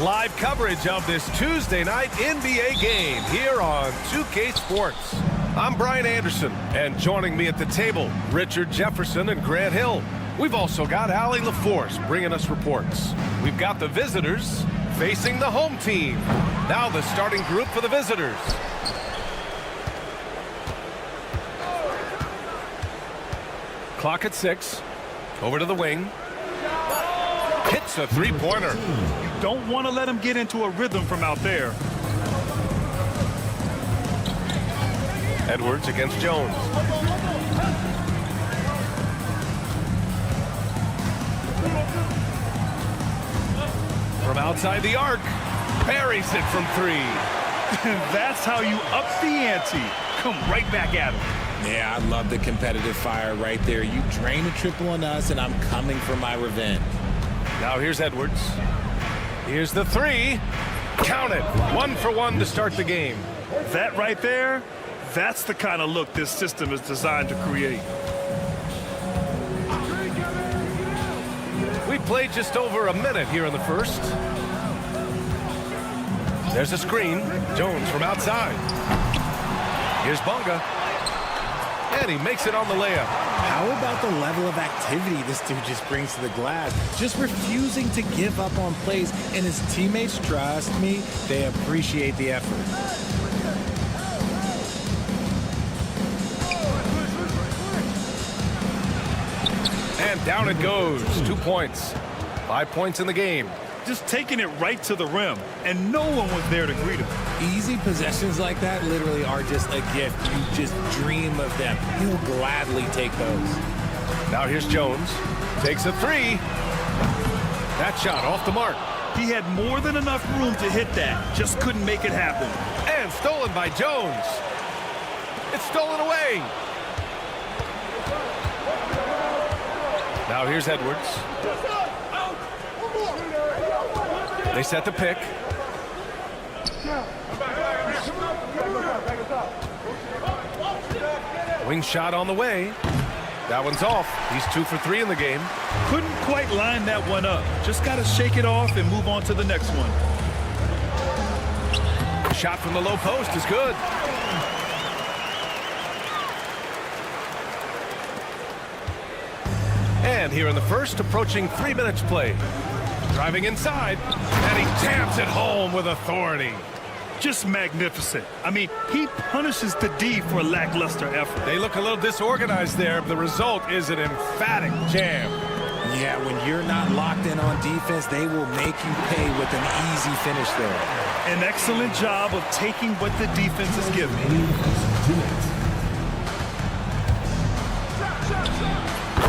Live coverage of this Tuesday night NBA game here on 2K Sports. I'm Brian Anderson, and joining me at the table, Richard Jefferson and Grant Hill. We've also got Allie LaForce bringing us reports. We've got the visitors facing the home team. Now the starting group for the visitors. Clock at 6. Over to the wing. Hits a three-pointer. You don't want to let him get into a rhythm from out there. Edwards against Jones. From outside the arc, buries it from 3. That's how you up the ante. Come right back at him. Yeah, I love the competitive fire right there. You drain a triple on us, and I'm coming for my revenge. Now here's Edwards. Here's the 3. Count it. 1 for 1 to start the game. That right there, that's the kind of look this system is designed to create. We played just over a minute here in the first. There's a screen. Jones from outside. Here's Bunga. And he makes it on the layup. How about the level of activity this dude just brings to the glass? Just refusing to give up on plays, and his teammates, trust me, they appreciate the effort. And down it goes. 2 points. 5 points in the game. Just taking it right to the rim, and no one was there to greet him. Easy possessions like that literally are just a gift. You just dream of them. He'll gladly take those. Now here's Jones. Takes a 3. That shot off the mark. He had more than enough room to hit that. Just couldn't make it happen. And stolen by Jones. It's stolen away. Now here's Edwards. They set the pick. Wing shot on the way. That one's off. He's 2 for 3 in the game. Couldn't quite line that one up. Just got to shake it off and move on to the next one. Shot from the low post is good. And here in the first, approaching 3 minutes play. Driving inside, and he taps it home with authority. Just magnificent. I mean, he punishes the D for a lackluster effort. They look a little disorganized there. The result is an emphatic jam. Yeah, when you're not locked in on defense, they will make you pay with an easy finish there. An excellent job of taking what the defense is giving.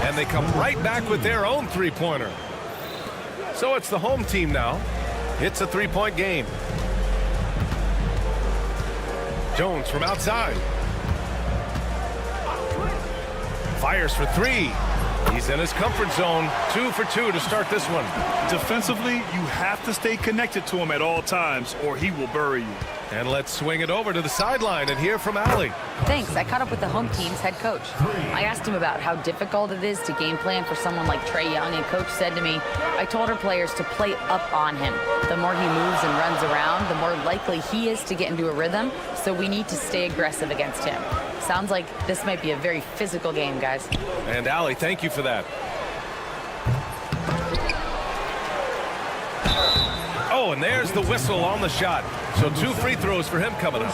And they come right back with their own three-pointer. So it's the home team now. It's a 3-point game. Jones from outside. Fires for 3. He's in his comfort zone. 2 for 2 to start this one. Defensively, you have to stay connected to him at all times or he will bury you. And let's swing it over to the sideline and hear from Allie. Thanks. I caught up with the home team's head coach. I asked him about how difficult it is to game plan for someone like Trae Young, and coach said to me, I told our players to play up on him. The more he moves and runs around, the more likely he is to get into a rhythm, so we need to stay aggressive against him. Sounds like this might be a very physical game, guys. And Allie, thank you for that. Oh, and there's the whistle on the shot. So 2 free throws for him coming up.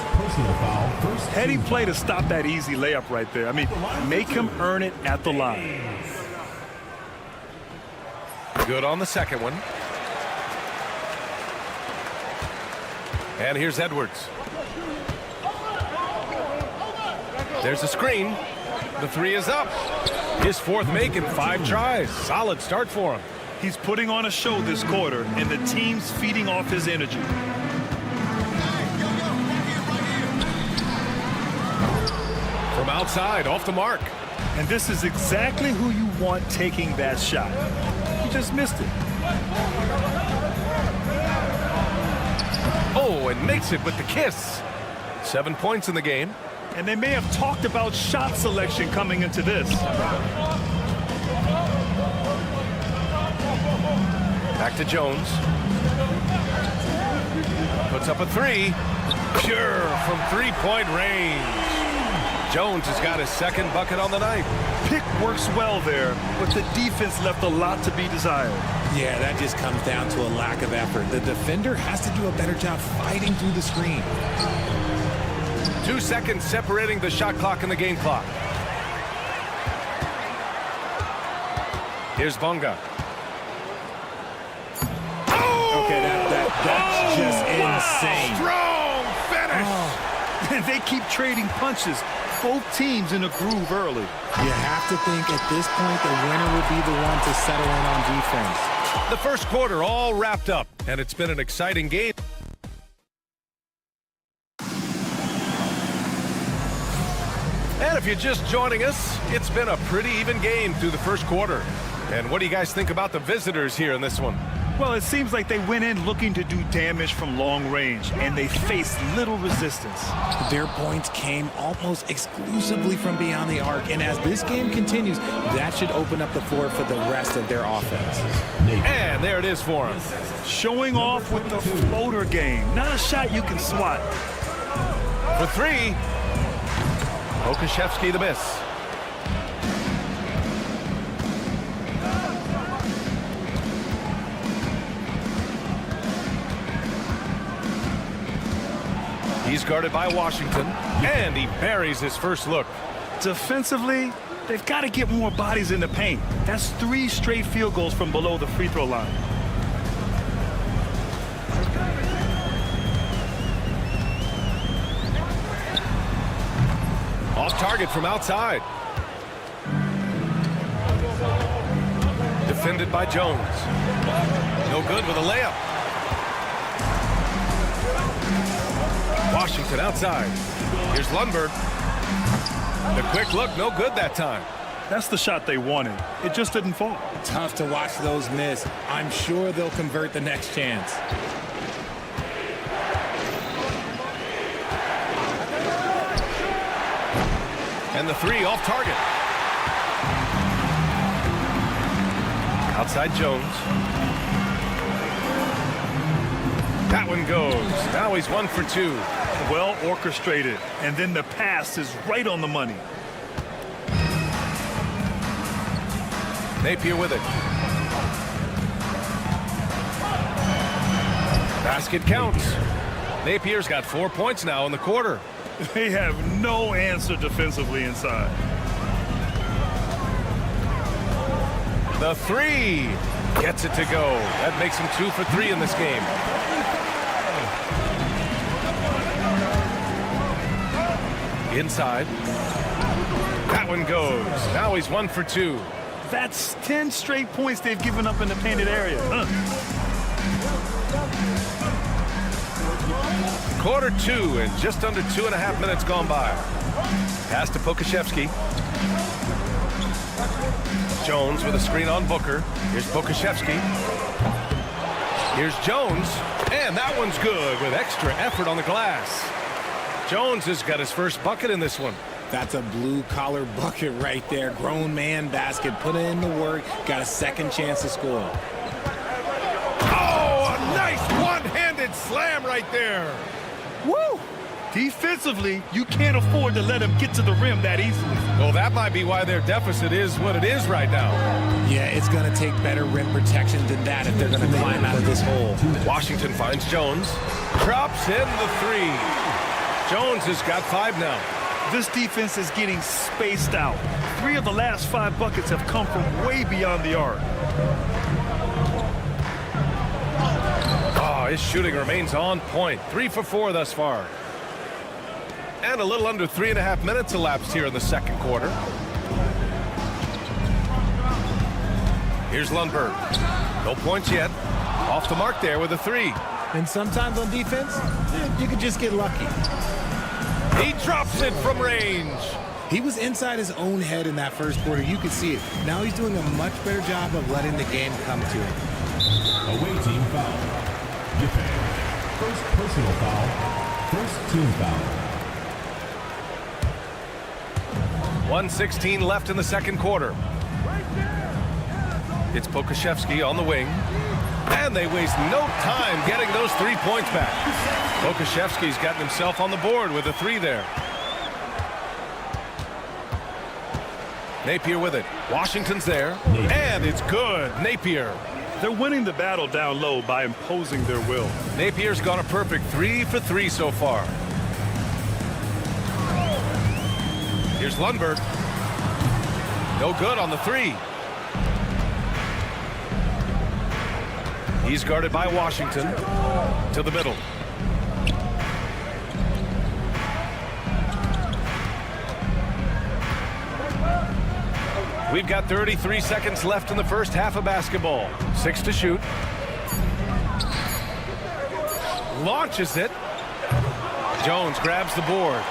Heady play to stop that easy layup right there. I mean, make him earn it at the line. Good on the second one. And here's Edwards. There's a screen. The 3 is up. His 4th make in 5 tries. Solid start for him. He's putting on a show this quarter, and the team's feeding off his energy. From outside, off the mark. And this is exactly who you want taking that shot. He just missed it. Oh, and makes it with the kiss. 7 points in the game. And they may have talked about shot selection coming into this. Back to Jones. Puts up a three. Pure from three-point range. Jones has got his second bucket on the night. Pick works well there, but the defense left a lot to be desired. Yeah, that just comes down to a lack of effort. The defender has to do a better job fighting through the screen. 2 seconds separating the shot clock and the game clock. Here's Bonga. Oh! Okay, that's just insane. Strong finish. And they keep trading punches. Both teams in a groove early. You have to think at this point the winner would be the one to settle in on defense. The first quarter all wrapped up, and it's been an exciting game. And if you're just joining us, it's been a pretty even game through the first quarter. And what do you guys think about the visitors here in this one? Well, it seems like they went in looking to do damage from long range, and they faced little resistance. Their points came almost exclusively from beyond the arc, and as this game continues, that should open up the floor for the rest of their offense. And there it is for him. Showing off with the floater game. Not a shot you can swat. For three. Okashevsky the miss. He's guarded by Washington, and he buries his first look. Defensively, they've got to get more bodies in the paint. That's 3 straight field goals from below the free throw line. Off target from outside. Defended by Jones. No good with a layup. Washington outside. Here's Lundberg. The quick look, no good that time. That's the shot they wanted. It just didn't fall. Tough to watch those miss. I'm sure they'll convert the next chance. And the three off target. Outside Jones. That one goes. Now he's 1 for 2. Well orchestrated, and then the pass is right on the money. Napier with it. Basket counts. Napier's got 4 points now in the quarter. They have no answer defensively inside. The three gets it to go. That makes him 2 for 3 in this game. Inside. That one goes. Now he's 1 for 2. That's 10 straight points they've given up in the painted area. Quarter 2 and just under 2.5 minutes gone by. Pass to Pokashevsky. Jones with a screen on Booker. Here's Pokashevsky. Here's Jones. And that one's good with extra effort on the glass. Jones has got his first bucket in this one. That's a blue-collar bucket right there. Grown man basket. Put in the work. Got a second chance to score. Oh, a nice one-handed slam right there. Woo! Defensively, you can't afford to let him get to the rim that easily. Well, that might be why their deficit is what it is right now. Yeah, it's going to take better rim protection than that if they're going to climb out of this hole. Washington finds Jones. Drops in the three. Jones has got 5 now. This defense is getting spaced out. 3 of the last 5 buckets have come from way beyond the arc. Oh, his shooting remains on point. 3 for 4 thus far. And a little under 3.5 minutes elapsed here in the second quarter. Here's Lundberg. No points yet. Off the mark there with a 3. And sometimes on defense, you could just get lucky. He drops it from range. He was inside his own head in that first quarter. You could see it. Now he's doing a much better job of letting the game come to him. Away team foul. Defense. First personal foul. First team foul. 1:16 left in the second quarter. It's Pokashevsky on the wing. And they waste no time getting those 3 points back. Okashevsky's gotten himself on the board with a 3 there. Napier with it. Washington's there. And it's good. Napier. They're winning the battle down low by imposing their will. Napier's gone a perfect 3 for 3 so far. Here's Lundberg. No good on the 3. He's guarded by Washington. To the middle. We've got 33 seconds left in the first half of basketball. 6 to shoot. Launches it. Jones grabs the board.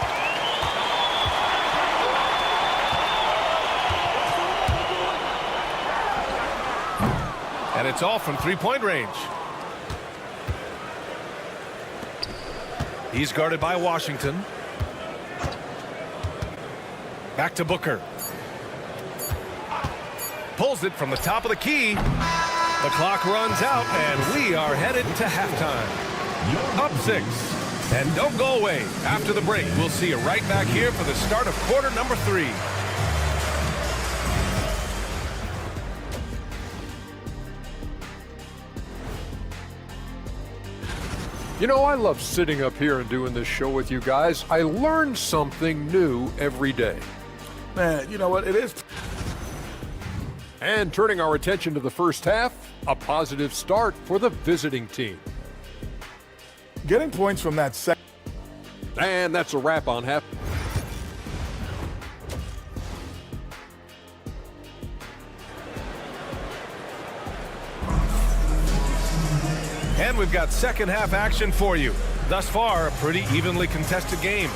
And it's all from three-point range. He's guarded by Washington. Back to Booker. Pulls it from the top of the key. The clock runs out, and we are headed to halftime. Up 6. And don't go away. After the break, we'll see you right back here for the start of quarter number 3. You know, I love sitting up here and doing this show with you guys. I learn something new every day. Man, you know what? It is. And turning our attention to the first half, a positive start for the visiting team. Getting points from that second. And that's a wrap on half. And we've got second half action for you. Thus far, a pretty evenly contested game.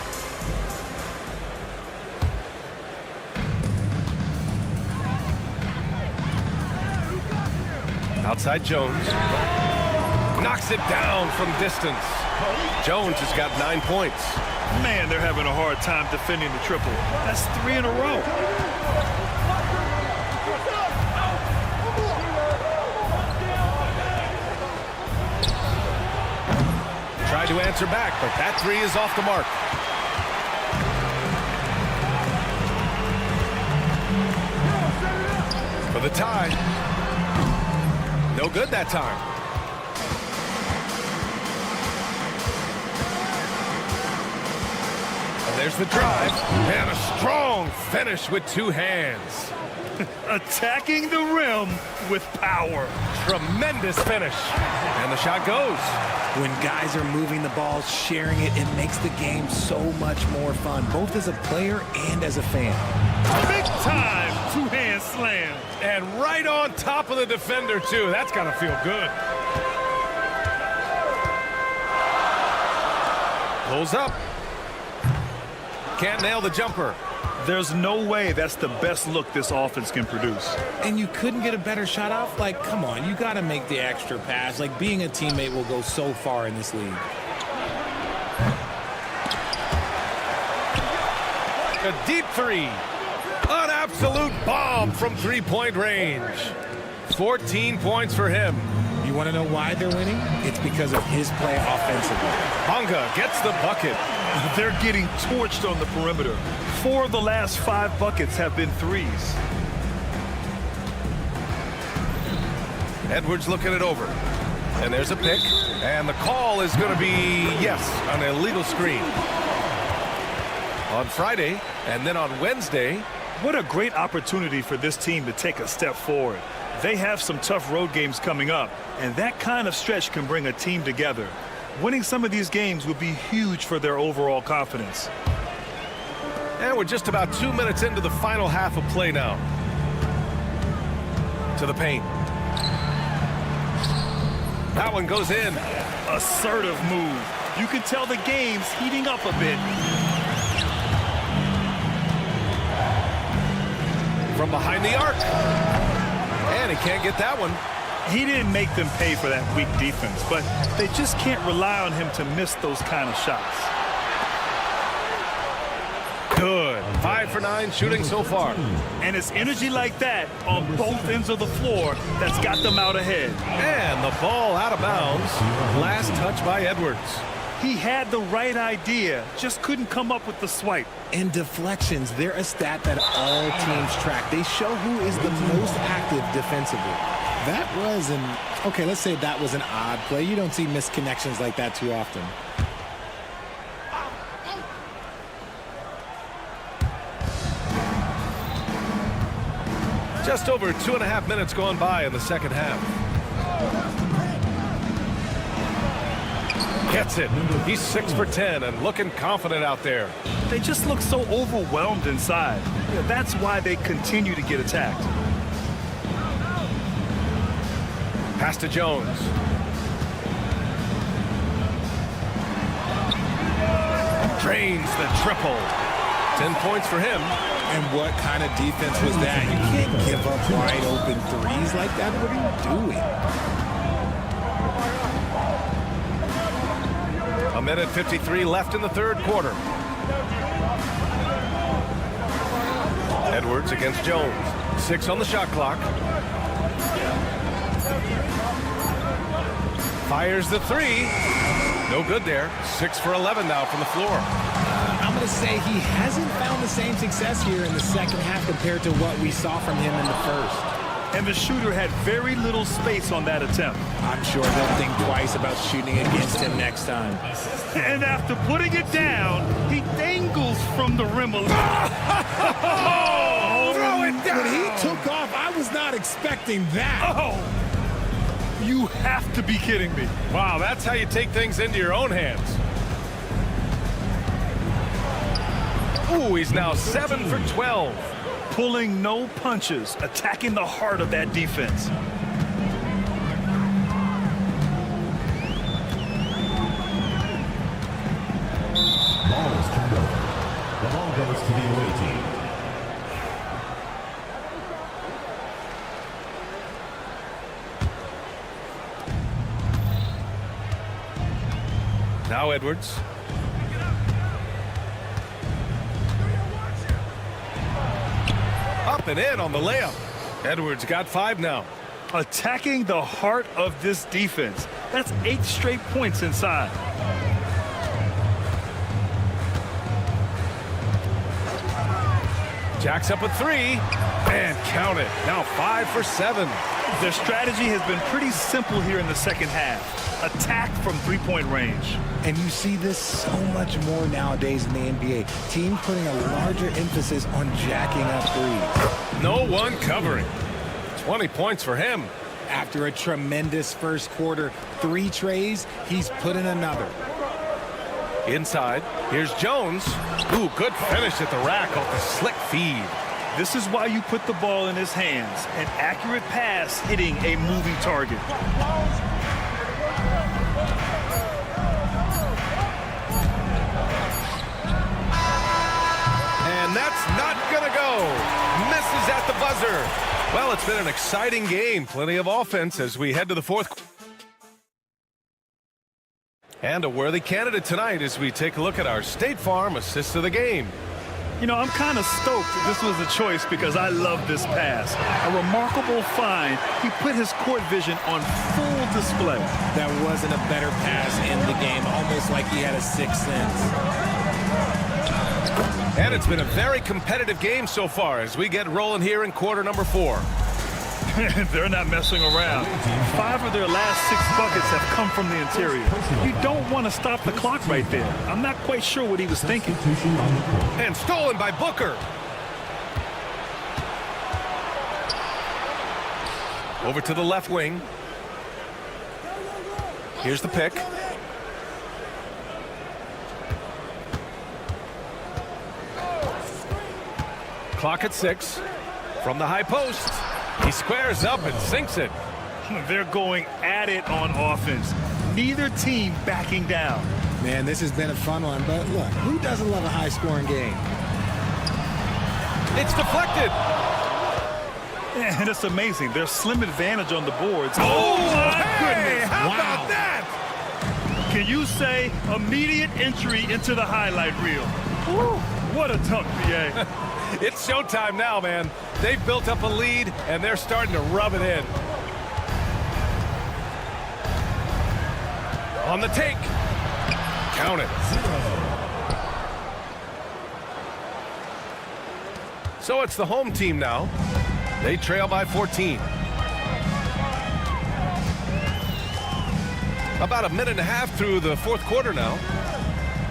Outside Jones. Knocks it down from distance. Jones has got 9 points. Man, they're having a hard time defending the triple. That's 3 in a row. Tried to answer back, but that 3 is off the mark. For the tie. No good that time. And there's the drive. And a strong finish with 2 hands. Attacking the rim with power. Tremendous finish. And the shot goes. When guys are moving the ball, sharing it, it makes the game so much more fun, both as a player and as a fan. Big time 2-hand slam. And right on top of the defender, too. That's got to feel good. Pulls up. Can't nail the jumper. There's no way that's the best look this offense can produce. And you couldn't get a better shot off? Like, come on, you got to make the extra pass. Like, being a teammate will go so far in this league. A deep 3. An absolute bomb from three-point range. 14 points for him. You want to know why they're winning? It's because of his play offensively. Bonga gets the bucket. They're getting torched on the perimeter. 4 of the last 5 buckets have been 3s. Edwards looking it over. And there's a pick. And the call is going to be, yes, an illegal screen. On Friday, and then on Wednesday. What a great opportunity for this team to take a step forward. They have some tough road games coming up, and that kind of stretch can bring a team together. Winning some of these games would be huge for their overall confidence. And we're just about 2 minutes into the final half of play now. To the paint. That one goes in. Assertive move. You can tell the game's heating up a bit. From behind the arc. And he can't get that one. He didn't make them pay for that weak defense, but they just can't rely on him to miss those kind of shots. Good. 5 for 9 shooting so far. And it's energy like that on both ends of the floor that's got them out ahead. And the ball out of bounds. Last touch by Edwards. He had the right idea, just couldn't come up with the swipe. And deflections, they're a stat that all teams track. They show who is the most active defensively. That was okay, let's say that was an odd play. You don't see missed connections like that too often. Just over 2.5 minutes gone by in the second half. Gets it. He's 6 for 10 and looking confident out there. They just look so overwhelmed inside. That's why they continue to get attacked. Pass to Jones. Drains the triple. 10 points for him. And what kind of defense was that? You can't give up wide open threes like that. What are you doing? A minute 53 left in the third quarter. Edwards against Jones. 6 on the shot clock. Fires the 3. No good there. 6 for 11 now from the floor. I'm going to say he hasn't found the same success here in the second half compared to what we saw from him in the first. And the shooter had very little space on that attempt. I'm sure they'll think twice about shooting against him next time. And after putting it down, he dangles from the rim a little. Throw it down! When he took off, I was not expecting that. Oh! You have to be kidding me. Wow, that's how you take things into your own hands. Ooh, he's now 7 for 12. Pulling no punches, attacking the heart of that defense. Ball is turned over. The ball goes to the away team. Now Edwards. Up and in on the layup. Edwards got 5 now. Attacking the heart of this defense. That's 8 straight points inside. Jacks up with 3. And count it. Now 5 for 7. Their strategy has been pretty simple here in the second half. Attack from three-point range. And you see this so much more nowadays in the NBA. Teams putting a larger emphasis on jacking up threes. No one covering. 20 points for him. After a tremendous first quarter, 3 trays, he's put in another. Inside, here's Jones. Ooh, good finish at the rack off the slick feed. This is why you put the ball in his hands. An accurate pass hitting a moving target. And that's not gonna go. Misses at the buzzer. Well, it's been an exciting game. Plenty of offense as we head to the fourth. And a worthy candidate tonight as we take a look at our State Farm assist of the game. You know, I'm kind of stoked this was a choice because I love this pass. A remarkable find. He put his court vision on full display. That wasn't a better pass in the game, almost like he had a 6th sense. And it's been a very competitive game so far as we get rolling here in quarter number 4. They're not messing around. 5 of their last 6 buckets have come from the interior. You don't want to stop the clock right there. I'm not quite sure what he was thinking. And stolen by Booker. Over to the left wing. Here's the pick. Clock at 6. From the high post. He squares up and sinks it. They're going at it on offense. Neither team backing down. Man, this has been a fun one, but look, who doesn't love a high-scoring game? It's deflected. And it's amazing. Their slim advantage on the boards. Oh, my hey, goodness. how Wow. about that? Can you say immediate entry into the highlight reel? Woo. What a dunk, BA. It's showtime now, man. They've built up a lead, and they're starting to rub it in. On the take. Count it. So it's the home team now. They trail by 14. About a minute and a half through the fourth quarter now.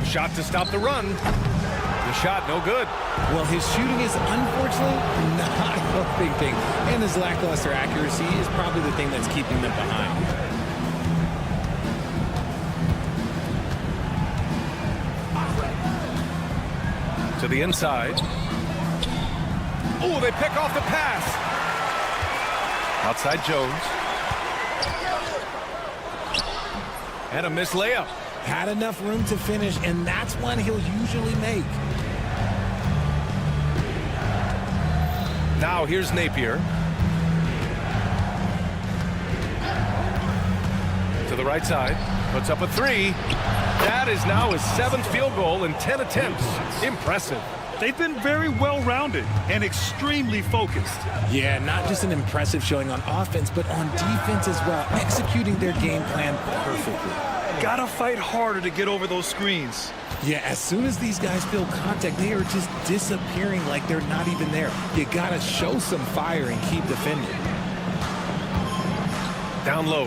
Shot to stop the run. The shot no good. Well, his shooting is unfortunately not helping things. And his lackluster accuracy is probably the thing that's keeping them behind. To the inside. Oh, they pick off the pass. Outside Jones. And a missed layup. Had enough room to finish, and that's one he'll usually make. Now here's Napier. To the right side. Puts up a three. That is now his 7th field goal in 10 attempts. Impressive. They've been very well-rounded and extremely focused. Yeah, not just an impressive showing on offense, but on defense as well, executing their game plan perfectly. Gotta fight harder to get over those screens. Yeah, as soon as these guys feel contact, they are just disappearing like they're not even there. You gotta show some fire and keep defending. Down low.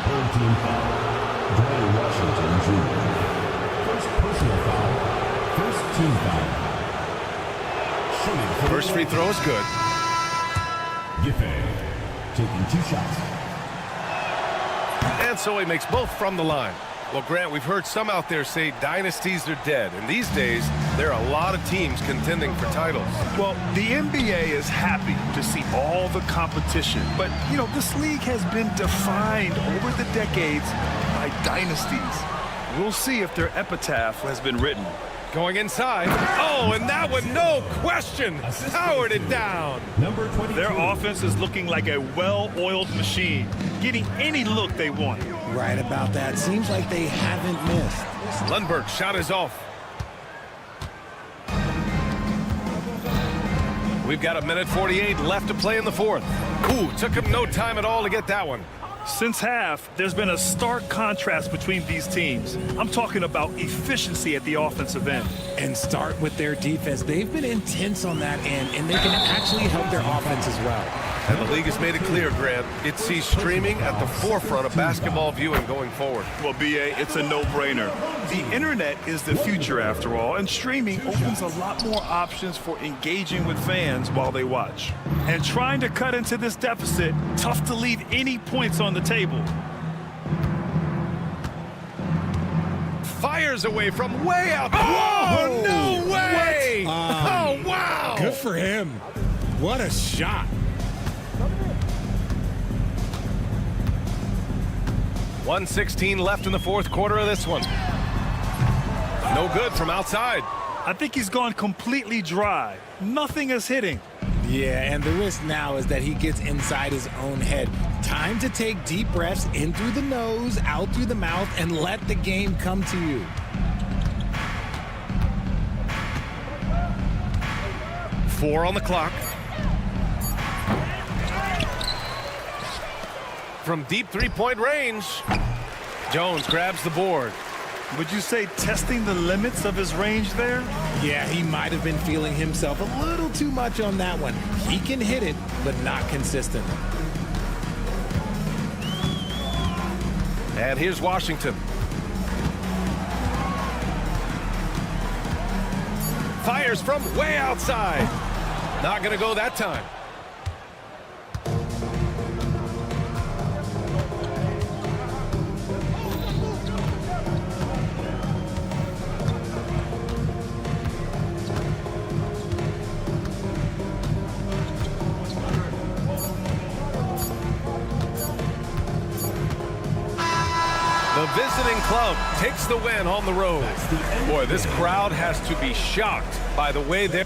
Home team foul. Dwayne Washington Jr. First personal foul. First team foul. Shooting for First free throw is good. Giffey taking 2 shots. And so he makes both from the line. Well, Grant, we've heard some out there say dynasties are dead. And these days, there are a lot of teams contending for titles. Well, the NBA is happy to see all the competition. But, you know, this league has been defined over the decades by dynasties. We'll see if their epitaph has been written. Going inside. Oh, and that one, no question, powered it down. Number 22. Their offense is looking like a well-oiled machine, getting any look they want. Right about that. Seems like they haven't missed. Lundberg shot is off. We've got a minute 48 left to play in the fourth. Ooh, took him no time at all to get that one. Since half, there's been a stark contrast between these teams. I'm talking about efficiency at the offensive end. And start with their defense. They've been intense on that end, and they can actually help their offense as well. And the league has made it clear, Grant, it sees streaming at the forefront of basketball viewing going forward. Well, BA, it's a no-brainer. The internet is the future after all, and streaming opens a lot more options for engaging with fans while they watch. And trying to cut into this deficit, tough to leave any points on the table. Fires away from way out. Oh, no way! Oh, wow! Good for him. What a shot. .116 left in the fourth quarter of this one. No good from outside. I think he's gone completely dry. Nothing is hitting. Yeah, and the risk now is that he gets inside his own head. Time to take deep breaths in through the nose, out through the mouth, and let the game come to you. Four on the clock. From deep three-point range, Jones grabs the board. Would you say testing the limits of his range there? Yeah, he might have been feeling himself a little too much on that one. He can hit it, but not consistently. And here's Washington. Fires from way outside. Not going to go that time. The visiting club takes the win on the road. Boy, this crowd has to be shocked by the way they're...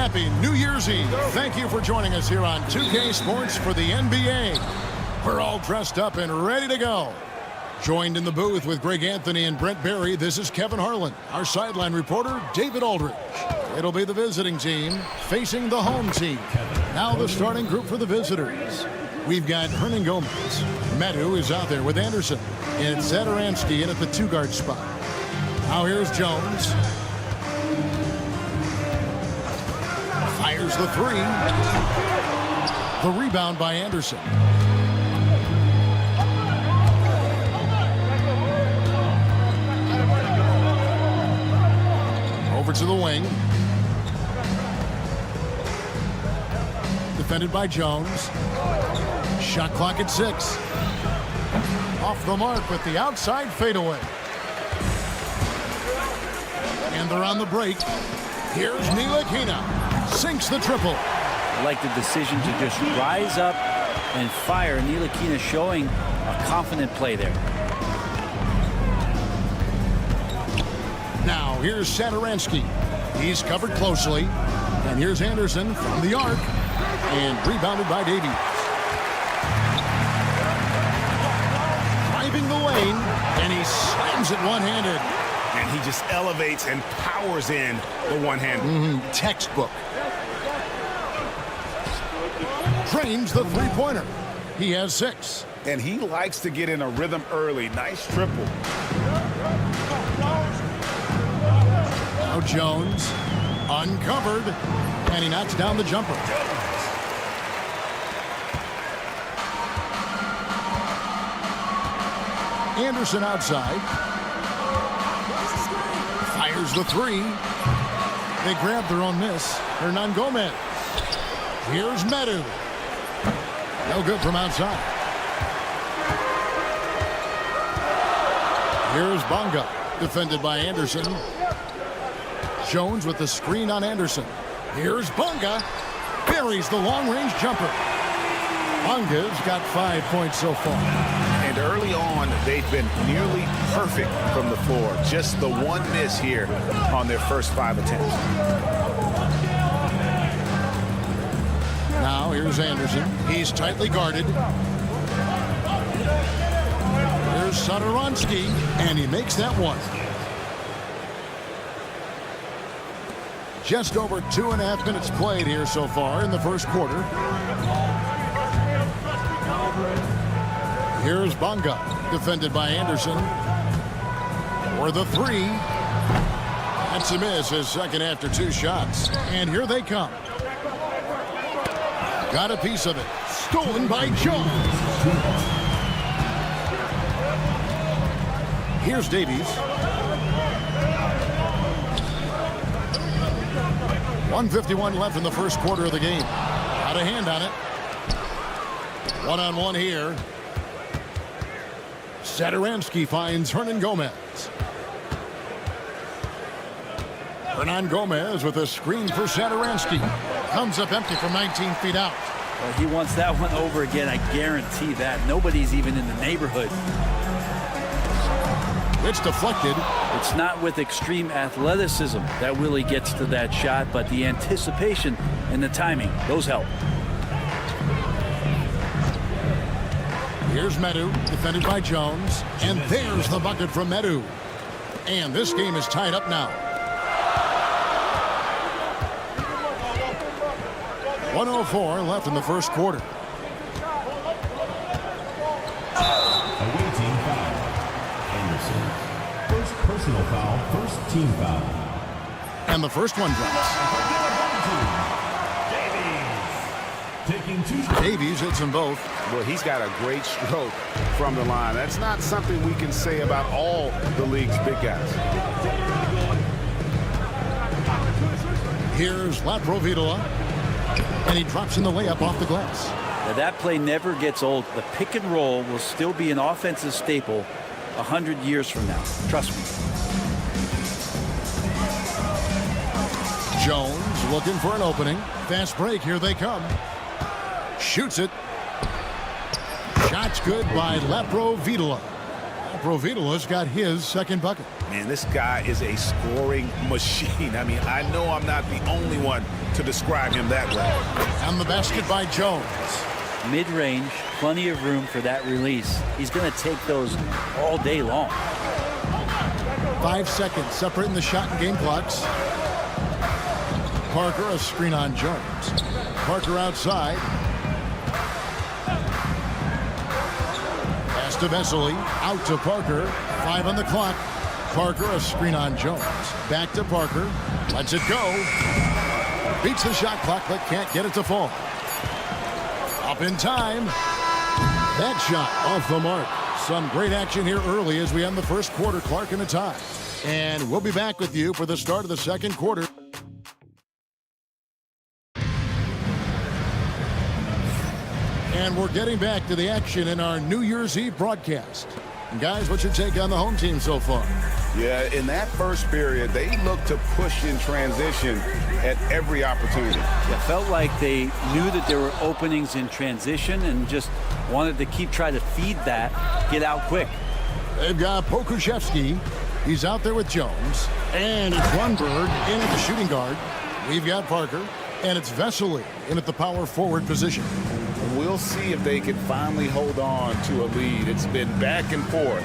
Happy New Year's Eve. Thank you for joining us here on 2K Sports for the NBA. We're all dressed up and ready to go. Joined in the booth with Greg Anthony and Brent Barry, this is Kevin Harlan. Our sideline reporter, David Aldridge. It'll be the visiting team facing the home team. Now the starting group for the visitors. We've got Hernan Gomez. Medu is out there with Anderson. And Zadaransky in at the two-guard spot. Now here's Jones. Fires the three. The rebound by Anderson. Over to the wing. Defended by Jones. Shot clock at 6. Off the mark with the outside fadeaway. And they're on the break. Here's Ntilikina. Sinks the triple. I like the decision to just rise up and fire. Ntilikina showing a confident play there. Now here's Zadaransky. He's covered closely. And here's Anderson from the arc. And rebounded by Davies. Driving the lane. And he slams it one-handed. And he just elevates and powers in the one-handed. Textbook. Drains the three-pointer. He has 6. And he likes to get in a rhythm early. Nice triple. Now Jones uncovered. And he knocks down the jumper. Anderson outside. Fires the three. They grab their own miss. Hernan Gomez. Here's Medu. No good from outside. Here's Bonga. Defended by Anderson. Jones with the screen on Anderson. Here's Bonga. Buries the long-range jumper. Bonga's got 5 points so far. And early on, they've been nearly perfect from the floor. Just the one miss here on their first 5 attempts. Now here's Anderson. He's tightly guarded. Here's Zadaransky, and he makes that one. Just over 2.5 minutes played here so far in the first quarter. Here's Bonga, defended by Anderson. For the three. That's a miss, his second after 2 shots. And here they come. Got a piece of it. Stolen by Jones. Here's Davies. 1:51 left in the first quarter of the game. Got a hand on it. One-on-one here. Zadaransky finds Hernan Gomez. Hernan Gomez with a screen for Zadaransky. Comes up empty from 19 feet out. Well, he wants that one over again, I guarantee that. Nobody's even in the neighborhood. It's deflected. It's not with extreme athleticism that Willie gets to that shot, but the anticipation and the timing, those help. Here's Medu, defended by Jones. And there's the bucket from Medu. And this game is tied up now. 1:04 left in the first quarter. Awaiting foul. Anderson. First personal foul, first team foul. And the first one drops. Taking 2 Davies hits them both. Well, he's got a great stroke from the line. That's not something we can say about all the league's big guys. Here's Laprovitola. And he drops in the layup off the glass. Now, that play never gets old. The pick and roll will still be an offensive staple 100 years from now. Trust me. Jones looking for an opening. Fast break. Here they come. Shoots it. Shot's good by Laprovitola. Provitola's got his second bucket. Man, this guy is a scoring machine. I mean, I know I'm not the only one to describe him that way. And the basket by Jones. Mid-range, plenty of room for that release. He's going to take those all day long. 5 seconds separating the shot and game clocks. Parker, a screen on Jones. Parker outside. Pass to Vesely. Out to Parker. 5 on the clock. Parker, a screen on Jones. Back to Parker. Lets it go. Beats the shot clock, but can't get it to fall. Up in time. That shot off the mark. Some great action here early as we end the first quarter. Clark in a tie. And we'll be back with you for the start of the second quarter. And we're getting back to the action in our New Year's Eve broadcast. And guys, what's your take on the home team so far? Yeah, in that first period, they looked to push in transition at every opportunity. It felt like they knew that there were openings in transition and just wanted to keep trying to feed that, get out quick. They've got Pokuševski. He's out there with Jones. And it's Lundberg in at the shooting guard. We've got Parker. And it's Vesely in at the power forward position. We'll see if they can finally hold on to a lead. It's been back and forth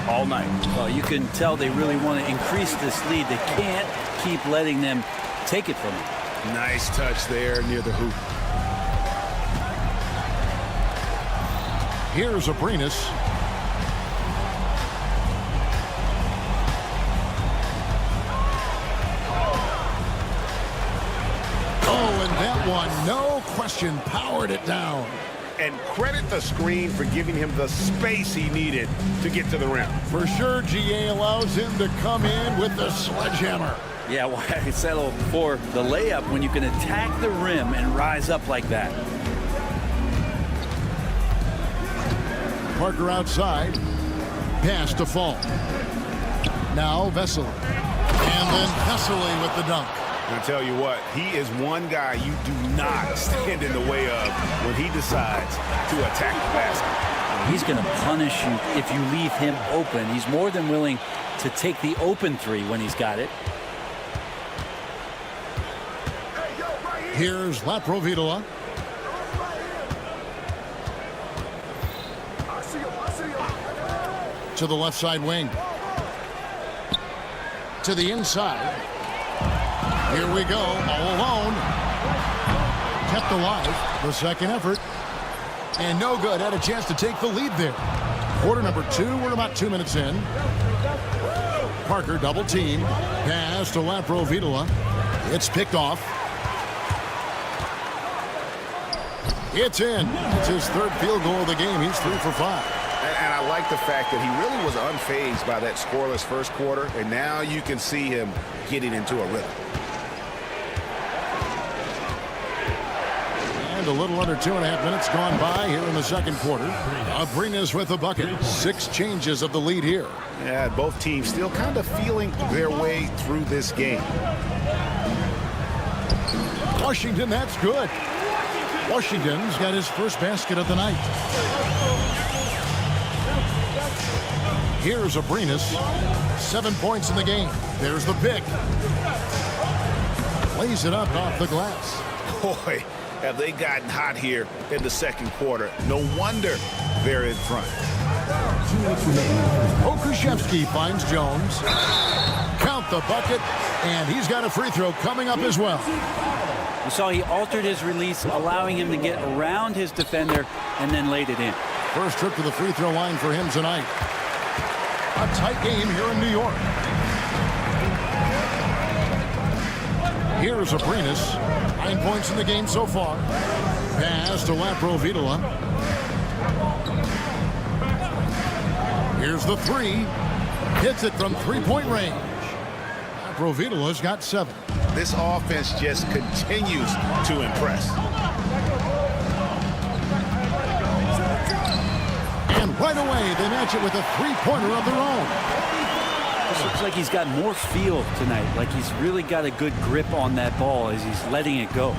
all night. Well, you can tell they really want to increase this lead. They can't keep letting them take it from them. Nice touch there near the hoop. Here's Abrinas. Oh, and that one, no question, powered it down. And credit the screen for giving him the space he needed to get to the rim. For sure, GA allows him to come in with the sledgehammer. Yeah, well, I settled for the layup when you can attack the rim and rise up like that. Parker outside. Pass to Fall. Now Vesely. And then Vesely with the dunk. I tell you what, he is one guy you do not stand in the way of when he decides to attack the basket. He's going to punish you if you leave him open. He's more than willing to take the open three when he's got it. Here's Laprovitola. To the left side wing. To the inside. Here we go, all alone. Kept alive, the second effort. And no good, had a chance to take the lead there. Quarter number 2, we're about 2 minutes in. Parker double team. Pass to Laprovitola. It's picked off. It's in. It's his third field goal of the game. He's 3 for 5. And I like the fact that he really was unfazed by that scoreless first quarter. And now you can see him getting into a rhythm. And a little under 2.5 minutes gone by here in the second quarter. Abrinas with the bucket. 6 changes of the lead here. Yeah, both teams still kind of feeling their way through this game. Washington, that's good. Washington's got his first basket of the night. Here's Abrinas. 7 points in the game. There's the pick. Lays it up off the glass. Boy, have they gotten hot here in the second quarter. No wonder they're in front. Pokuševski finds Jones. Count the bucket, and he's got a free throw coming up as well. You saw he altered his release, allowing him to get around his defender and then laid it in. First trip to the free throw line for him tonight. A tight game here in New York. Here's Abrinas. 9 points in the game so far. Pass to Laprovitola. Here's the three. Hits it from three-point range. Laprovitola's got 7. This offense just continues to impress. And right away, they match it with a three-pointer of their own. This looks like he's got more feel tonight, like he's really got a good grip on that ball as he's letting it go.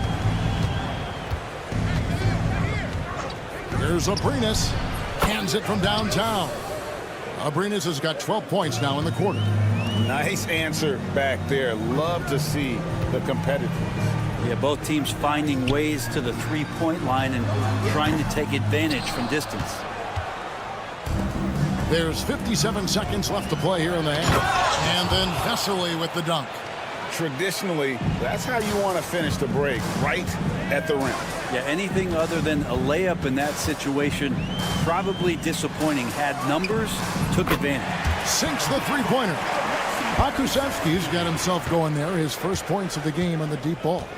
Here's Abrinas. Hands it from downtown. Abrinas has got 12 points now in the quarter. Nice answer back there. Love to see the competitiveness. Yeah, both teams finding ways to the three-point line and trying to take advantage from distance. There's 57 seconds left to play here in the half. And then Vesely with the dunk. Traditionally, that's how you want to finish the break, right at the rim. Yeah, anything other than a layup in that situation, probably disappointing. Had numbers, took advantage. Sinks the three-pointer. Akusevsky's got himself going there. His first points of the game on the deep ball.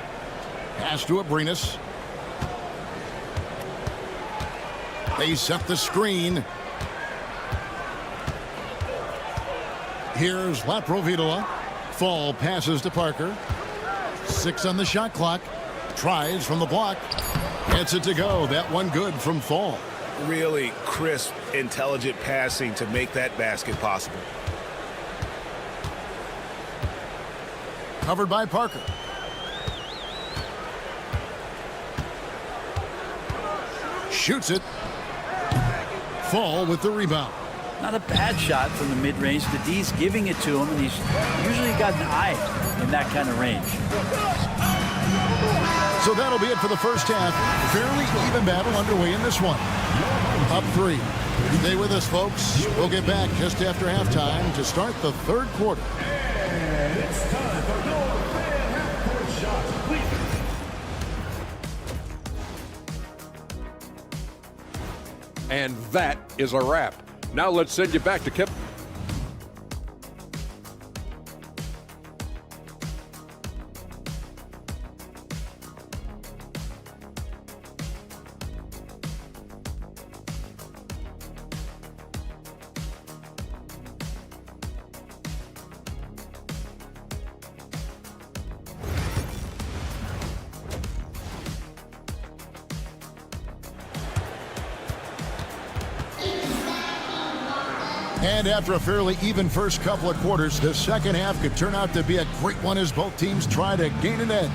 Pass to Abrinas. They set the screen. Here's Laprovidala. Fall passes to Parker. 6 on the shot clock. Tries from the block. Gets it to go. That one good from Fall. Really crisp, intelligent passing to make that basket possible. Covered by Parker. Shoots it. Fall with the rebound. Not a bad shot from the mid-range. The D's giving it to him, and he's usually got an eye in that kind of range. So that'll be it for the first half. Fairly even battle underway in this one. Up 3. Stay with us, folks. We'll get back just after halftime to start the third quarter. It's time for your fan half-court shot, please. And that is a wrap. Now let's send you back to Kip. And after a fairly even first couple of quarters, the second half could turn out to be a great one as both teams try to gain an edge.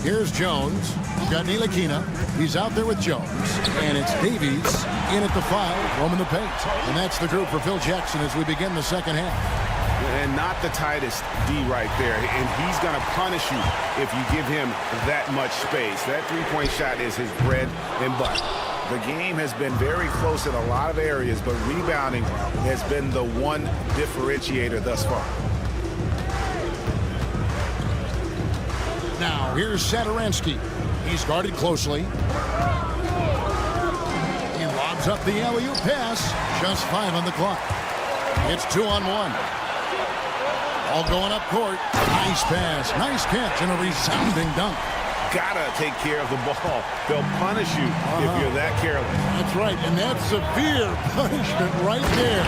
Here's Jones. Got Ntilikina. He's out there with Jones. And it's Davies in at the foul, roaming the paint. And that's the group for Phil Jackson as we begin the second half. And not the tightest D right there. And he's going to punish you if you give him that much space. That three-point shot is his bread and butter. The game has been very close in a lot of areas, but rebounding has been the one differentiator thus far. Now, here's Satoransky. He's guarded closely. He lobs up the alley-oop pass. Just 5 on the clock. It's 2-on-1. All going up court. Nice pass. Nice catch and a resounding dunk. Gotta take care of the ball. They'll punish you if you're that careless. That's right, and that's severe punishment right there.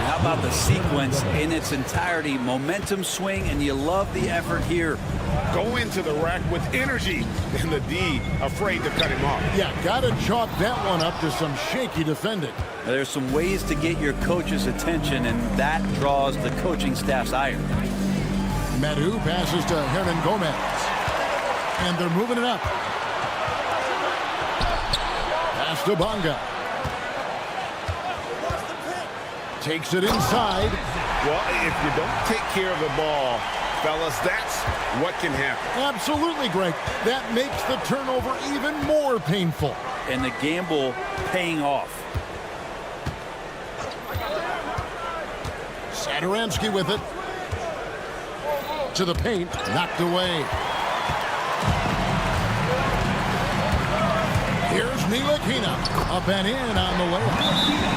How about the sequence in its entirety? Momentum swing, and you love the effort here. Go into the rack with energy, and the D afraid to cut him off. Yeah, gotta chalk that one up to some shaky defending. Now, there's some ways to get your coach's attention, and that draws the coaching staff's ire. Madu passes to Hernan Gomez. And they're moving it up. Pass to Bonga. Takes it inside. Well, if you don't take care of the ball, fellas, that's what can happen. Absolutely, Greg. That makes the turnover even more painful. And the gamble paying off. Satoransky with it. To the paint. Knocked away. Here's Ntilikina. Up and in on the layup.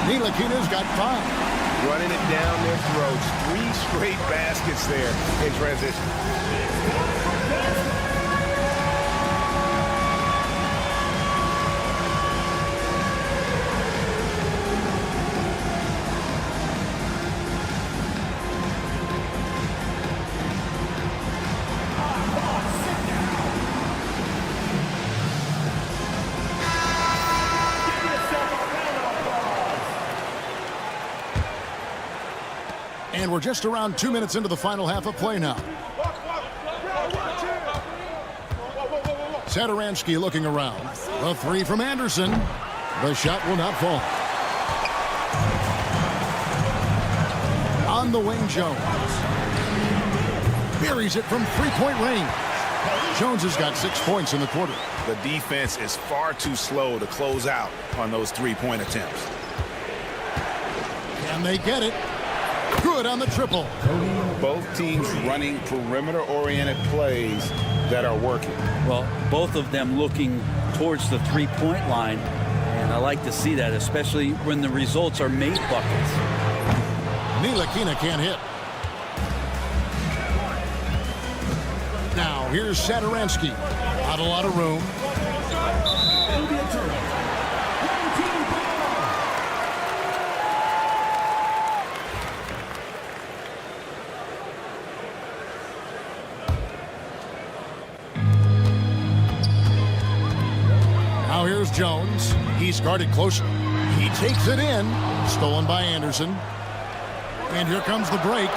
Ntilikina's got 5. Running it down their throats. 3 straight baskets there in transition. And we're just around 2 minutes into the final half of play now. Satoransky looking around. A 3 from Anderson. The shot will not fall. On the wing, Jones. Buries it from three-point range. Jones has got 6 points in the quarter. The defense is far too slow to close out on those three-point attempts. Can they get it? Good on the triple. Both teams running perimeter-oriented plays that are working. Well, both of them looking towards the three-point line, and I like to see that, especially when the results are made buckets. Ntilikina can't hit. Now, here's Satoransky. Not a lot of room. It'll be a turnover. Now here's Jones. He's guarded closely. He takes it in. Stolen by Anderson. And here comes the break.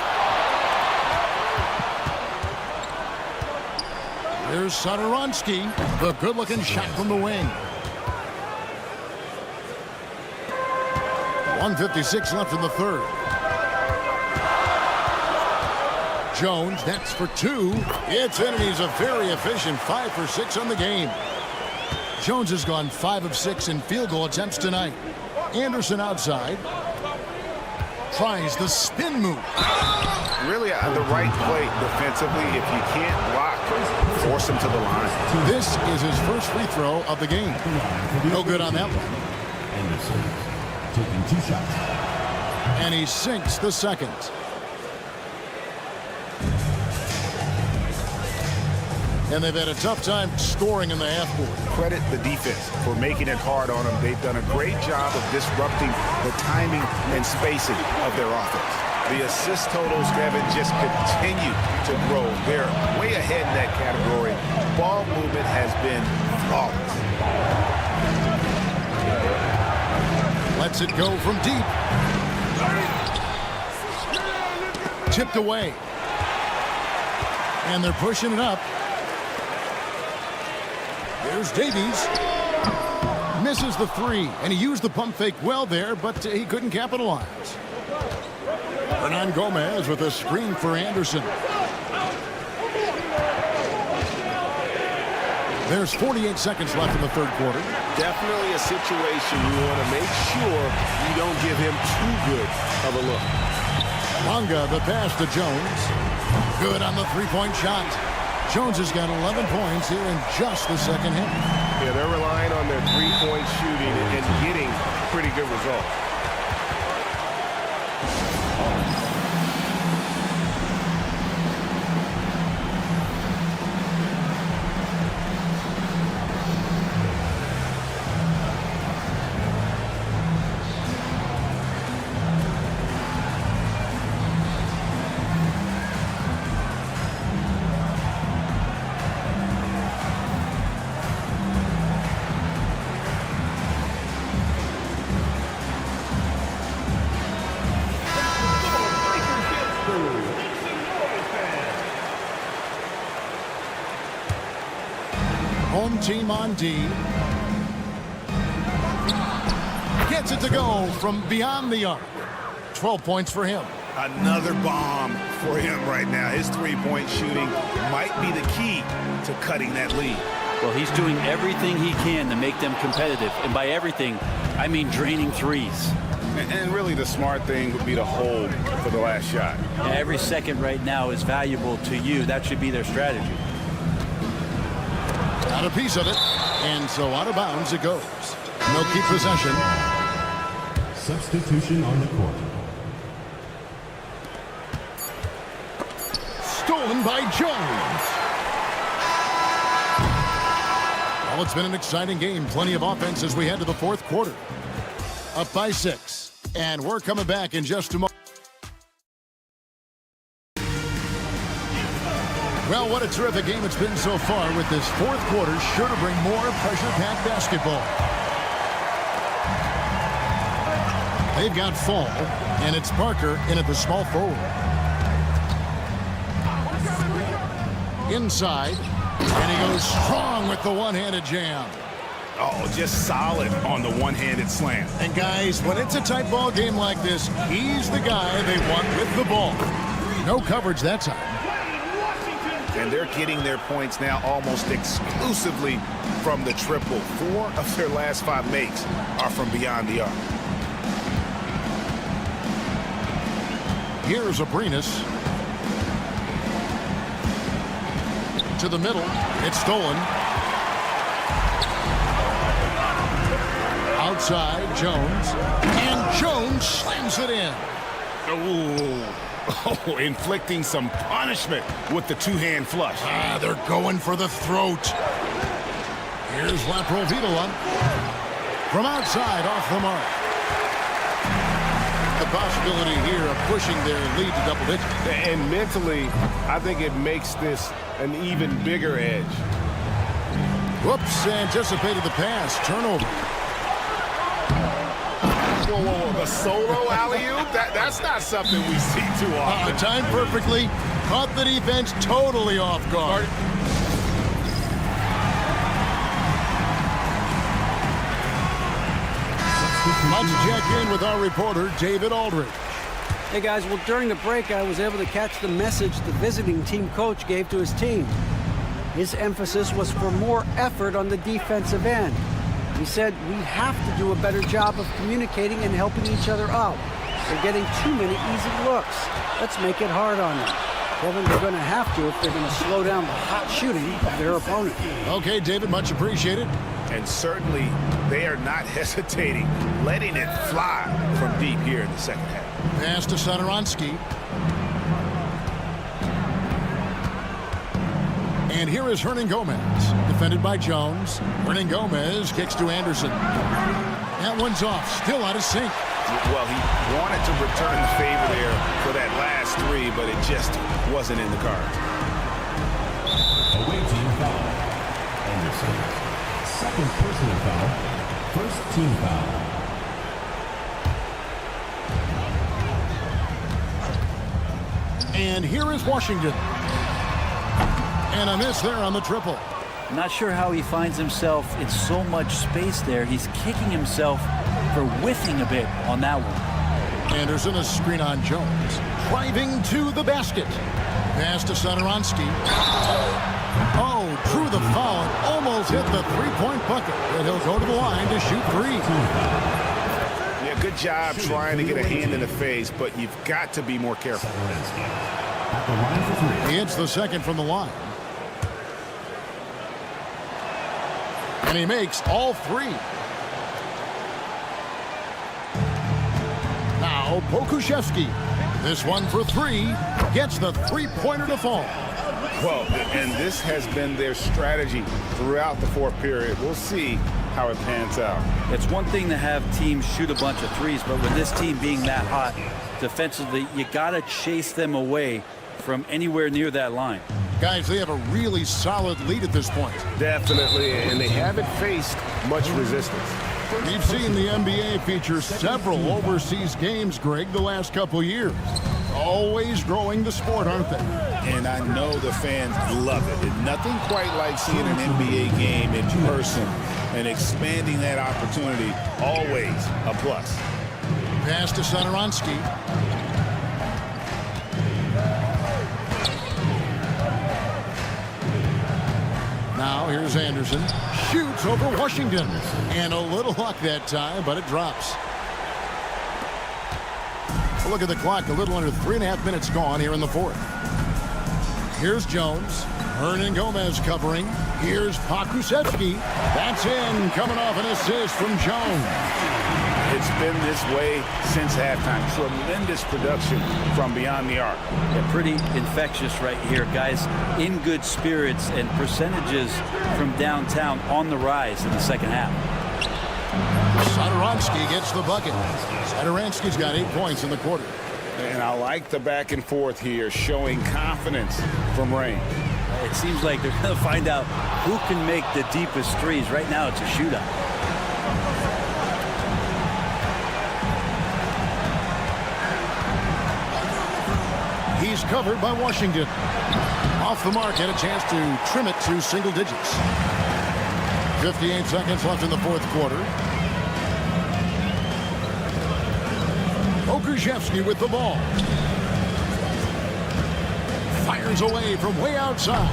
Here's Satoransky. The good-looking shot from the wing. 1:56 left in the third. Jones, that's for two. It's in, and he's a very efficient 5 for 6 on the game. Jones has gone 5 of 6 in field goal attempts tonight. Anderson outside. Tries the spin move. Really the right play defensively. If you can't block, force him to the line. This is his first free throw of the game. No good on that one. Anderson taking 2 shots. And he sinks the second. And they've had a tough time scoring in the half court. Credit the defense for making it hard on them. They've done a great job of disrupting the timing and spacing of their offense. The assist totals, Kevin, just continue to grow. They're way ahead in that category. Ball movement has been flawless. Lets it go from deep. Tipped away. And they're pushing it up. There's Davies. Misses the three, and he used the pump fake well there, but he couldn't capitalize. Hernan Gomez with a screen for Anderson. There's 48 seconds left in the third quarter. Definitely a situation you want to make sure you don't give him too good of a look. Longa, the pass to Jones. Good on the three-point shot. Jones has got 11 points here in just the second half. Yeah, they're relying on their three-point shooting and getting pretty good results. Home team on D. Gets it to go from beyond the arc. 12 points for him. Another bomb for him right now. His three-point shooting might be the key to cutting that lead. Well, he's doing everything he can to make them competitive. And by everything, I mean draining threes. And really the smart thing would be to hold for the last shot. Every second right now is valuable to you. That should be their strategy. Got a piece of it, and so out of bounds it goes. No keep possession. Substitution on the court. Stolen by Jones. Well, it's been an exciting game. Plenty of offense as we head to the fourth quarter. Up by 6, and we're coming back in just a moment. Well, what a terrific game it's been so far, with this fourth quarter sure to bring more pressure-packed basketball. They've got Fall, and it's Parker in at the small forward. Inside, and he goes strong with the one-handed jam. Oh, just solid on the one-handed slam. And guys, when it's a tight ball game like this, he's the guy they want with the ball. No coverage that time. And they're getting their points now almost exclusively from the triple. 4 of their last 5 makes are from beyond the arc. Here's Abrinas. To the middle. It's stolen. Outside, Jones. And Jones slams it in. Oh, inflicting some punishment with the two-hand flush. They're going for the throat. Here's Laprovitola. From outside, off the mark. The possibility here of pushing their lead to double digits. And mentally, I think it makes this an even bigger edge. Whoops, anticipated the pass. Turnover. Whoa, the solo alley-oop? That's not something we see too often. Timed perfectly. Caught the defense totally off guard. Let's check in with our reporter, David Aldridge. Hey guys, well during the break I was able to catch the message the visiting team coach gave to his team. His emphasis was for more effort on the defensive end. He said we have to do a better job of communicating and helping each other out. They're getting too many easy looks. Let's make it hard on them. Kevin, they're going to have to if they're going to slow down the hot shooting of their opponent. Okay, David, much appreciated. And certainly they are not hesitating, letting it fly from deep here in the second half. Pass to Satoransky. And here is Hernan Gomez, defended by Jones. Hernan Gomez kicks to Anderson. That one's off, still out of sync. Well, he wanted to return the favor there for that last 3, but it just wasn't in the cards. Away team foul. Anderson. Second personal foul. First team foul. And here is Washington. And a miss there on the triple. Not sure how he finds himself in so much space there. He's kicking himself for whiffing a bit on that one. Anderson, a screen on Jones. Driving to the basket. Pass to Satoransky. Oh, drew the foul and almost hit the three-point bucket. And he'll go to the line to shoot 3. Yeah, good job trying to get a hand in the face, but you've got to be more careful. He hits the second from the line. And he makes all 3. Now Pokuševski. This one for 3. Gets the three-pointer to fall. Well, and this has been their strategy throughout the 4th period. We'll see how it pans out. It's one thing to have teams shoot a bunch of threes, but with this team being that hot defensively, you got to chase them away from anywhere near that line. Guys, they have a really solid lead at this point. Definitely, and they haven't faced much resistance. We've seen the NBA feature several overseas games, Greg, the last couple years. Always growing the sport, aren't they? And I know the fans love it. And nothing quite like seeing an NBA game in person and expanding that opportunity, always a plus. Pass to Satoransky. Now here's Anderson. Shoots over Washington. And a little luck that time, but it drops. Look at the clock. A little under 3.5 minutes gone here in the 4th. Here's Jones. Hernan Gomez covering. Here's Pokuševski. That's in. Coming off an assist from Jones. It's been this way since halftime. Tremendous production from beyond the arc. Yeah, pretty infectious right here, guys. In good spirits and percentages from downtown on the rise in the second half. Satoransky gets the bucket. Satoransky's got 8 points in the quarter. And I like the back and forth here, showing confidence from Rain. It seems like they're going to find out who can make the deepest threes. Right now, it's a shootout. He's covered by Washington. Off the mark, had a chance to trim it to single digits. 58 seconds left in the fourth quarter. Okushevsky with the ball. Fires away from way outside.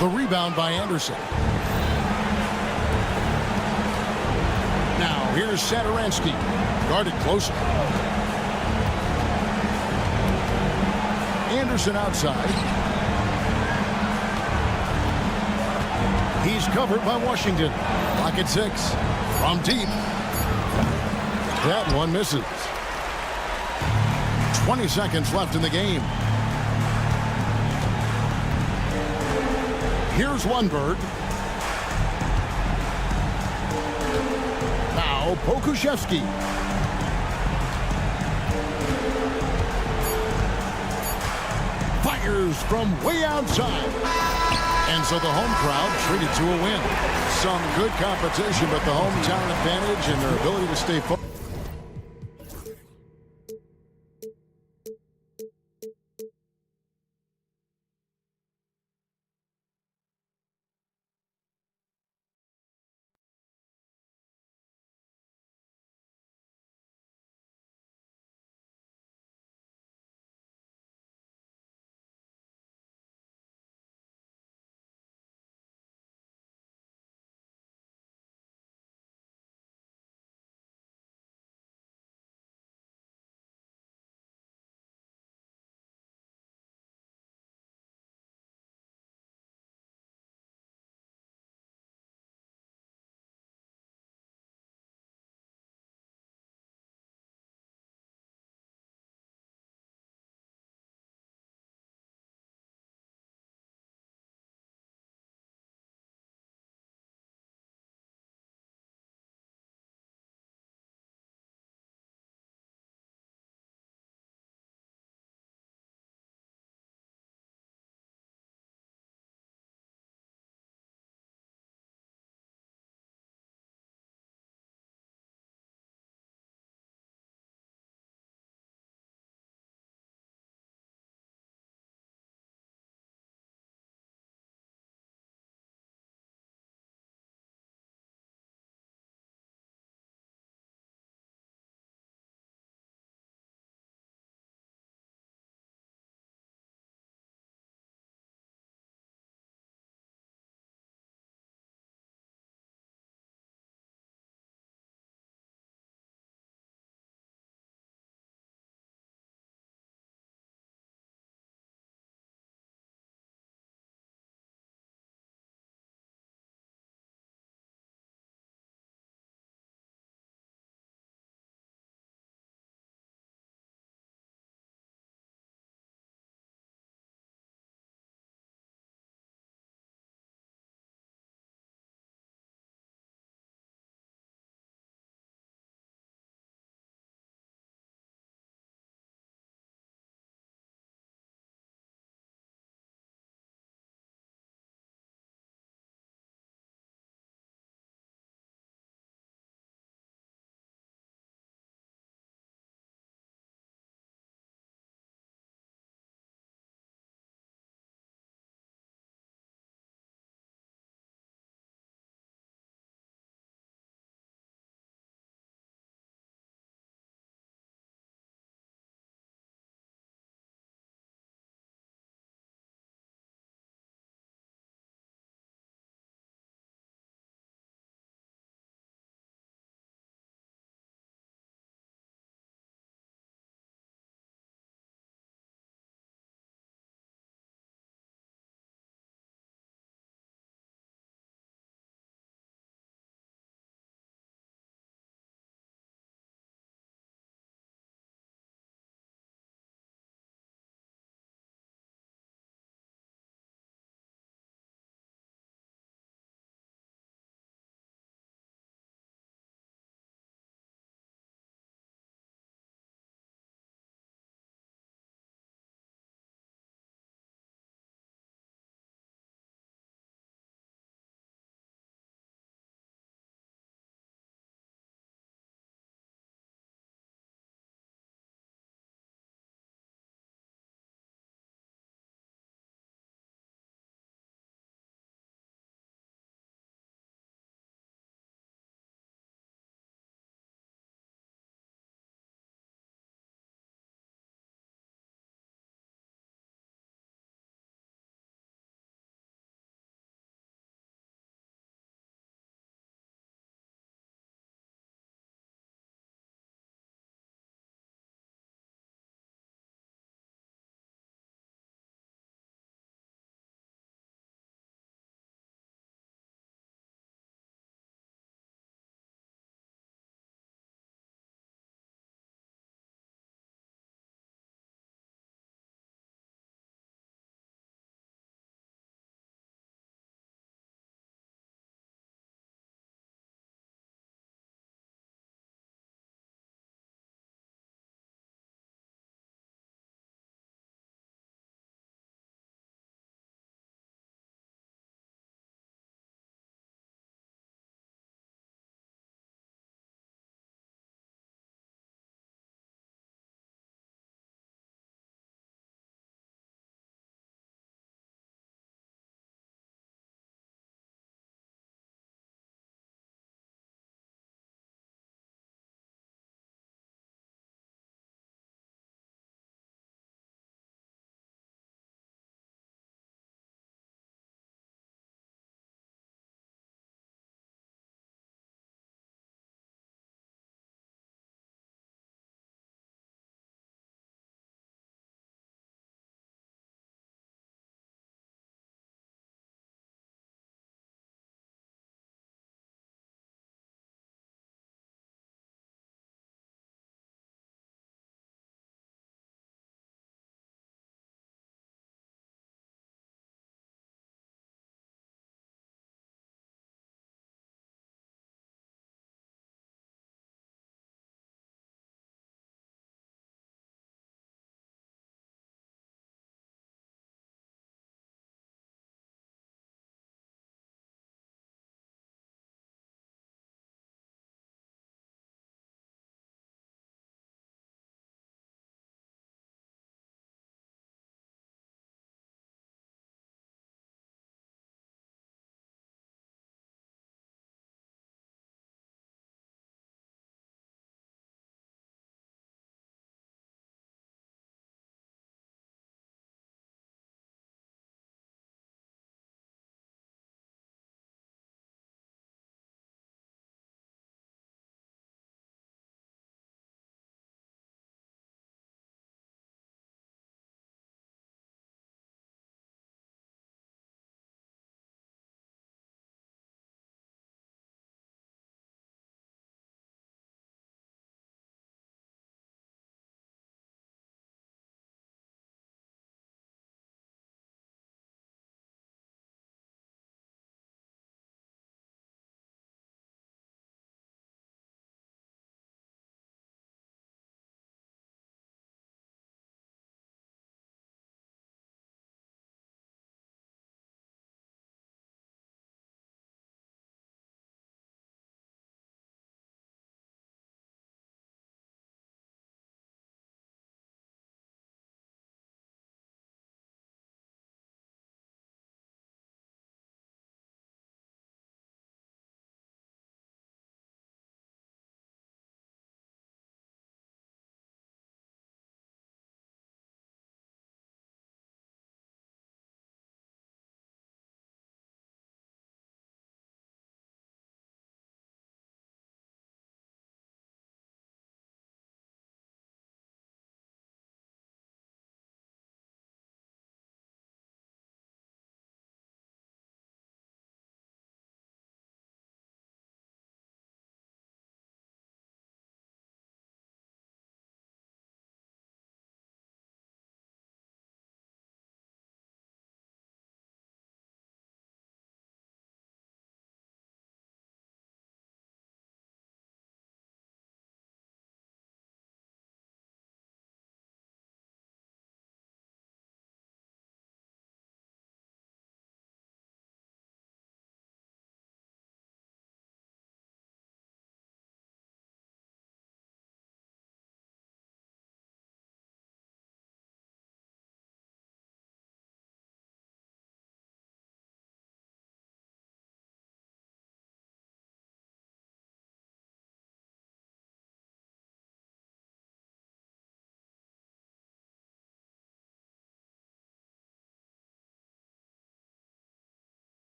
The rebound by Anderson. Now here's Satoransky. Guarded closer. Anderson outside. He's covered by Washington. Clock at 6. From deep. That one misses. 20 seconds left in the game. Here's Lundberg. Now Pokusevski. Fires from way outside. And so the home crowd treated to a win. Some good competition, but the hometown advantage and their ability to stay focused.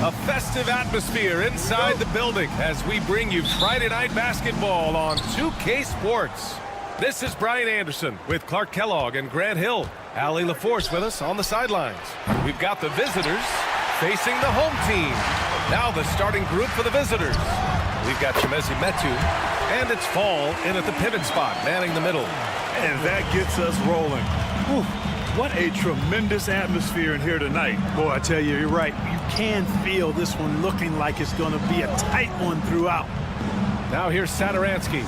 A festive atmosphere inside the building as we bring you Friday Night Basketball on 2K Sports. This is Brian Anderson with Clark Kellogg and Grant Hill. Allie LaForce with us on the sidelines. We've got the visitors facing the home team. Now the starting group for the visitors. We've got Chimezie Metu, and it's Fall in at the pivot spot, manning the middle. And that gets us rolling. Whew. What a tremendous atmosphere in here tonight. Boy, I tell you, you're right. You can feel this one looking like it's going to be a tight one throughout. Now here's Satoransky.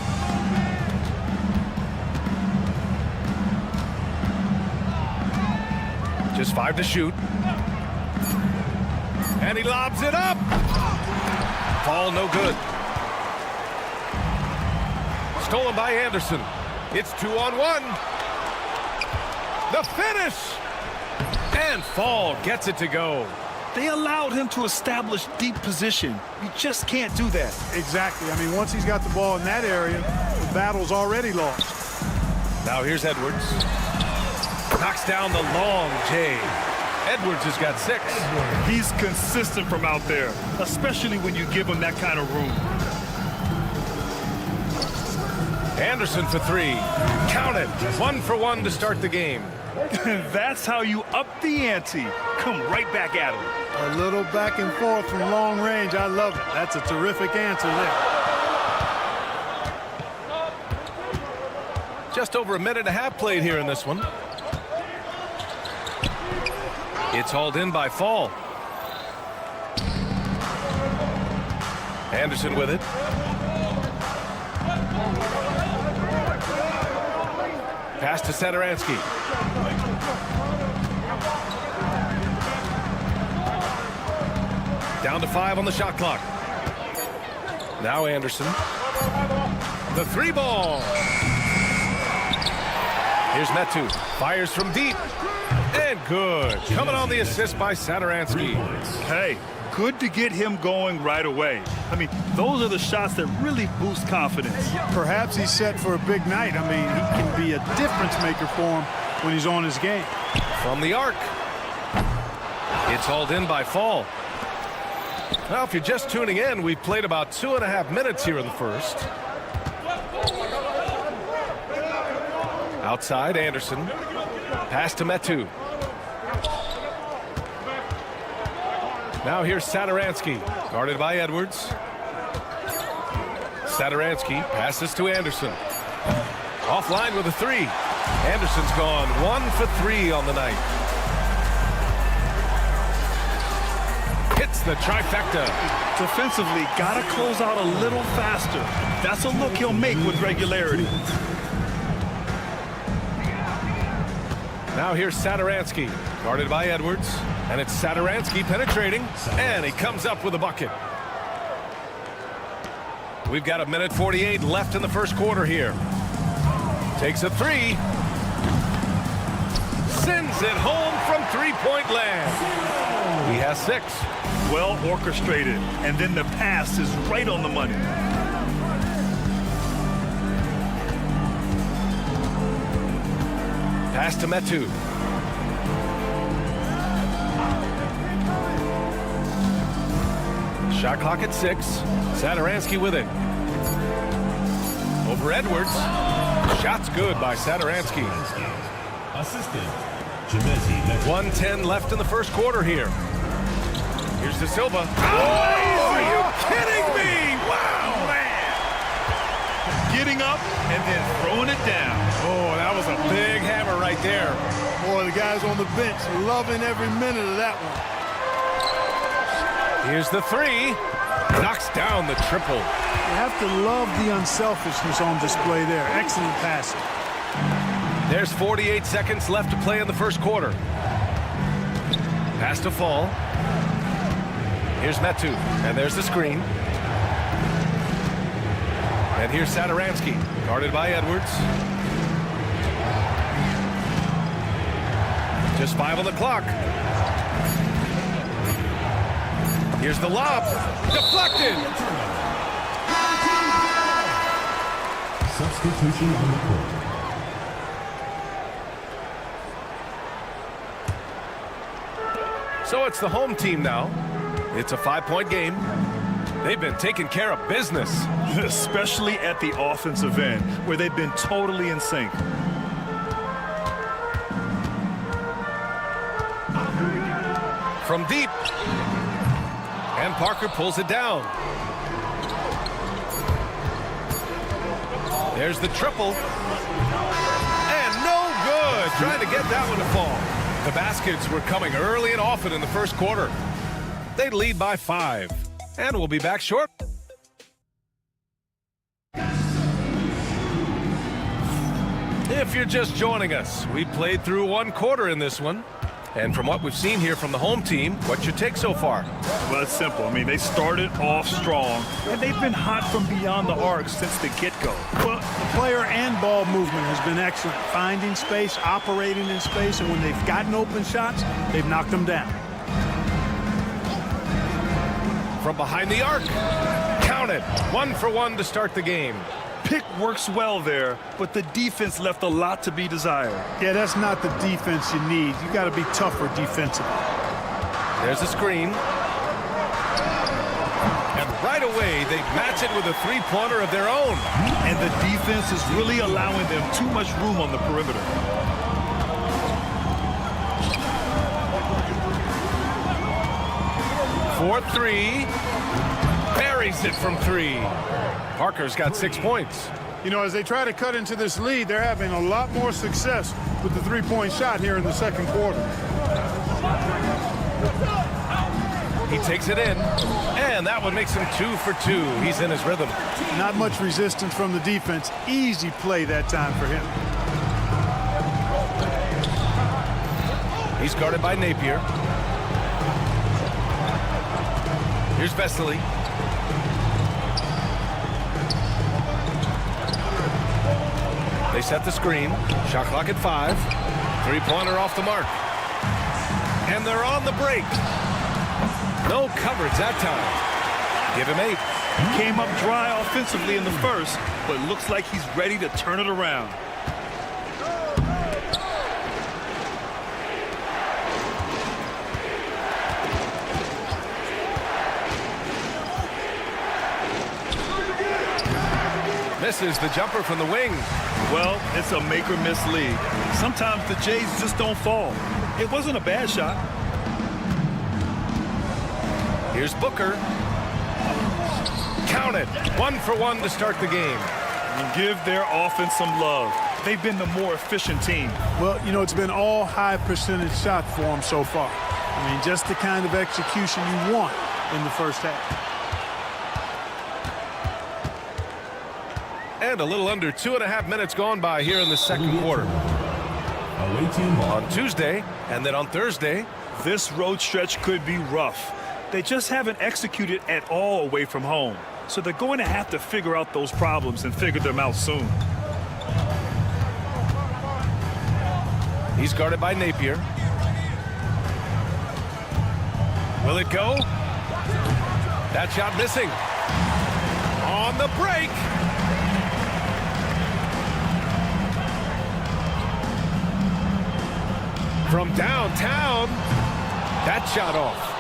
Just 5 to shoot. And he lobs it up. Fall no good. Stolen by Anderson. It's 2-on-1. The finish! And Fall gets it to go. They allowed him to establish deep position. You just can't do that. Exactly. I mean, once he's got the ball in that area, the battle's already lost. Now here's Edwards. Knocks down the long J. Edwards has got 6. He's consistent from out there, especially when you give him that kind of room. Anderson for 3. Count it. 1 for 1 to start the game. That's how you up the ante. Come right back at him. A little back and forth from long range. I love it. That's a terrific answer there. Just over a minute and a half played here in this one. It's hauled in by Fall. Anderson with it. Pass to Satoransky. Down to 5 on the shot clock. Now Anderson. The 3 ball. Here's Metu. Fires from deep. And good. Coming on the assist by Satoransky. Hey, good to get him going right away. I mean, those are the shots that really boost confidence. Perhaps he's set for a big night. I mean, he can be a difference maker for him when he's on his game. From the arc. It's hauled in by Fall. Now, if you're just tuning in, we've played about 2.5 minutes here in the first. Outside, Anderson. Pass to Metu. Now here's Satoransky, guarded by Edwards. Satoransky passes to Anderson. Offline with a 3. Anderson's gone 1 for 3 on the night. Hits the trifecta. Defensively, got to close out a little faster. That's a look he'll make with regularity. Now here's Satoransky, guarded by Edwards. And it's Satoransky penetrating, and he comes up with a bucket. We've got 1:48 left in the first quarter here. Takes a 3. Sends it home from 3-point land. He has 6. Well orchestrated, and then the pass is right on the money. Pass to Metu. Shot clock at 6. Satoransky with it. Over Edwards. Shot's good by Satoransky. Assistant, Chimezie Metu. 1:10 left in the first quarter here. Here's De Silva. Oh, are you kidding me? Wow, man. Getting up and then throwing it down. Oh, that was a big hammer right there. Boy, the guys on the bench loving every minute of that one. Here's the 3. Knocks down the triple. You have to love the unselfishness on display there. Excellent passing. There's 48 seconds left to play in the first quarter. Pass to Fall. Here's Metu, and there's the screen. And here's Satoransky, guarded by Edwards. Just 5 on the clock. Here's the lob. Deflected. Substitution on the court. So it's the home team now. It's a 5-point game. They've been taking care of business. Especially at the offensive end, where they've been totally in sync. From deep. And Parker pulls it down. There's the triple. And no good. Trying to get that one to fall. The baskets were coming early and often in the first quarter. They lead by 5. And we'll be back short. If you're just joining us, we played through 1 quarter in this one. And from what we've seen here from the home team, what's your take so far? Well, it's simple. I mean, they started off strong, and they've been hot from beyond the arc since the get-go. Well, the player and ball movement has been excellent. Finding space, operating in space, and when they've gotten open shots, they've knocked them down. From behind the arc. Count it. 1 for 1 to start the game. Pick works well there, but the defense left a lot to be desired. Yeah, that's not the defense you need. You got to be tougher defensively. There's a screen. And right away, they match it with a 3-pointer of their own. And the defense is really allowing them too much room on the perimeter. For 3. Buries it from 3. Parker's got 6 points. You know, as they try to cut into this lead, they're having a lot more success with the 3-point shot here in the second quarter. He takes it in, and that one makes him 2 for 2. He's in his rhythm. Not much resistance from the defense. Easy play that time for him. He's guarded by Napier. Here's Vesely. They set the screen. Shot clock at 5. 3-pointer off the mark. And they're on the break. No coverage that time. Give him 8. He came up dry offensively in the first, but looks like he's ready to turn it around. Misses the jumper from the wing. Well, it's a make-or-miss league. Sometimes the Jays just don't fall. It wasn't a bad shot. Here's Booker. Count it. 1 for 1 to start the game. And give their offense some love. They've been the more efficient team. Well, you know, it's been all high-percentage shots for them so far. I mean, just the kind of execution you want in the first half. And a little under 2.5 minutes gone by here in the second quarter. On Tuesday and then on Thursday. This road stretch could be rough. They just haven't executed at all away from home. So they're going to have to figure out those problems and figure them out soon. He's guarded by Napier. Will it go? That shot missing. On the break. From downtown, that shot off.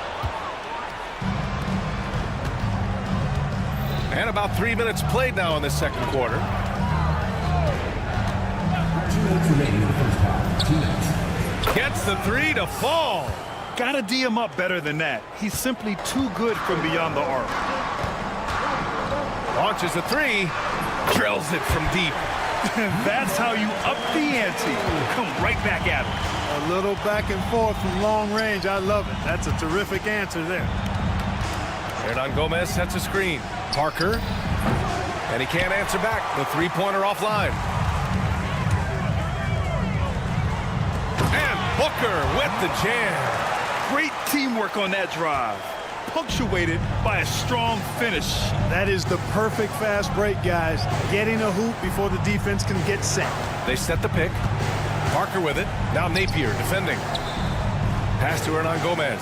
And about 3 minutes played now in the second quarter. 2 minutes remaining in the first half. 2 minutes. Gets the 3 to fall. Gotta D him up better than that. He's simply too good from beyond the arc. Launches a 3, drills it from deep. That's how you up the ante. Come right back at him. A little back and forth from long range. I love it. That's a terrific answer there. Hernan Gomez sets a screen. Parker. And he can't answer back. The 3-pointer offline. And Booker with the jam. Great teamwork on that drive. Punctuated by a strong finish. That is the perfect fast break, guys. Getting a hoop before the defense can get set. They set the pick. Parker with it. Now Napier defending. Pass to Hernan Gomez.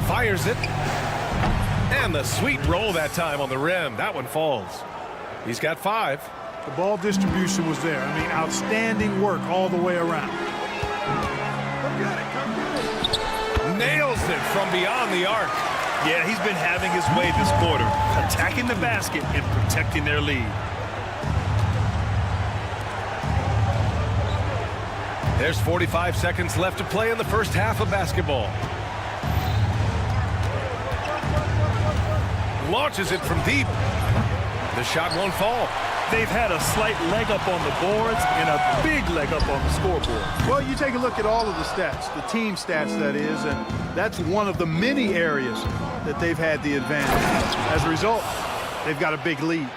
Fires it. And the sweet roll that time on the rim. That one falls. He's got 5. The ball distribution was there. I mean, outstanding work all the way around. nails it from beyond the arc. Yeah, he's been having his way this quarter, attacking the basket and protecting their lead. There's 45 seconds left to play in the first half of basketball. Launches it from deep. The shot won't fall. They've had a slight leg up on the boards and a big leg up on the scoreboard. Well, you take a look at all of the stats, the team stats that is, and that's one of the many areas that they've had the advantage. As a result, they've got a big lead.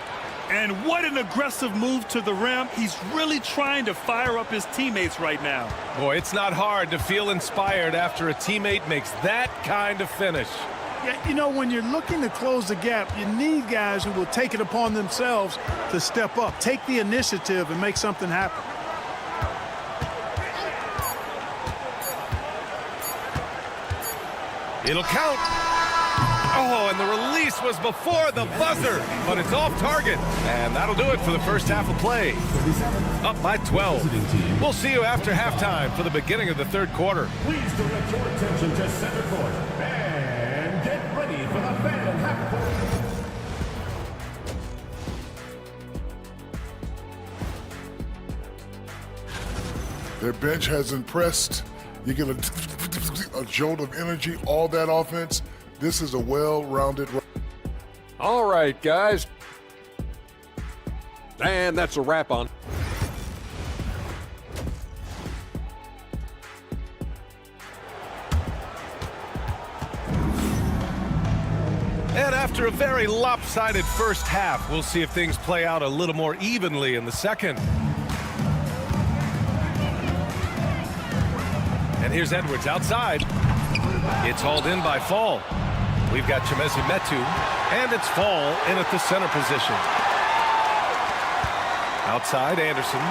And what an aggressive move to the rim. He's really trying to fire up his teammates right now. Boy, it's not hard to feel inspired after a teammate makes that kind of finish. Yeah, you know, when you're looking to close the gap, you need guys who will take it upon themselves to step up, take the initiative, and make something happen. It'll count. Oh, and the release was before the buzzer, but it's off target. And that'll do it for the first half of play. Up by 12. We'll see you after halftime for the beginning of the third quarter. Please direct your attention to center court and get ready for the fan half court. Their bench has impressed. You get a jolt of energy, all that offense. This is a well-rounded. All right, guys. And that's a wrap on. And after a very lopsided first half, we'll see if things play out a little more evenly in the second. And here's Edwards outside. It's hauled in by Fall. We've got Chemezi Metu, and it's Fall in at the center position. Outside, Anderson.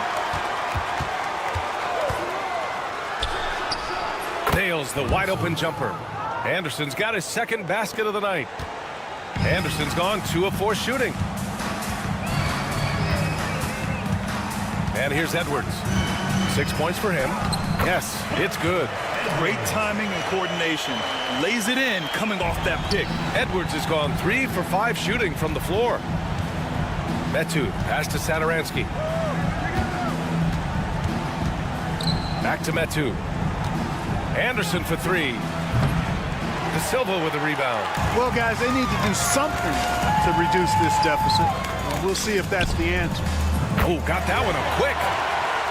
Nails the wide-open jumper. Anderson's got his second basket of the night. Anderson's gone 2 of 4 shooting. And here's Edwards. 6 points for him. Yes, it's good. Great timing and coordination. Lays it in coming off that pick. Edwards has gone 3 for 5 shooting from the floor. Metu, pass to Satoransky. Back to Metu. Anderson for 3. De Silva with a rebound. Well, guys, they need to do something to reduce this deficit. We'll see if that's the answer. Oh, got that one up quick.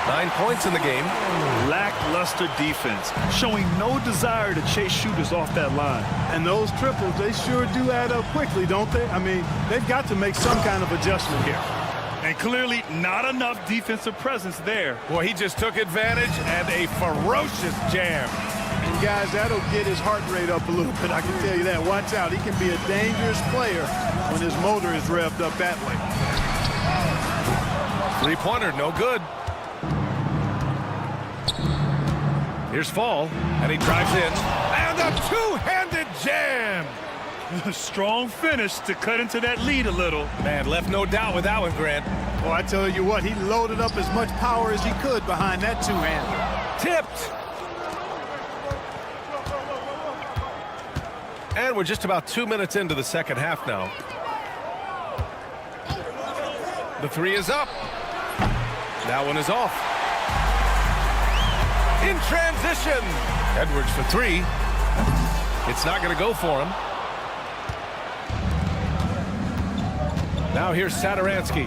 9 points in the game. Lackluster defense, showing no desire to chase shooters off that line. And those triples, they sure do add up quickly, don't they? I mean, they've got to make some kind of adjustment here. And clearly not enough defensive presence there. Boy, he just took advantage and a ferocious jam. And guys, that'll get his heart rate up a little bit, I can tell you that. Watch out, he can be a dangerous player when his motor is revved up that way. 3-pointer, no good. Here's Fall, and he drives in. And a two-handed jam! A strong finish to cut into that lead a little. Man, left no doubt with that one, Grant. Well, I tell you what, he loaded up as much power as he could behind that two-hander. Tipped! And we're just about 2 minutes into the second half now. The 3 is up. That one is off. In transition. Edwards for 3. It's not going to go for him. Now here's Satoransky.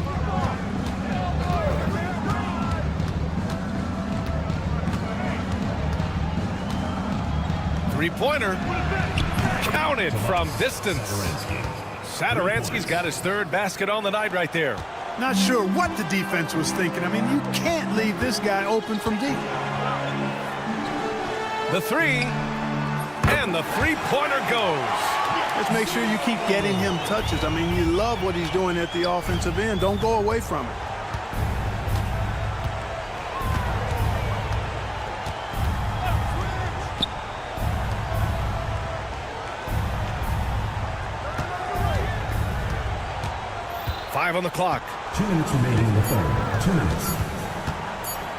Three-pointer. Counted from distance. Satoransky's got his third basket on the night right there. Not sure what the defense was thinking. I mean, you can't leave this guy open from deep. The 3, and the three-pointer goes. Let's make sure you keep getting him touches. I mean, you love what he's doing at the offensive end. Don't go away from it. Five on the clock. 2 minutes remaining in the third. 2 minutes.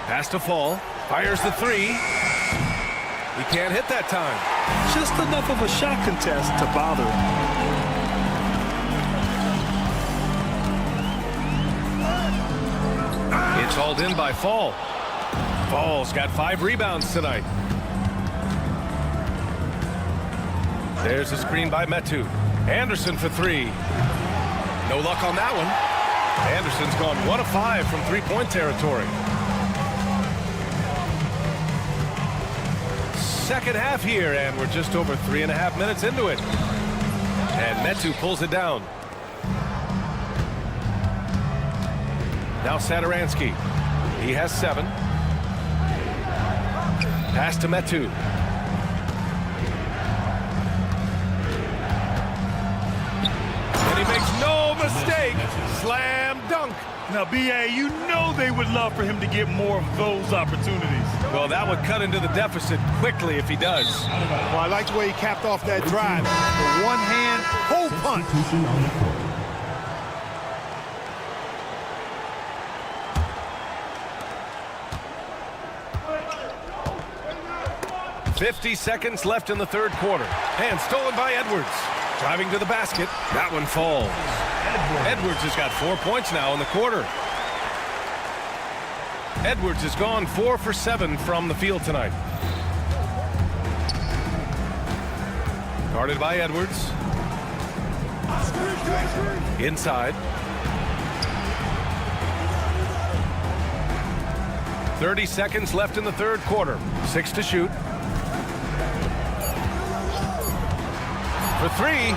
Pass to Fall. Fires the 3. He can't hit that time. Just enough of a shot contest to bother him. It's hauled in by Fall. Fall's got 5 rebounds tonight. There's a screen by Metu. Anderson for 3. No luck on that one. Anderson's gone 1 of 5 from three-point territory. Second half here, and we're just over 3.5 minutes into it. And Metu pulls it down. Now Satoransky. He has 7. Pass to Metu. And he makes no mistake. Slam dunk. Now, B.A., you know they would love for him to get more of those opportunities. Well, that would cut into the deficit quickly if he does. Well, I like the way he capped off that drive. The one-hand hole punch. 50 seconds left in the third quarter. And stolen by Edwards. Driving to the basket. That one falls. Edwards has got 4 points now in the quarter. Edwards has gone 4 for 7 from the field tonight. Guarded by Edwards. Inside. 30 seconds left in the third quarter. 6 to shoot. For 3.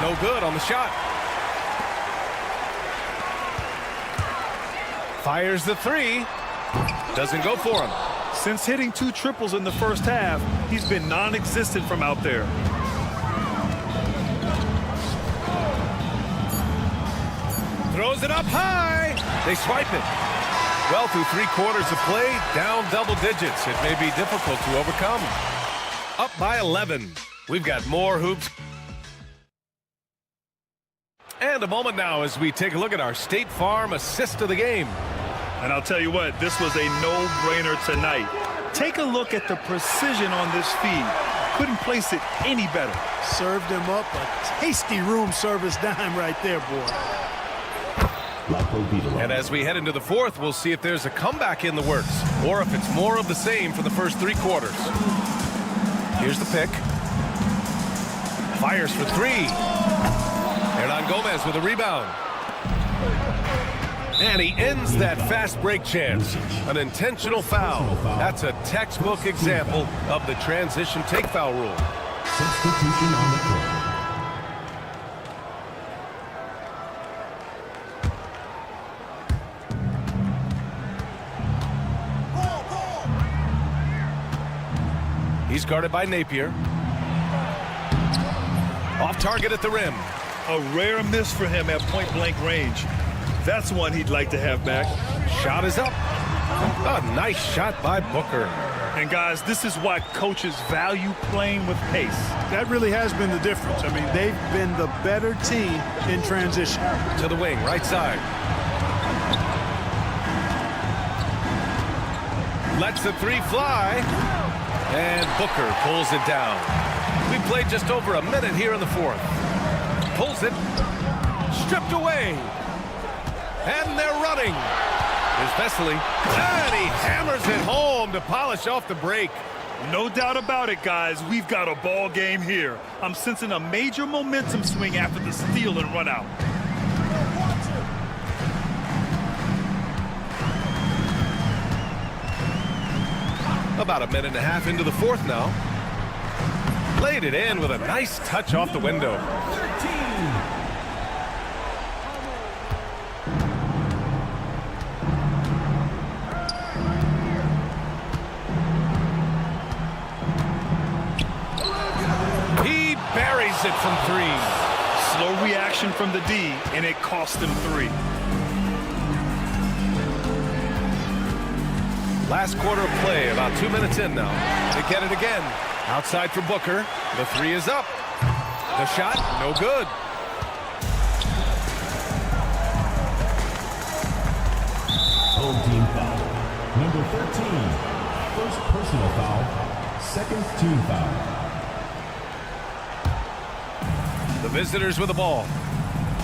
No good on the shot. Fires the 3. Doesn't go for him. Since hitting 2 triples in the first half, he's been non-existent from out there. Throws it up high. They swipe it. Well, through 3 quarters of play, down double digits. It may be difficult to overcome. Up by 11. We've got more hoops. And a moment now as we take a look at our State Farm assist of the game. And I'll tell you what, this was a no-brainer tonight. Take a look at the precision on this feed. Couldn't place it any better. Served him up a tasty room service dime right there, boy. And as we head into the fourth, we'll see if there's a comeback in the works or if it's more of the same for the first 3 quarters. Here's the pick. Fires for 3. Hernan Gomez with a rebound. And he ends that fast break chance. An intentional foul. That's a textbook example of the transition take foul rule. Substitution on the court. He's guarded by Napier. Off target at the rim. A rare miss for him at point-blank range. That's one he'd like to have back. Shot is up. A nice shot by Booker. And guys, this is why coaches value playing with pace. That really has been the difference. I mean, they've been the better team in transition. To the wing, right side. Lets the 3 fly. And Booker pulls it down. We played just over a minute here in the fourth. Pulls it. Stripped away. And they're running. Here's Vesely. And he hammers it home to polish off the break. No doubt about it, guys. We've got a ball game here. I'm sensing a major momentum swing after the steal and run out. About a minute and a half into the fourth now. Laid it in with a nice touch off the window. He buries it from 3. Slow reaction from the D, and it cost him 3. Last quarter of play, about 2 minutes in now. They get it again. Outside for Booker. The 3 is up. The shot, no good. Home team foul. Number 13. First personal foul. Second team foul. The visitors with the ball.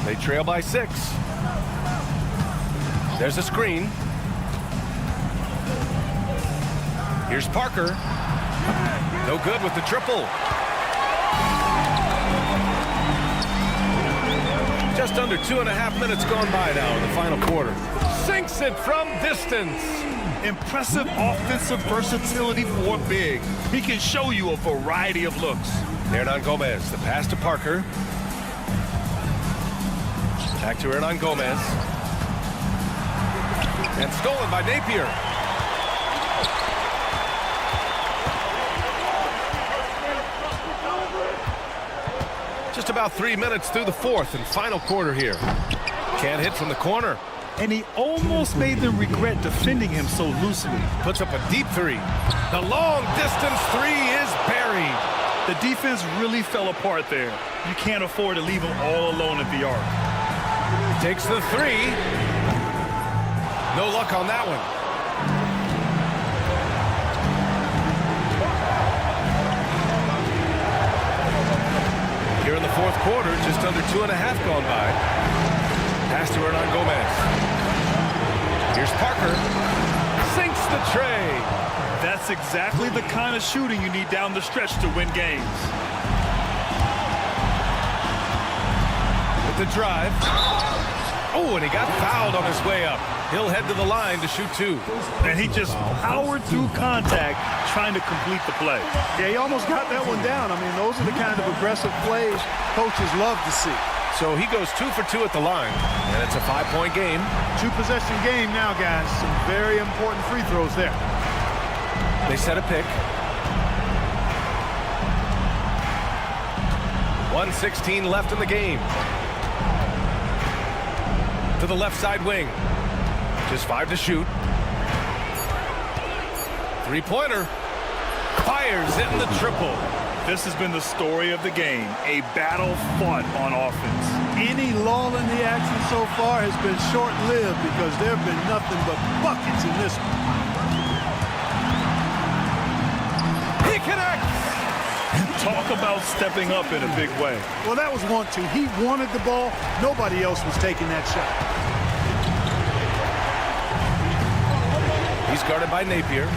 They trail by 6. There's a screen. Here's Parker. No good with the triple. Just under 2.5 minutes gone by now in the final quarter. Sinks it from distance. Impressive offensive versatility for big. He can show you a variety of looks. Hernan Gomez, the pass to Parker. Back to Hernan Gomez. And stolen by Napier. Just about 3 minutes through the fourth and final quarter here. Can't hit from the corner. And he almost made them regret defending him so loosely. Puts up a deep three. The long distance three is buried. The defense really fell apart there. You can't afford to leave him all alone at the arc. Takes the three. No luck on that one. Here in the fourth quarter, just under 2.5 gone by. Pass to Hernan Gomez. Here's Parker. Sinks the tray. That's exactly the kind of shooting you need down the stretch to win games. With the drive. Oh, and he got fouled on his way up. He'll head to the line to shoot 2. And he just powered through contact trying to complete the play. Yeah, he almost got that one down. I mean, those are the kind of aggressive plays coaches love to see. So he goes 2 for 2 at the line, and it's a 5-point game. 2-possession game now, guys. Some very important free throws there. They set a pick. 1:16 left in the game. To the left side wing. Just 5 to shoot. Three-pointer. Fires in the triple. This has been the story of the game. A battle fought on offense. Any lull in the action so far has been short-lived because there have been nothing but buckets in this one. He connects! Talk about stepping up in a big way. Well, that was 1-2. He wanted the ball. Nobody else was taking that shot. He's guarded by Napier.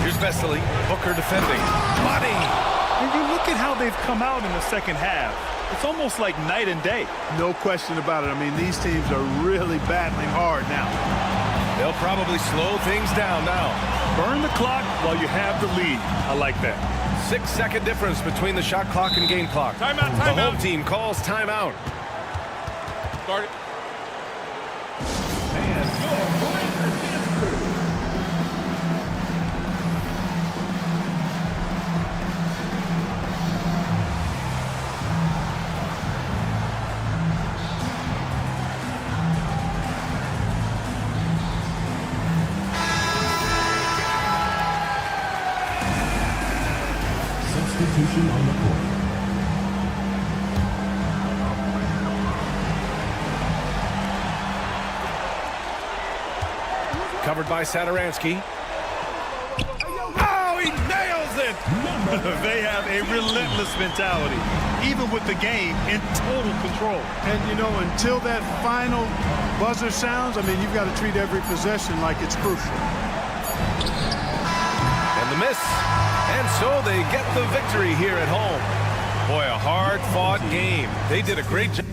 Here's Vesely. Booker defending. Money! When you look at how they've come out in the second half, it's almost like night and day. No question about it. I mean, these teams are really battling hard now. They'll probably slow things down now. Burn the clock while you have the lead. I like that. 6-second difference between the shot clock and game clock. Timeout, The timeout. home team calls timeout. Start it. Substitution on the court. Covered by Saturansky. Oh, he nails it! They have a relentless mentality, even with the game in total control. And, you know, until that final buzzer sounds, I mean, you've got to treat every possession like it's crucial. And the miss. And so they get the victory here at home. Boy, a hard-fought game. They did a great job.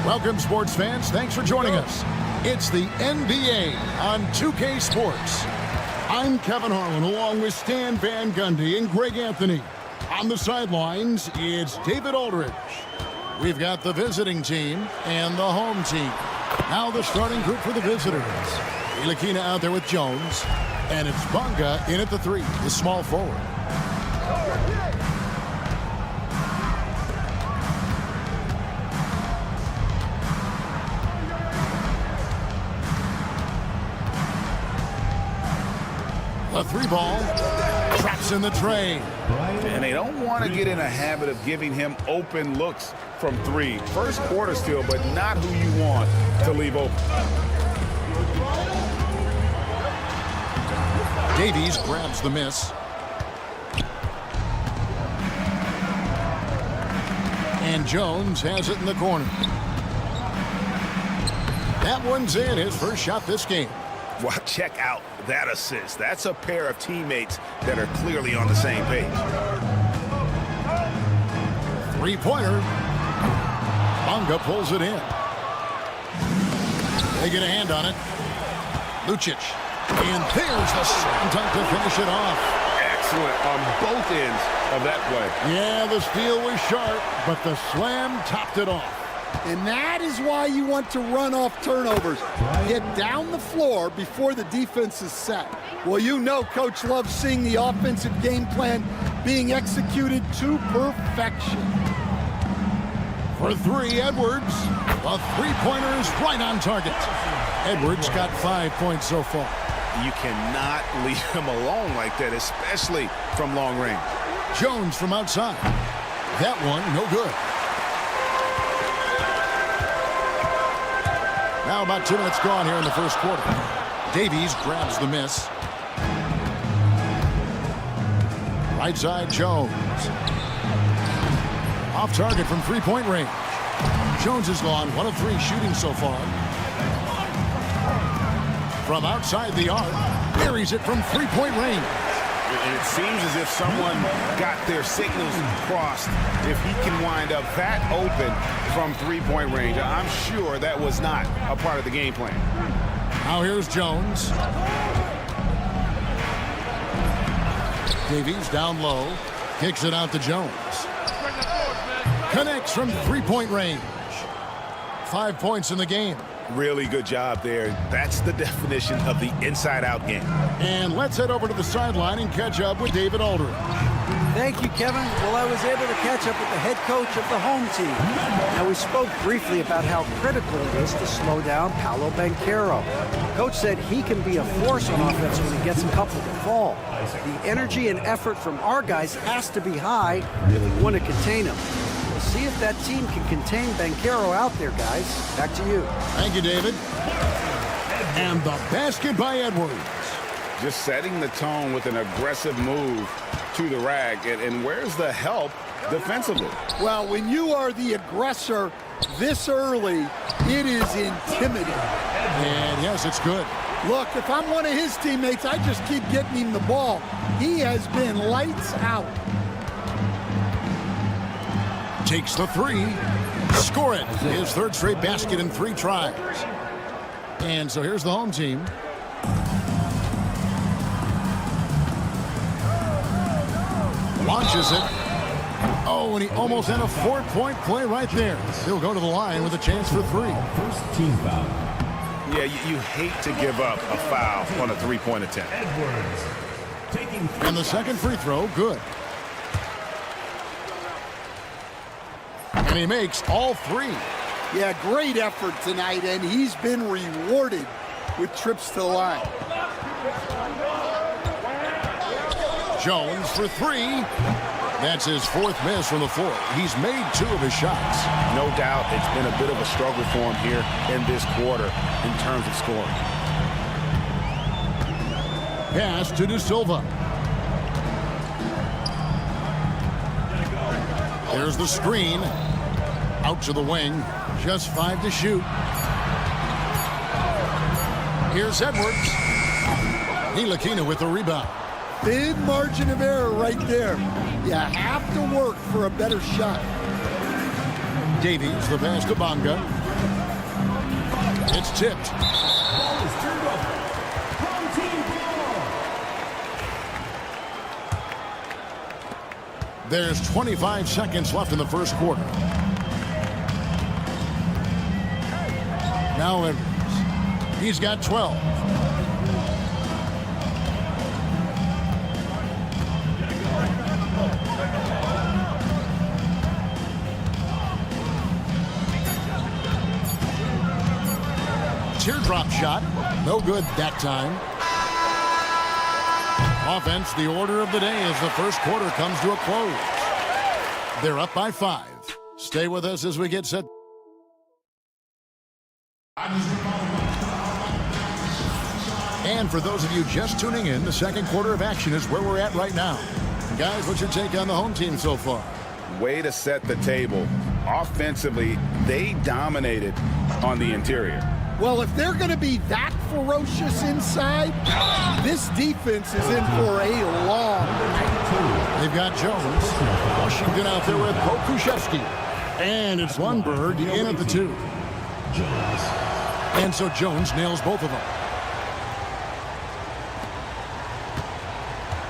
Welcome, sports fans. Thanks for joining us. It's the NBA on 2K Sports. I'm Kevin Harlan, along with Stan Van Gundy and Greg Anthony. On the sidelines, it's David Aldridge. We've got the visiting team and the home team. Now the starting group for the visitors. Ntilikina out there with Jones. And it's Bonga in at the 3, the small forward. The 3 ball traps in the tray. And they don't want to get in a habit of giving him open looks from 3. First quarter still, but not who you want to leave open. Davies grabs the miss. And Jones has it in the corner. That one's in, his first shot this game. Well, check out that assist. That's a pair of teammates that are clearly on the same page. 3-pointer. Bonga pulls it in. They get a hand on it. Lucic. And there's the slam dunk to finish it off. Excellent on both ends of that play. Yeah, the steal was sharp, but the slam topped it off. And that is why you want to run off turnovers. Get down the floor before the defense is set. Well, you know Coach loves seeing the offensive game plan being executed to perfection. For 3, Edwards. The 3-pointer is right on target. Edwards got 5 points so far. You cannot leave him alone like that, especially from long range. Jones from outside. That one, no good. Now about 2 minutes gone here in the first quarter. Davies grabs the miss. Right side, Jones. Off target from 3-point range. Jones has gone 1 of 3 shooting so far. From outside the arc, buries it from 3-point range. And it seems as if someone got their signals crossed. If he can wind up that open from 3-point range, I'm sure that was not a part of the game plan. Now here's Jones. Davies down low. Kicks it out to Jones. Connects from 3-point range. 5 points in the game. Really good job there. That's the definition of the inside-out game. And let's head over to the sideline and catch up with David Aldridge. Thank you, Kevin. Well, I was able to catch up with the head coach of the home team. Now, we spoke briefly about how critical it is to slow down Paolo Banchero. Coach said he can be a force on offense when he gets a couple to fall. The energy and effort from our guys has to be high if we want to contain him. We'll see if that team can contain Banchero out there, guys. Back to you. Thank you, David. And the basket by Edwards. Just setting the tone with an aggressive move to the rack. And where's the help defensively? Well, when you are the aggressor this early, it is intimidating. And yes, it's good. Look, if I'm one of his teammates, I just keep getting him the ball. He has been lights out. Takes the 3. Score it. His 3rd straight basket in 3 tries. And so here's the home team. Launches it. Oh, and he almost had a 4-point play right there. He'll go to the line with a chance for 3. First team foul. Yeah, you hate to give up a foul on a 3-point attempt. Edwards. And the second free throw, good. And he makes all 3. Yeah, great effort tonight, and he's been rewarded with trips to the line. Jones for 3. That's his 4th miss from the floor. He's made 2 of his shots. No doubt it's been a bit of a struggle for him here in this quarter in terms of scoring. Pass to De Silva. There's the screen. Out to the wing. Just 5 to shoot. Here's Edwards. Ntilikina with the rebound. thin margin of error right there. You have to work for a better shot. Davies, the pass to Bonga. It's tipped. Ball is turned over. Home team ball. There's 25 seconds left in the first quarter. Now Edwards. He's got 12. Teardrop shot. No good that time. Offense, the order of the day as the first quarter comes to a close. They're up by 5. Stay with us as we get set. And for those of you just tuning in, the second quarter of action is where we're at right now. Guys, what's your take on the home team so far? Way to set the table. Offensively, they dominated on the interior. Well, if they're going to be that ferocious inside, this defense is in for a long night. They've got Jones. Washington out there with Pokuševski. And it's Lundberg in at the 2. And so Jones nails both of them.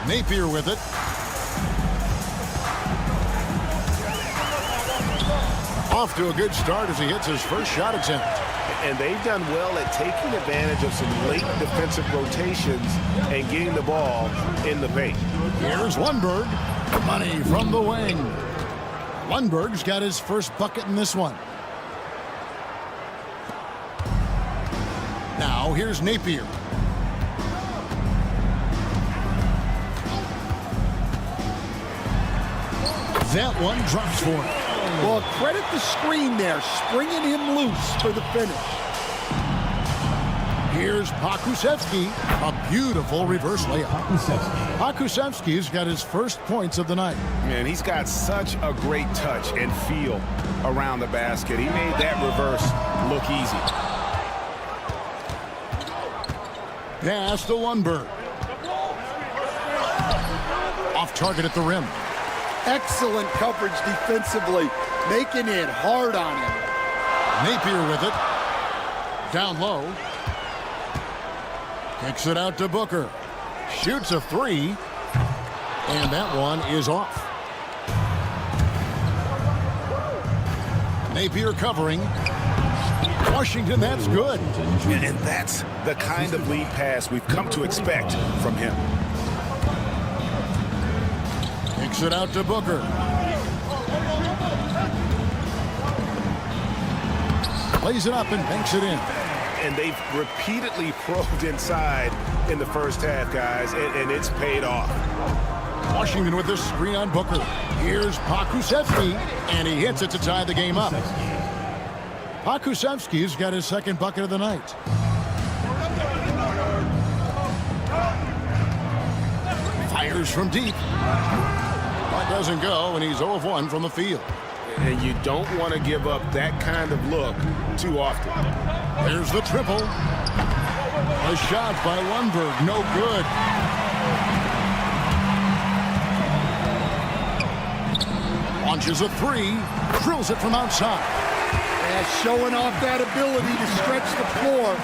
Napier with it. Off to a good start as he hits his first shot attempt. And they've done well at taking advantage of some late defensive rotations and getting the ball in the paint. Here's Lundberg. Money from the wing. Lundberg's got his first bucket in this one. Now here's Napier. That one drops for him. Well, credit the screen there, springing him loose for the finish. Here's Pokuševski, a beautiful reverse layup. Pokuševski's got his first points of the night. And he's got such a great touch and feel around the basket. He made that reverse look easy. Pass to Lundberg. Off target at the rim. Excellent coverage defensively, making it hard on him. Napier with it. Down low. Kicks it out to Booker. Shoots a 3. And that one is off. Napier covering. Washington, that's good. And that's the kind of lead pass we've come to expect from him. Kicks it out to Booker. Plays it up and banks it in. And they've repeatedly probed inside in the first half, guys, and it's paid off. Washington with this screen on Booker. Here's Pokuševski, and he hits it to tie the game up. Pokuševski's got his second bucket of the night. Fires from deep. That doesn't go, and he's 0 of 1 from the field. And you don't want to give up that kind of look too often. There's the triple. A shot by Lundberg, no good. Launches a 3, drills it from outside. And showing off that ability to stretch the floor.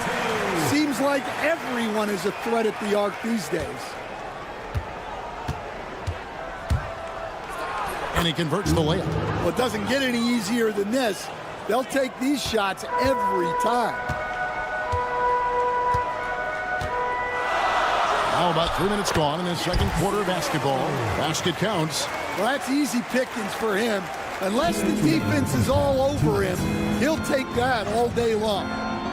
Seems like everyone is a threat at the arc these days. And he converts the layup. Well, it doesn't get any easier than this. They'll take these shots every time. Now about 3 minutes gone in the second quarter of basketball. Basket counts. Well, that's easy pickings for him. Unless the defense is all over him, he'll take that all day long.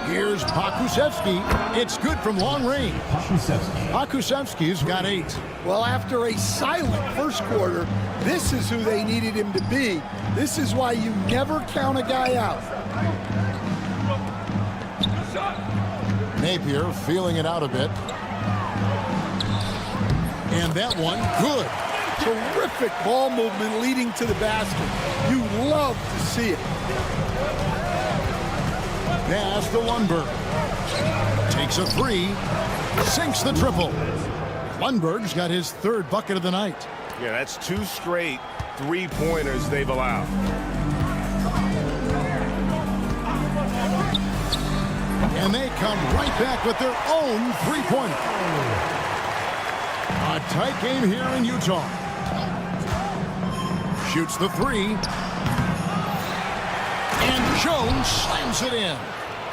Here's Pokuševski. It's good from long range. Pokuševski's got 8. Well, after a silent first quarter, this is who they needed him to be. This is why you never count a guy out. Napier feeling it out a bit. And that one, good. Terrific ball movement leading to the basket. You love to see it. Pass to Lundberg. Takes a 3. Sinks the triple. Lundberg's got his 3rd bucket of the night. Yeah, that's 2 straight three-pointers they've allowed. And they come right back with their own three-pointer. A tight game here in Utah. Shoots the 3. And Jones slams it in.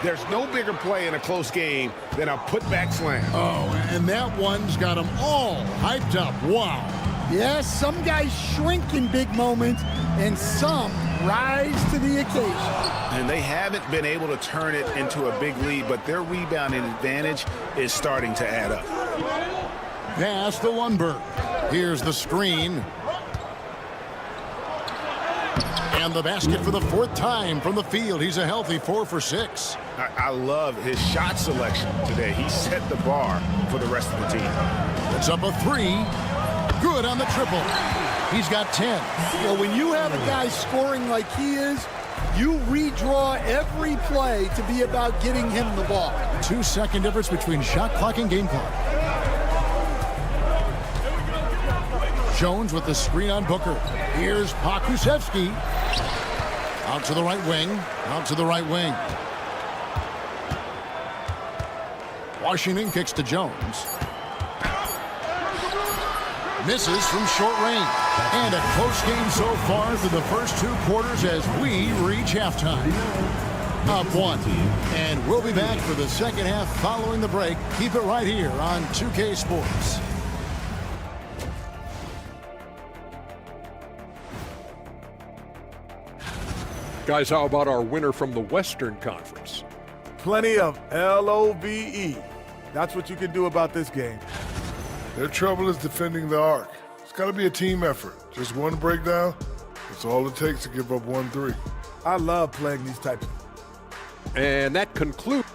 There's no bigger play in a close game than a putback slam. Oh, and that one's got them all hyped up. Wow. Yes, some guys shrink in big moments, and some rise to the occasion. And they haven't been able to turn it into a big lead, but their rebounding advantage is starting to add up. Pass to Lundberg. Here's the screen. And the basket for the 4th time from the field. He's a healthy 4 for 6. I love his shot selection today. He set the bar for the rest of the team. It's up a 3. Good on the triple. He's got 10. Well, when you have a guy scoring like he is, you redraw every play to be about getting him the ball. 2-second difference between shot clock and game clock. Jones with the screen on Booker. Here's Pokusevski. Out to the right wing. Out to the right wing. Washington kicks to Jones. Misses from short range. And a close game so far through the first 2 quarters as we reach halftime. Up 1. And we'll be back for the second half following the break. Keep it right here on 2K Sports. Guys, how about our winner from the Western Conference? Plenty of LOVE. That's what you can do about this game. Their trouble is defending the arc. It's got to be a team effort. Just one breakdown, that's all it takes to give up 1 3. I love playing these types of. And that concludes.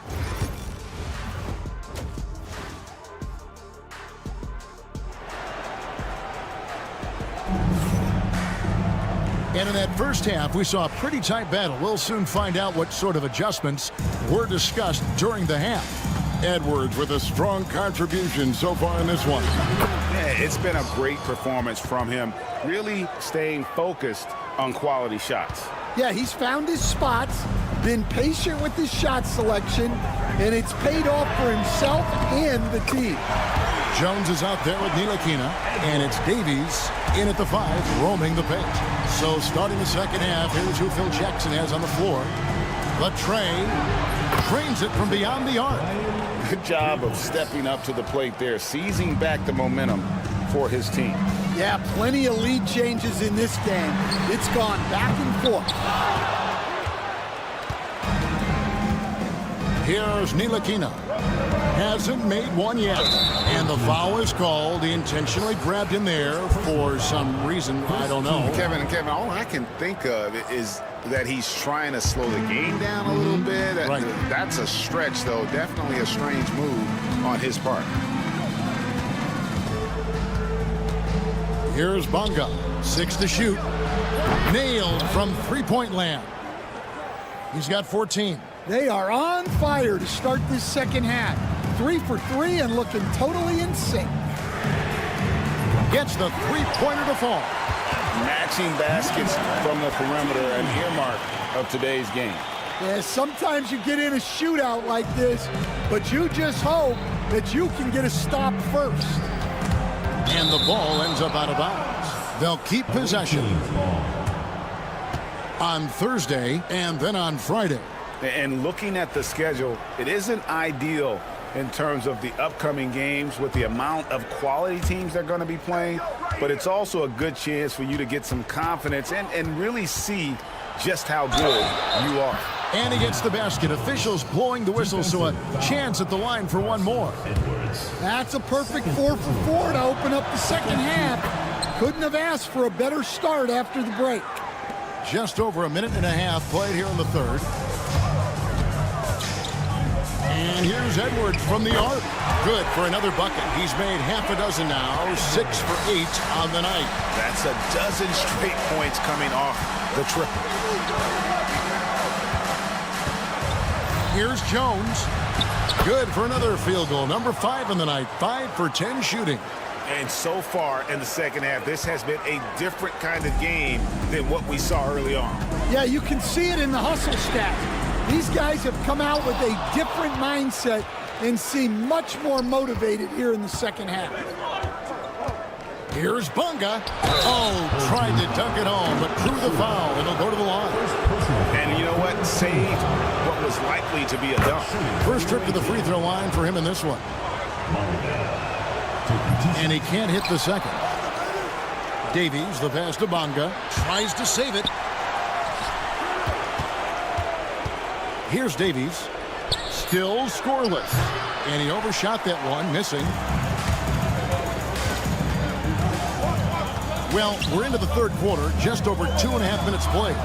And in that first half, we saw a pretty tight battle. We'll soon find out what sort of adjustments were discussed during the half. Edwards with a strong contribution so far in this one. Yeah, it's been a great performance from him, really staying focused on quality shots. Yeah, he's found his spots, been patient with his shot selection, and it's paid off for himself and the team. Jones is out there with Ntilikina, and it's Davies in at the 5, roaming the paint. So starting the second half, here's who Phil Jackson has on the floor. Latrey drains it from beyond the arc. Good job of stepping up to the plate there, seizing back the momentum for his team. Yeah, plenty of lead changes in this game. It's gone back and forth. Here's Ntilikina. Hasn't made one yet. And the foul is called. He intentionally grabbed him there for some reason. I don't know. Kevin, all I can think of is that he's trying to slow the game down a little bit. Right. That's a stretch, though. Definitely a strange move on his part. Here's Bonga. 6 to shoot. Nailed from three-point land. He's got 14. They are on fire to start this second half. 3 for 3 and looking totally in sync. Gets the three-pointer to fall. Matching baskets from the perimeter, an earmark of today's game. Yeah, sometimes you get in a shootout like this, but you just hope that you can get a stop first. And the ball ends up out of bounds. They'll keep possession on Thursday and then on Friday. And looking at the schedule, it isn't ideal in terms of the upcoming games with the amount of quality teams they're going to be playing, but it's also a good chance for you to get some confidence and really see just how good you are. And he gets the basket. Officials blowing the whistle, so a chance at the line for one more. That's a perfect 4 for 4 to open up the second half. Couldn't have asked for a better start after the break. Just over a minute and a half played here in the third. And here's Edwards from the arc. Good for another bucket. He's made half a dozen now, 6 for 8 on the night. That's a dozen straight points coming off the triple. Here's Jones. Good for another field goal. Number 5 in the night. 5 for 10 shooting. And so far in the second half, this has been a different kind of game than what we saw early on. Yeah, you can see it in the hustle stats. These guys have come out with a different mindset and seem much more motivated here in the second half. Here's Bunga. Oh, tried to dunk it home, but drew the foul. It'll go to the line. And you know what? Saved what was likely to be a dunk. First trip to the free throw line for him in this one. And he can't hit the second. Davies, the pass to Bunga. Tries to save it. Here's Davies. Still scoreless. And he overshot that one, missing. Well, we're into the third quarter, just over 2.5 minutes played.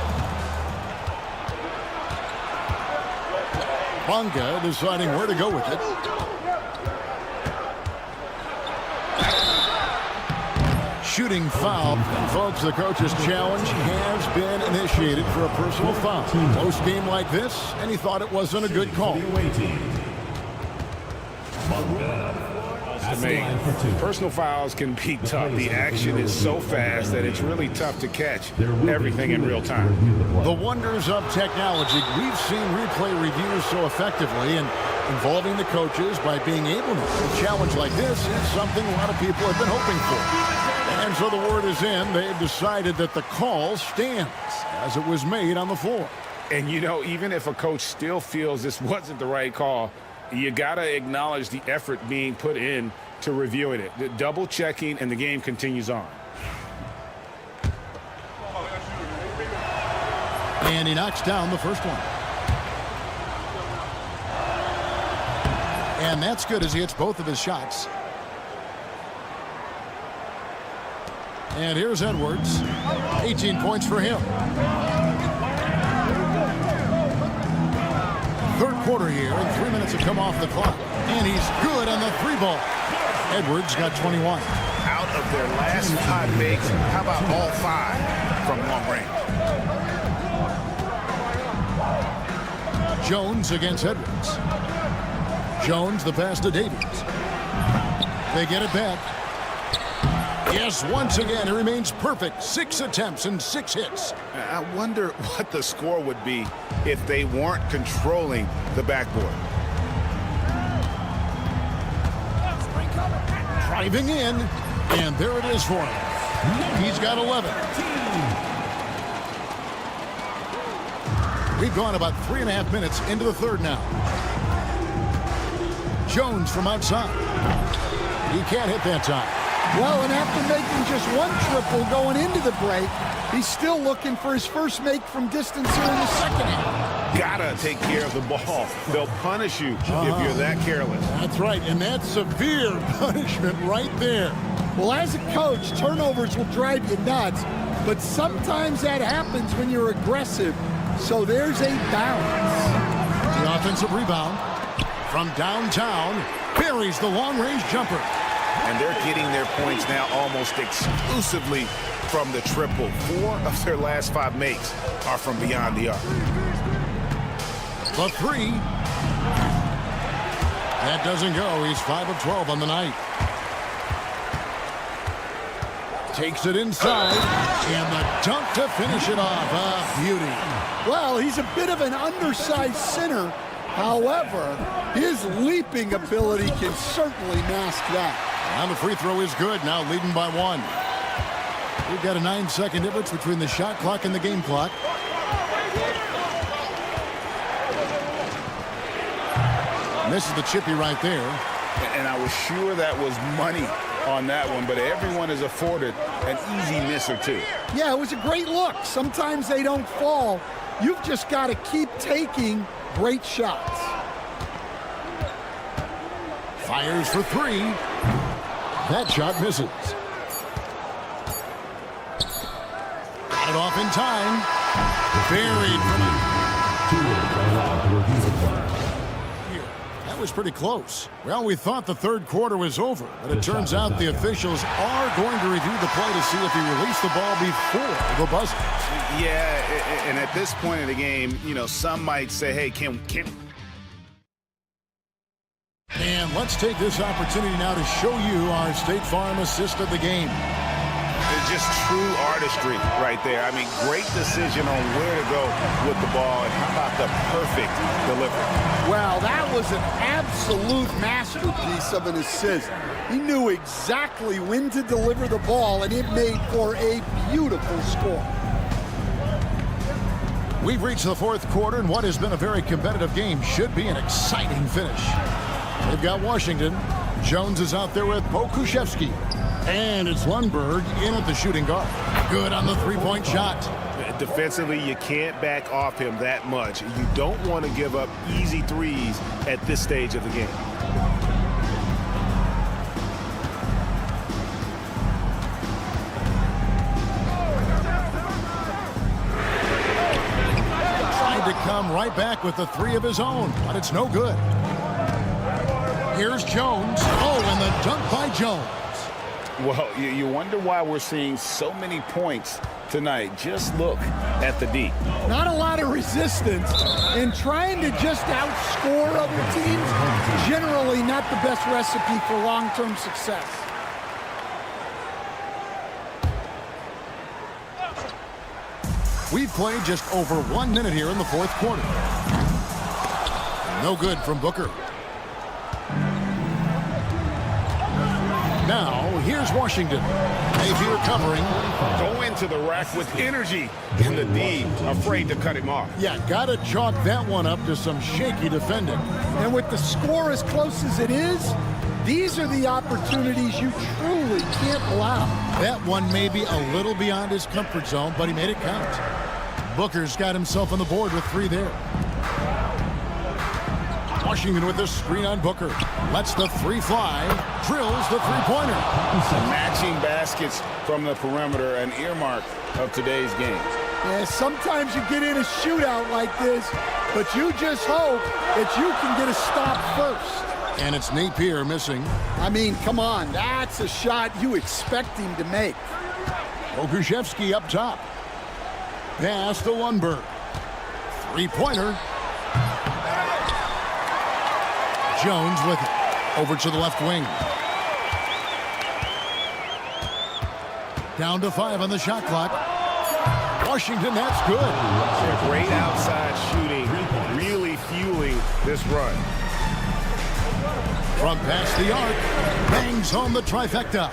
Bunga deciding where to go with it. Shooting foul. And folks, the coach's challenge has been initiated for a personal foul. Close game like this, and he thought it wasn't a good call. Personal fouls can be tough. The action is so fast that it's really tough to catch everything in real time. The wonders of technology. We've seen replay reviews so effectively, and involving the coaches by being able to a challenge like this is something a lot of people have been hoping for. And so the word is in. They've decided that the call stands as it was made on the floor. And, you know, even if a coach still feels this wasn't the right call, you got to acknowledge the effort being put in to reviewing it. The double checking, and the game continues on. And he knocks down the first one. And that's good as he hits both of his shots. And here's Edwards. 18 points for him. Third quarter here, and 3 minutes have come off the clock. And he's good on the three ball. Edwards got 21. Out of their last 5 makes, how about all 5 from long range? Jones against Edwards. Jones, the pass to Davies. They get it back. Yes, once again, it remains perfect. 6 attempts and 6 hits. I wonder what the score would be if they weren't controlling the backboard. Driving in, and there it is for him. He's got 11. We've gone about 3.5 minutes into the third now. Jones from outside. He can't hit that time. Well, and after making just one triple going into the break, he's still looking for his first make from distance here in the second half. Gotta take care of the ball. They'll punish you if you're that careless. That's right, and that's severe punishment right there. Well, as a coach, turnovers will drive you nuts, but sometimes that happens when you're aggressive, so there's a balance. The offensive rebound from downtown buries the long-range jumper. And they're getting their points now almost exclusively from the triple. 4 of their last 5 makes are from beyond the arc. The three. That doesn't go. He's 5 of 12 on the night. Takes it inside. And the dunk to finish it off. A beauty. Well, he's a bit of an undersized center. However, his leaping ability can certainly mask that. And the free throw is good, now leading by 1. We've got a 9-second difference between the shot clock and the game clock. And this is the chippy right there. And I was sure that was money on that one, but everyone is afforded an easy miss or 2. Yeah, it was a great look. Sometimes they don't fall. You've just got to keep taking great shots. Fires for 3. That shot misses. Got it off in time. Buried from here. That was pretty close. Well, we thought the third quarter was over, but it turns out the officials are going to review the play to see if he released the ball before the buzzer. Yeah, and at this point in the game, you know, some might say, hey, can And And let's take this opportunity now to show you our State Farm assist of the game. It's just true artistry right there. I mean, great decision on where to go with the ball, and how about the perfect delivery? Well, that was an absolute masterpiece of an assist. He knew exactly when to deliver the ball, and it made for a beautiful score. We've reached the fourth quarter, and what has been a very competitive game should be an exciting finish. They've got Washington. Jones is out there with Pokuševski. And it's Lundberg in at the shooting guard. Good on the three-point shot. Defensively, you can't back off him that much. You don't want to give up easy threes at this stage of the game. Tried to come right back with the three of his own, but it's no good. Here's Jones. Oh, and the dunk by Jones. Well, you wonder why we're seeing so many points tonight. Just look at the D. Not a lot of resistance, and trying to just outscore other teams, generally not the best recipe for long-term success. We've played just over 1 minute here in the fourth quarter. No good from Booker. Now, here's Washington. Mayfield covering. Go into the rack with energy. And the D afraid to cut him off. Yeah, got to chalk that one up to some shaky defending. And with the score as close as it is, these are the opportunities you truly can't allow. That one may be a little beyond his comfort zone, but he made it count. Booker's got himself on the board with 3 there. Washington with the screen on Booker. Lets the 3 fly. Drills the three-pointer. Matching baskets from the perimeter, an earmark of today's game. Yeah, sometimes you get in a shootout like this, but you just hope that you can get a stop first. And it's Napier missing. I mean, come on. That's a shot you expect him to make. Pokuševski up top. Pass to Lundberg. Three-pointer. Jones with it. Over to the left wing. Down to 5 on the shot clock. Washington, that's good. Great outside shooting, really fueling this run. From past the arc, bangs home the trifecta.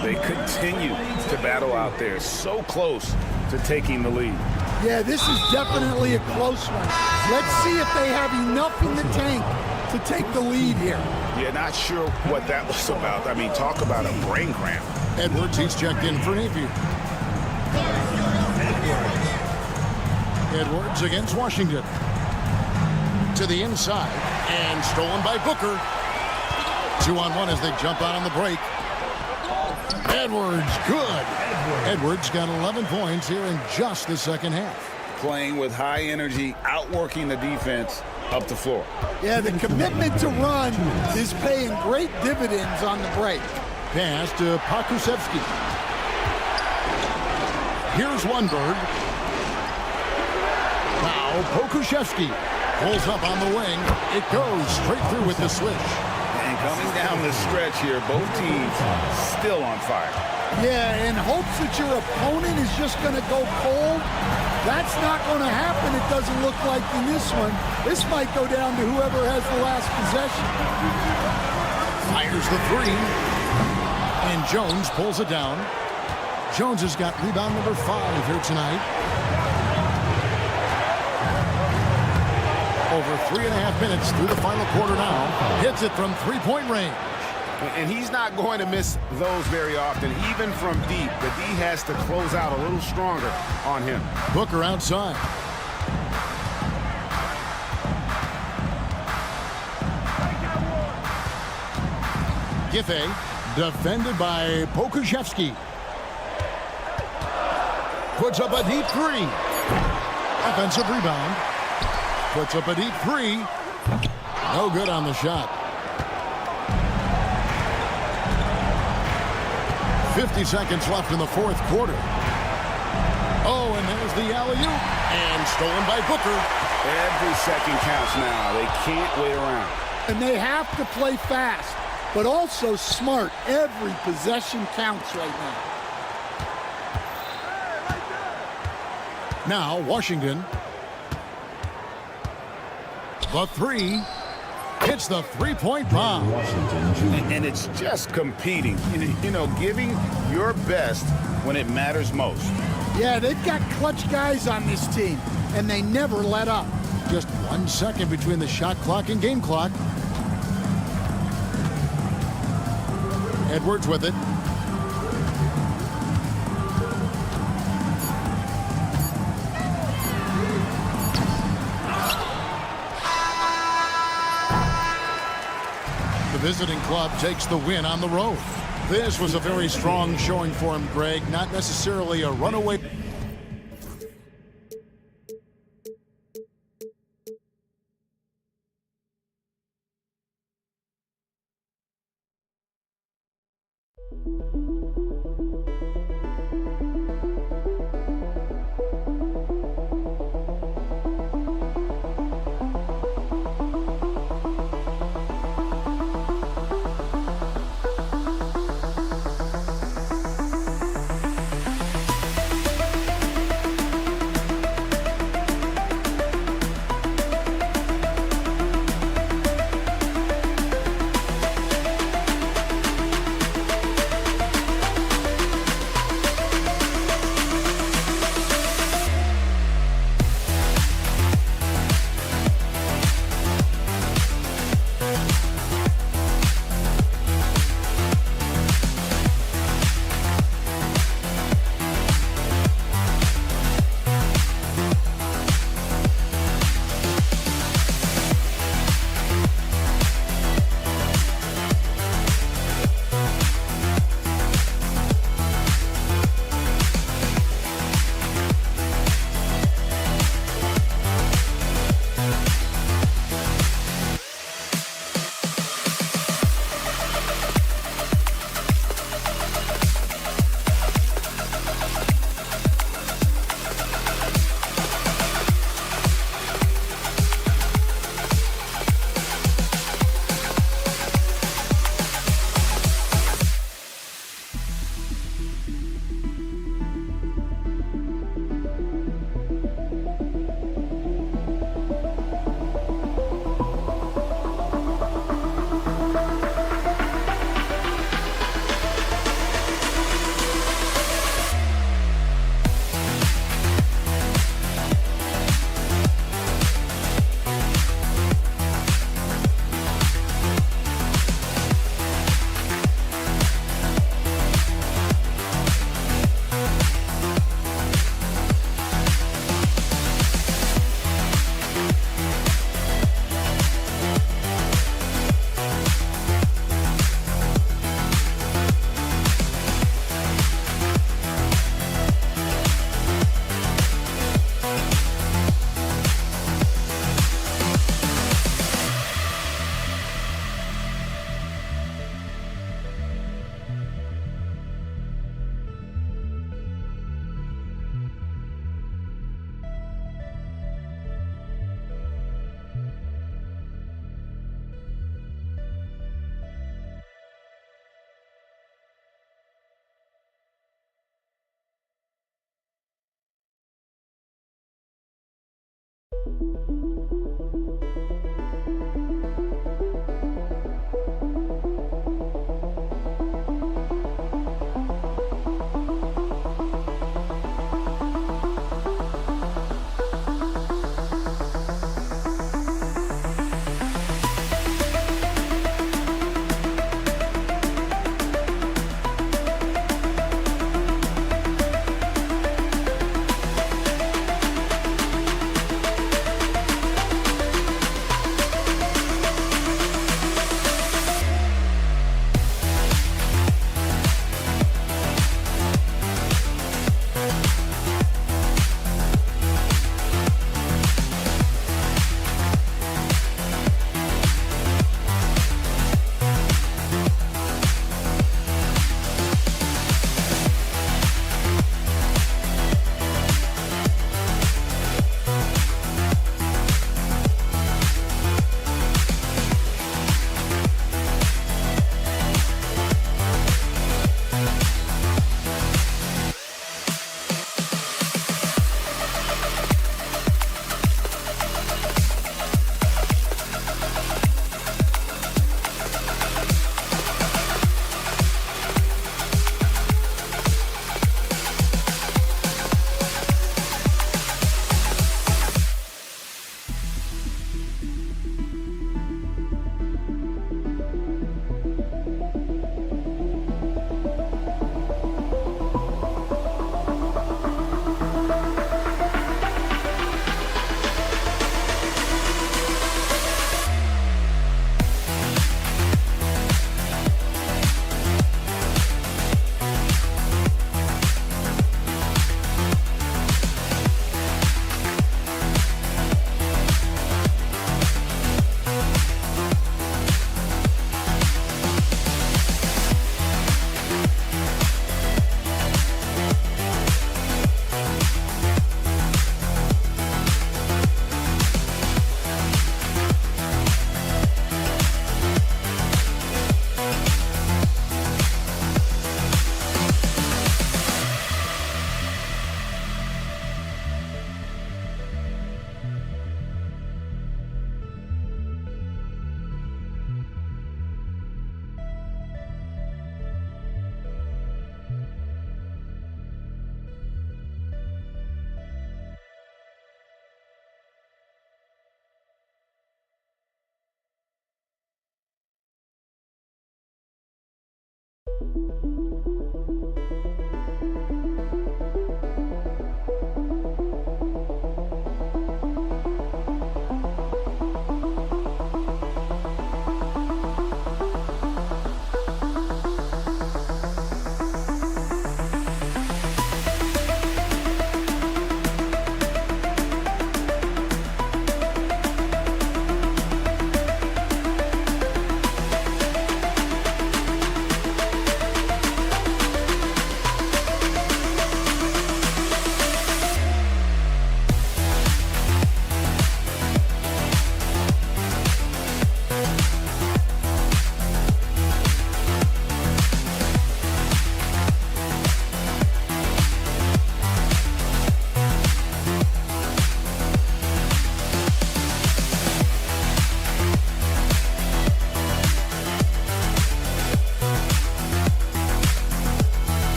They continue to battle out there, so close to taking the lead. Yeah, this is definitely a close one. Let's see if they have enough in the tank to take the lead here. Yeah, not sure what that was about. I mean, talk about a brain cramp. Edwards, he's checked in for Napier. Edwards against Washington. To the inside, and stolen by Booker. 2-on-1 as they jump out on the break. Edwards, good. Edwards got 11 points here in just the second half. Playing with high energy, outworking the defense up the floor. Yeah, the commitment to run is paying great dividends on the break. Pass to Pokuševski. Here's Lundberg. Now Pokuševski pulls up on the wing. It goes straight through with the switch. And coming down the stretch here, both teams still on fire. Yeah, in hopes that your opponent is just going to go cold. That's not going to happen, it doesn't look like in this one. This might go down to whoever has the last possession. Fires the 3. And Jones pulls it down. Jones has got rebound number 5 here tonight. Over 3.5 minutes through the final quarter now. Hits it from 3-point range. And he's not going to miss those very often, even from deep. The D has to close out a little stronger on him. Booker outside. Giffey, defended by Pokuševski. Puts up a deep 3. Offensive rebound. Puts up a deep 3. No good on the shot. 50 seconds left in the fourth quarter. Oh, and there's the alley-oop. And stolen by Booker. Every second counts now. They can't wait around. And they have to play fast, but also smart. Every possession counts right now. Now, Washington. The three. It's the three-point bomb. And it's just competing, you know, giving your best when it matters most. Yeah, they've got clutch guys on this team, and they never let up. Just 1 second between the shot clock and game clock. Edwards with it. The visiting club takes the win on the road. This was a very strong showing for him, Greg. Not necessarily a runaway.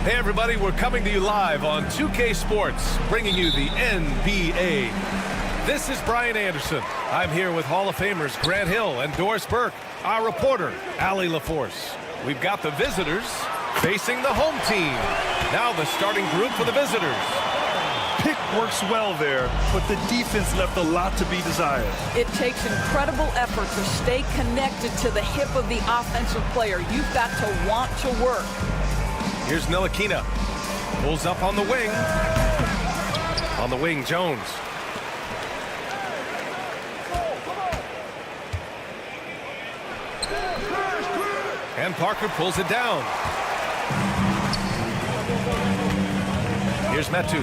Hey everybody, we're coming to you live on 2K Sports, bringing you the NBA. This is Brian Anderson. I'm here with Hall of Famers Grant Hill and Doris Burke, our reporter, Allie LaForce. We've got the visitors facing the home team. Now the starting group for the visitors. Pick works well there, but the defense left a lot to be desired. It takes incredible effort to stay connected to the hip of the offensive player. You've got to want to work. Here's Ntilikina. Pulls up on the wing. On the wing, Jones. And Parker pulls it down. Here's Metu.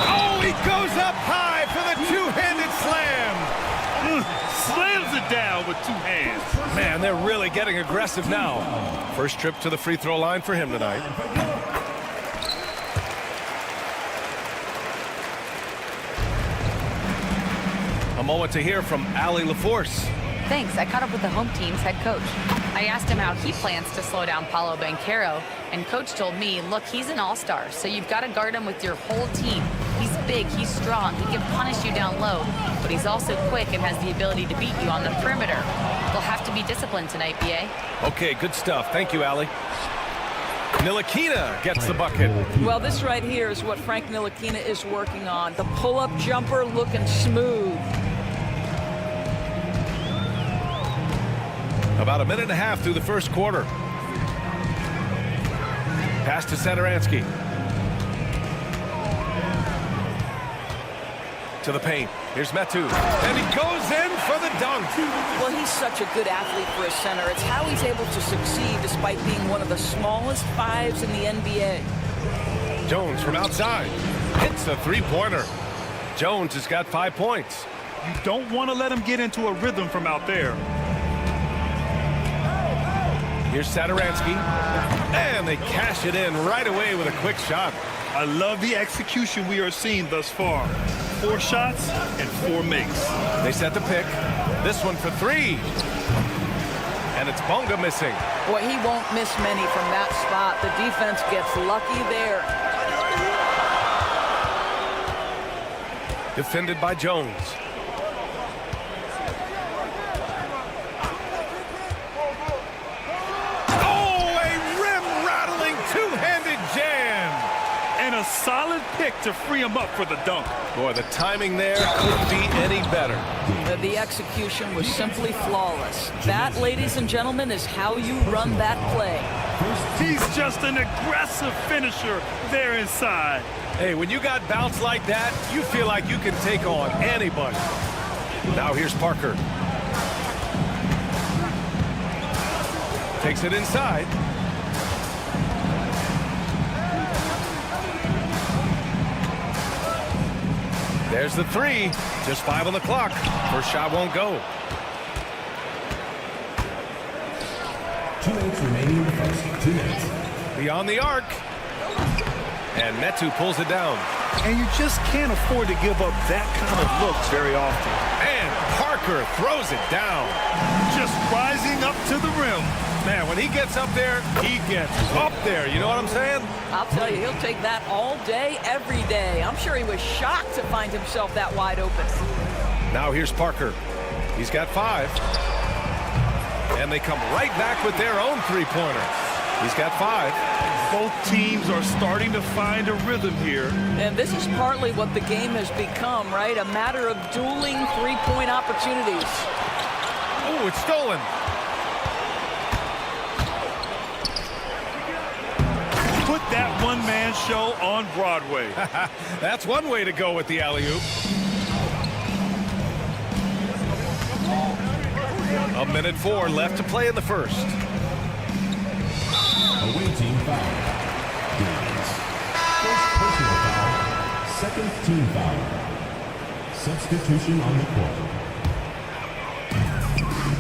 Oh, he goes up high for the two-handed slam. Slams it down with two hands. Man, they're really getting aggressive now. First trip to the free throw line for him tonight. A moment to hear from Allie LaForce. Thanks. I caught up with the home team's head coach. I asked him how he plans to slow down Paolo Banchero, and coach told me, look, he's an all-star, so you've got to guard him with your whole team. He's big, he's strong, he can punish you down low, but he's also quick and has the ability to beat you on the perimeter. They'll have to be disciplined tonight, BA. Okay, good stuff. Thank you, Allie. Ntilikina gets the bucket. Well, this right here is what Frank Ntilikina is working on. The pull-up jumper looking smooth. About a minute and a half through the first quarter. Pass to Satoransky. To the paint. Here's Metu. And he goes in for the dunk. Well, he's such a good athlete for a center. It's how he's able to succeed despite being one of the smallest fives in the NBA. Jones from outside. Hits a three-pointer. Jones has got 5 points. You don't want to let him get into a rhythm from out there. Here's Satoransky. And they cash it in right away with a quick shot. I love the execution we are seeing thus far. 4 shots and 4 makes. They set the pick. This one for 3. And it's Bonga missing. Boy, he won't miss many from that spot. The defense gets lucky there. Defended by Jones. A solid pick to free him up for the dunk. Boy, the timing there couldn't be any better. The execution was simply flawless. That, ladies and gentlemen, is how you run that play. He's just an aggressive finisher there inside. Hey, when you got bounce like that, you feel like you can take on anybody. Now here's Parker. Takes it inside. There's the 3. Just 5 on the clock. First shot won't go. 2 minutes remaining in the first. 2 minutes. Beyond the arc. And Metu pulls it down. And you just can't afford to give up that kind of looks very often. And Parker throws it down. Just rising up to the rim. Man, when he gets up there, he gets up there. You know what I'm saying? I'll tell you, he'll take that all day, every day. I'm sure he was shocked to find himself that wide open. Now here's Parker. He's got 5. And they come right back with their own three-pointer. He's got 5. Both teams are starting to find a rhythm here. And this is partly what the game has become, right? A matter of dueling three-point opportunities. Oh, it's stolen. Put that one-man show on Broadway. That's one way to go with the alley-oop. A minute 4 left to play in the first. Away team foul. Games. First personal foul. Second team foul. Substitution on the court.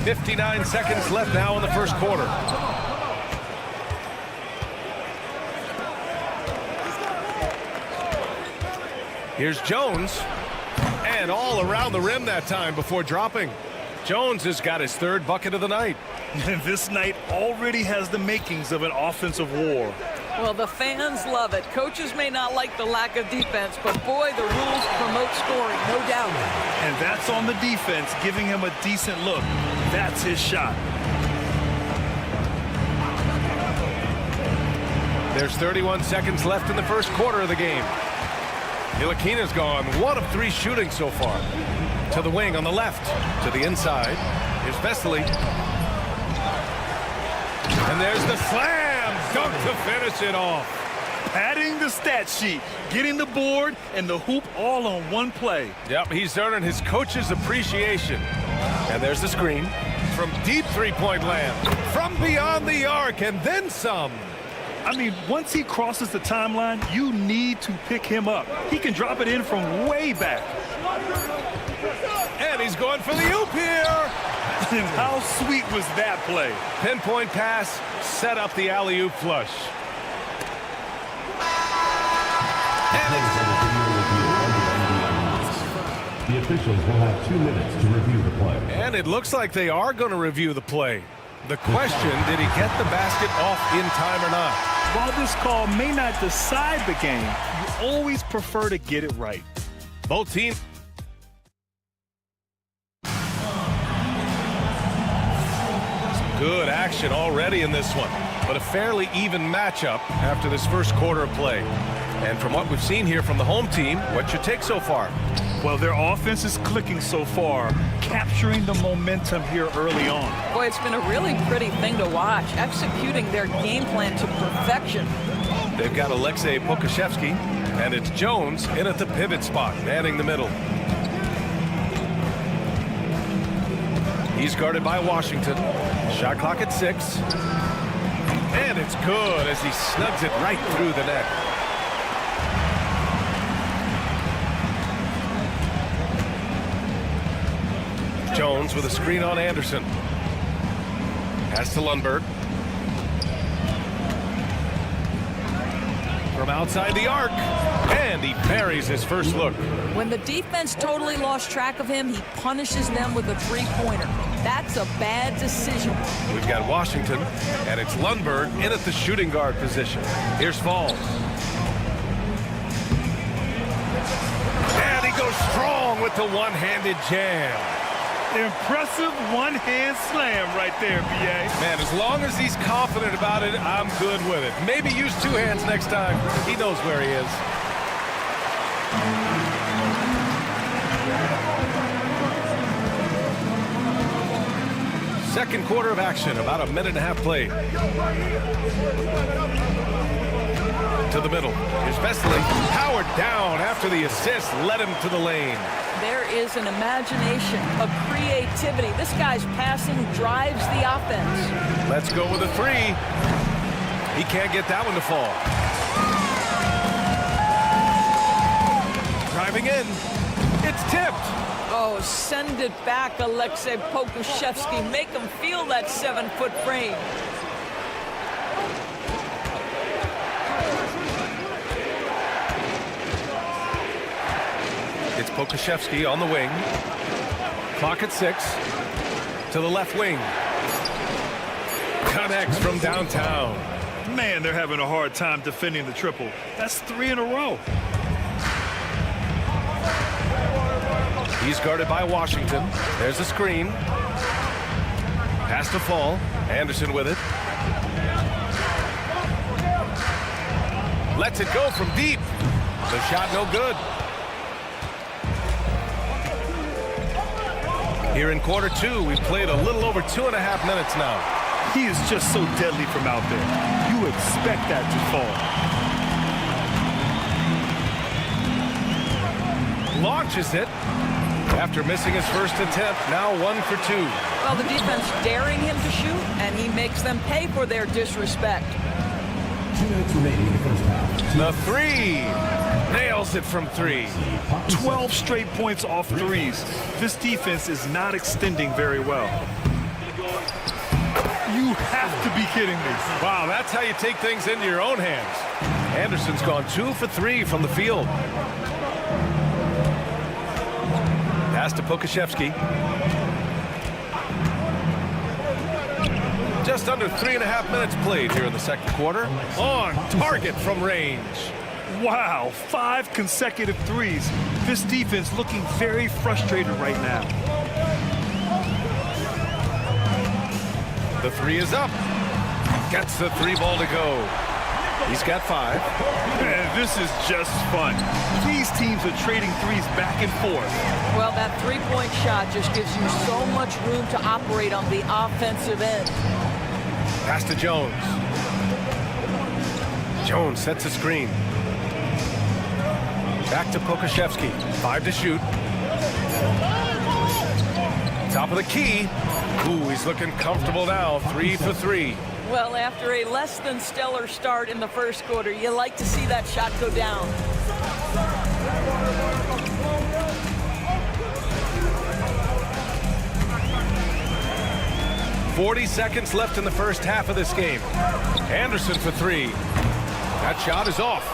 59 seconds left now in the first quarter. Here's Jones. And all around the rim that time before dropping. Jones has got his 3rd bucket of the night. And this night already has the makings of an offensive war. Well, the fans love it. Coaches may not like the lack of defense, but boy, the rules promote scoring, no doubt. And that's on the defense, giving him a decent look. That's his shot. There's 31 seconds left in the first quarter of the game. Ntilikina's gone 1 of 3 shooting so far. To the wing on the left, to the inside. Here's Vesely. And there's the slam dunk to finish it off. Padding the stat sheet, getting the board and the hoop all on one play. Yep, he's earning his coach's appreciation. And there's the screen from deep three-point land, from beyond the arc, and then some. I mean, once he crosses the timeline, you need to pick him up. He can drop it in from way back. And he's going for the oop here. And how sweet was that play? Pinpoint pass, set up the alley-oop flush. The officials will have 2 minutes to review the play. And it looks like they are going to review the play. The question, did he get the basket off in time or not? While this call may not decide the game, you always prefer to get it right. Both teams. Some good action already in this one, but a fairly even matchup after this first quarter of play. And from what we've seen here from the home team, what's your take so far? Well, their offense is clicking so far, capturing the momentum here early on. Boy, it's been a really pretty thing to watch, executing their game plan to perfection. They've got Alexei Pokashevsky, and it's Jones in at the pivot spot, manning the middle. He's guarded by Washington. Shot clock at 6. And it's good as he snugs it right through the net. Jones with a screen on Anderson. Pass to Lundberg. From outside the arc. And he buries his first look. When the defense totally lost track of him, he punishes them with a three-pointer. That's a bad decision. We've got Washington, and it's Lundberg in at the shooting guard position. Here's Falls. And he goes strong with the one-handed jam. Impressive one-hand slam right there, B.A. Man, as long as he's confident about it, I'm good with it. Maybe use 2 hands next time. He knows where he is. Second quarter of action, about a minute and a half played. To the middle. Here's Vesely. Powered down after the assist led him to the lane. There is an imagination, a creativity. This guy's passing drives the offense. Let's go with a 3. He can't get that one to fall. Driving in. It's tipped. Oh, send it back, Alexei Pokashevsky. Make him feel that 7-foot frame. It's Pokashevsky on the wing. Clock at 6. To the left wing. Connects from downtown. Man, they're having a hard time defending the triple. That's 3 in a row. He's guarded by Washington. There's the screen. Pass to Fall. Anderson with it. Lets it go from deep. The shot no good. Here in quarter 2, we've played a little over 2.5 minutes now. He is just so deadly from out there. You expect that to fall. Launches it. After missing his first attempt, now 1 for 2. Well, the defense daring him to shoot, and he makes them pay for their disrespect. 2 minutes remaining in the first half. The 3. Nails it from 3. 12 straight points off threes. This defense is not extending very well. You have to be kidding me. Wow, that's how you take things into your own hands. Anderson's gone 2 for 3 from the field. Pass to Pokashevsky. Just under 3.5 minutes played here in the second quarter. On target from range. Wow, 5 consecutive threes. This defense looking very frustrated right now. The 3 is up. Gets the 3 ball to go. He's got 5. Man, this is just fun. These teams are trading threes back and forth. Well, that three-point shot just gives you so much room to operate on the offensive end. Pass to Jones. Jones sets a screen. Back to Pokashevsky. 5 to shoot. Top of the key. Ooh, he's looking comfortable now. 3 for 3. Well, after a less than stellar start in the first quarter, you like to see that shot go down. .40 seconds left in the first half of this game. Anderson for 3. That shot is off.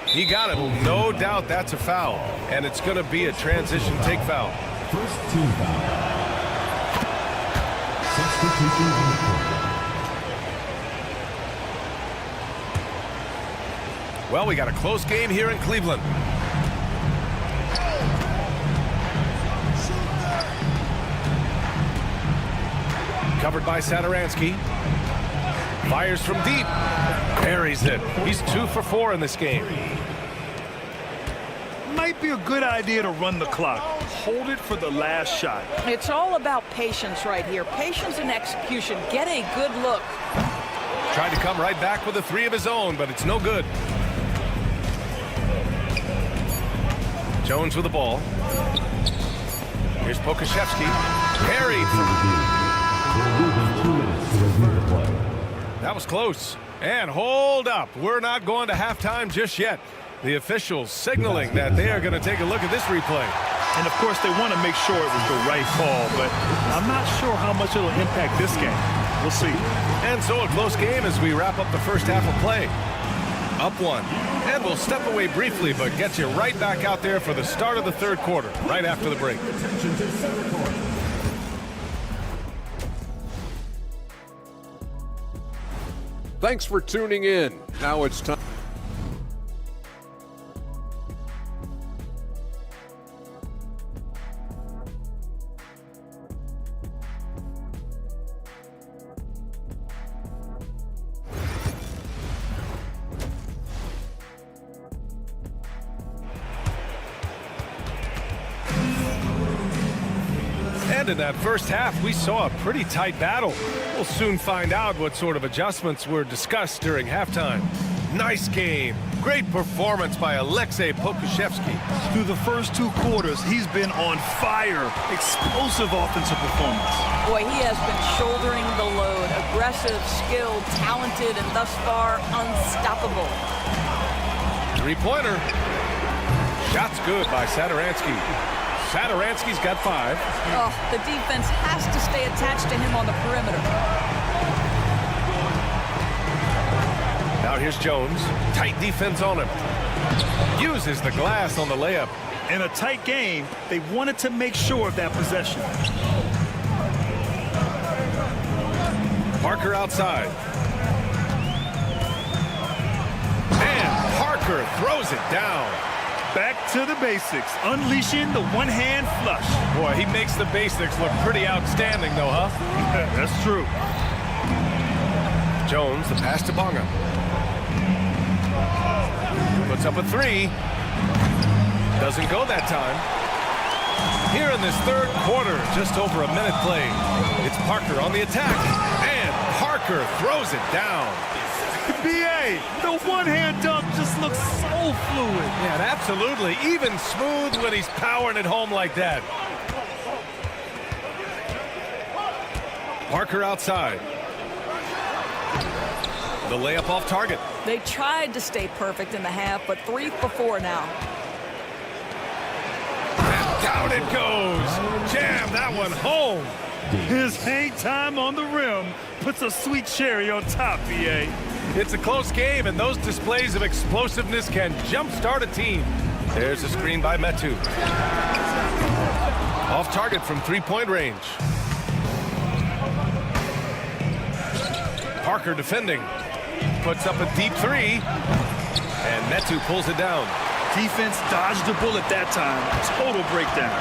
He got it. No doubt that's a foul. And it's going to be a transition take foul. First team foul. Substitution on the court. Well, we got a close game here in Cleveland. Covered by Satoransky. Fires from deep. Buries it. He's 2 for 4 in this game. Might be a good idea to run the clock. Hold it for the last shot. It's all about patience right here. Patience and execution. Get a good look. Tried to come right back with a 3 of his own, but it's no good. Jones with the ball. Here's Pokashevsky. Parried. That was close. And hold up. We're not going to halftime just yet. The officials signaling that they are going to take a look at this replay. And, of course, they want to make sure it was the right call, but I'm not sure how much it'll impact this game. We'll see. And so a close game as we wrap up the first half of play. Up 1. And we'll step away briefly, but get you right back out there for the start of the third quarter, right after the break. Thanks for tuning in. Now it's time. And in that first half, we saw a pretty tight battle. We'll soon find out what sort of adjustments were discussed during halftime. Nice game. Great performance by Alexei Pokashevsky. Through the first 2 quarters, he's been on fire. Explosive offensive performance. Boy, he has been shouldering the load. Aggressive, skilled, talented, and thus far, unstoppable. 3-pointer. Shot's good by Satoransky. Satoransky's got 5. Oh, the defense has to stay attached to him on the perimeter. Now here's Jones. Tight defense on him. Uses the glass on the layup. In a tight game, they wanted to make sure of that possession. Parker outside. And Parker throws it down. Back to the basics, unleashing the one-hand flush. Boy, he makes the basics look pretty outstanding, though, huh? That's true. Jones, the pass to Bonga. Puts up a 3. Doesn't go that time. Here in this third quarter, just over a minute played. It's Parker on the attack. And Parker throws it down. B.A., the one-hand dunk just looks so fluid. Yeah, absolutely. Even smooth when he's powering it home like that. Parker outside. The layup off target. They tried to stay perfect in the half, but 3 for 4 now. And down it goes. Jam that one home. His hang time on the rim puts a sweet cherry on top, B.A. It's a close game, and those displays of explosiveness can jumpstart a team. There's a screen by Metu. Off target from 3-point range. Parker defending. Puts up a deep 3. And Metu pulls it down. Defense dodged the bullet that time. Total breakdown.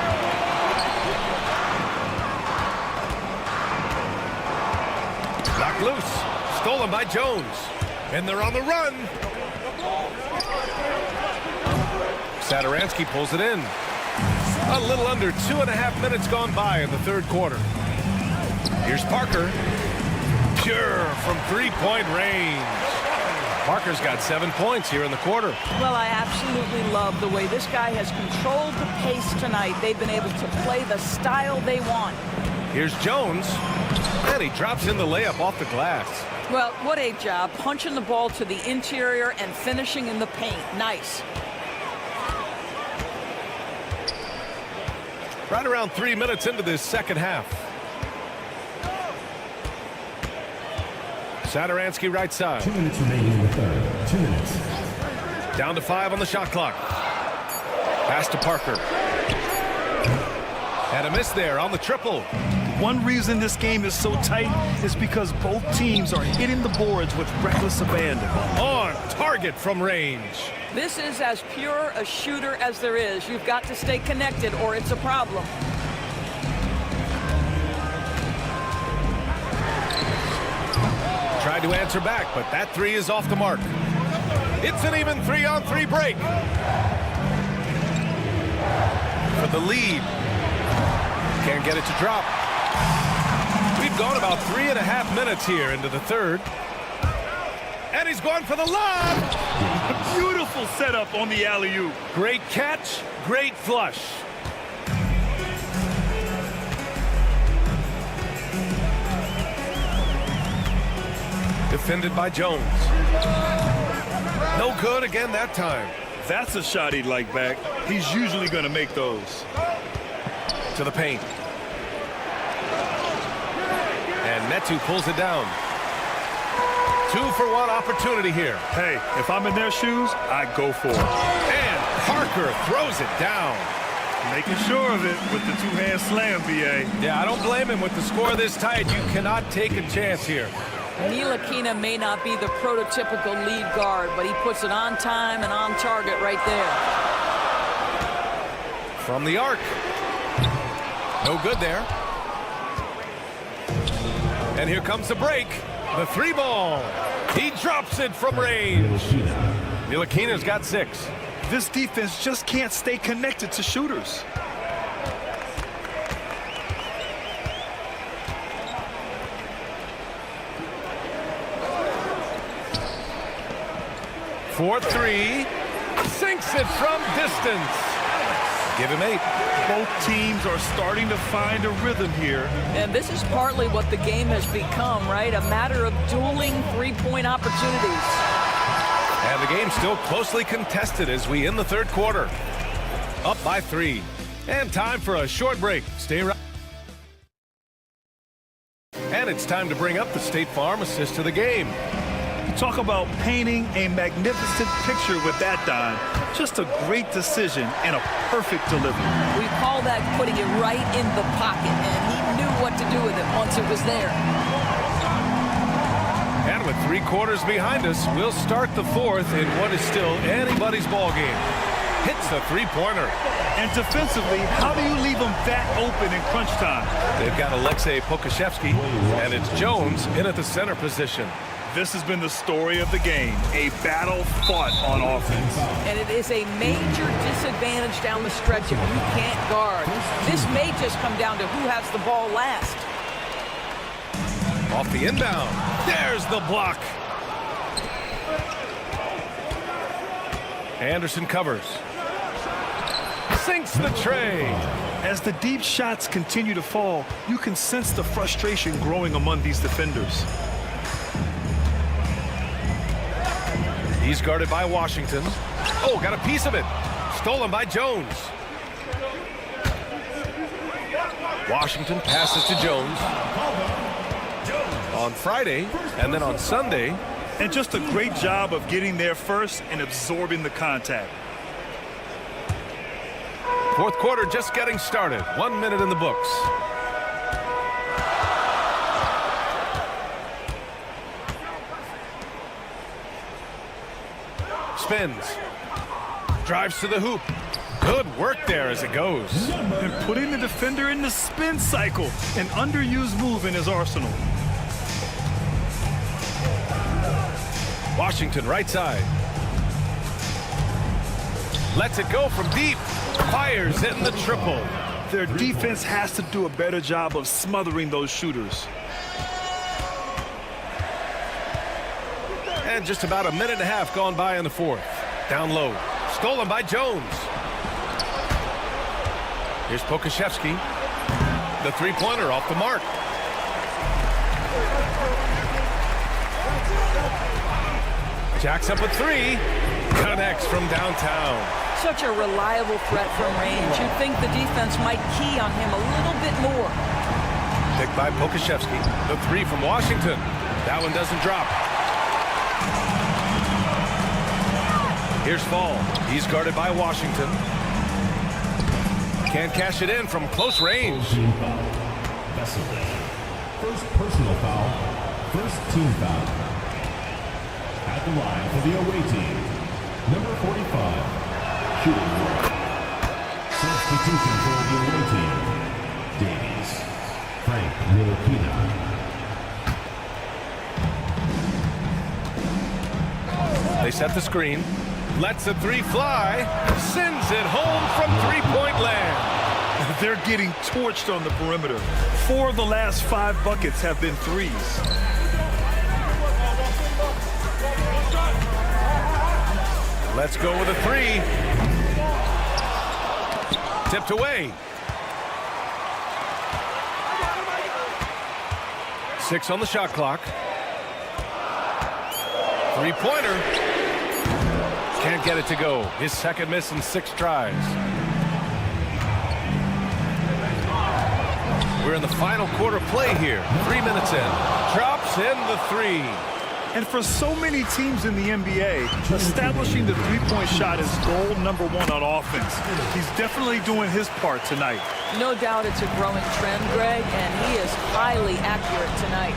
Knocked loose. Stolen by Jones. And they're on the run. Satoransky pulls it in. A little under 2.5 minutes gone by in the third quarter. Here's Parker. Pure from 3-point range. Parker's got 7 points here in the quarter. Well, I absolutely love the way this guy has controlled the pace tonight. They've been able to play the style they want. Here's Jones, and he drops in the layup off the glass. Well, what a job punching the ball to the interior and finishing in the paint. Nice. Right around 3 minutes into this second half. Satoransky right side. 2 minutes remaining in the third. 2 minutes. Down to 5 on the shot clock. Pass to Parker. And a miss there on the triple. One reason this game is so tight is because both teams are hitting the boards with reckless abandon. On target from range. This is as pure a shooter as there is. You've got to stay connected or it's a problem. Tried to answer back, but that three is off the mark. It's an even 3-on-3 break. For the lead. Can't get it to drop. We've gone about 3.5 minutes here into the third. And he's going for the lob. Beautiful setup on the alley-oop. Great catch, great flush. Defended by Jones. No good again that time. That's a shot he'd like back. He's usually going to make those. To the paint. And Netu pulls it down. 2-for-1 opportunity here. Hey, if I'm in their shoes, I go for it. And Parker throws it down. Making sure of it with the two-hand slam, B.A. Yeah, I don't blame him with the score this tight. You cannot take a chance here. Ntilikina may not be the prototypical lead guard, but he puts it on time and on target right there. From the arc. No good there. And here comes the break. The 3-ball. He drops it from range. Ntilikina's got 6. This defense just can't stay connected to shooters. For 3. Sinks it from distance. Give him 8. Both teams are starting to find a rhythm here. And this is partly what the game has become, right? A matter of dueling three-point opportunities. And the game's still closely contested as we end the third quarter. Up by 3. And time for a short break. Stay right. And it's time to bring up the State Farm assist to the game. Talk about painting a magnificent picture with that dime. Just a great decision and a perfect delivery. We call that putting it right in the pocket, and he knew what to do with it once it was there. And with 3 quarters behind us, we'll start the fourth in what is still anybody's ball game. Hits the 3-pointer. And defensively, how do you leave them that open in crunch time? They've got Alexei Pokashevsky, and it's Jones in at the center position. This has been the story of the game, a battle fought on offense. And it is a major disadvantage down the stretch if you can't guard. This may just come down to who has the ball last. Off the inbound. There's the block. Anderson covers. Sinks the tray. As the deep shots continue to fall, you can sense the frustration growing among these defenders. He's guarded by Washington. Oh, got a piece of it. Stolen by Jones. Washington passes to Jones. On Friday, and then on Sunday. And just a great job of getting there first and absorbing the contact. Fourth quarter just getting started. 1 minute in the books. Spins. Drives to the hoop. Good work there as it goes. And putting the defender in the spin cycle. An underused move in his arsenal. Washington right side. Lets it go from deep. Fires it in the triple. Their defense has to do a better job of smothering those shooters. And just about a minute and a half gone by in the fourth. Down low. Stolen by Jones. Here's Pokashevsky. The three-pointer off the mark. Jacks up a three. Connects from downtown. Such a reliable threat from range. You'd think the defense might key on him a little bit more. Picked by Pokashevsky. The three from Washington. That one doesn't drop. Here's Fall. He's guarded by Washington. Can't cash it in from close range. First personal foul. First team foul. At the line for the away team, number 45, shooting. Substitution for the away team, Davies, Frank Ntilikina. They set the screen. Lets the three fly. Sends it home from three-point land. They're getting torched on the perimeter. 4 of the last 5 buckets have been threes. Let's go with a three. Tipped away. 6 on the shot clock. Three-pointer. Can't get it to go. His second miss in 6 tries. We're in the final quarter play here. 3 minutes in. Drops in the three. And for so many teams in the NBA, establishing the three-point shot is goal number 1 on offense. He's definitely doing his part tonight. No doubt it's a growing trend, Greg, and he is highly accurate tonight.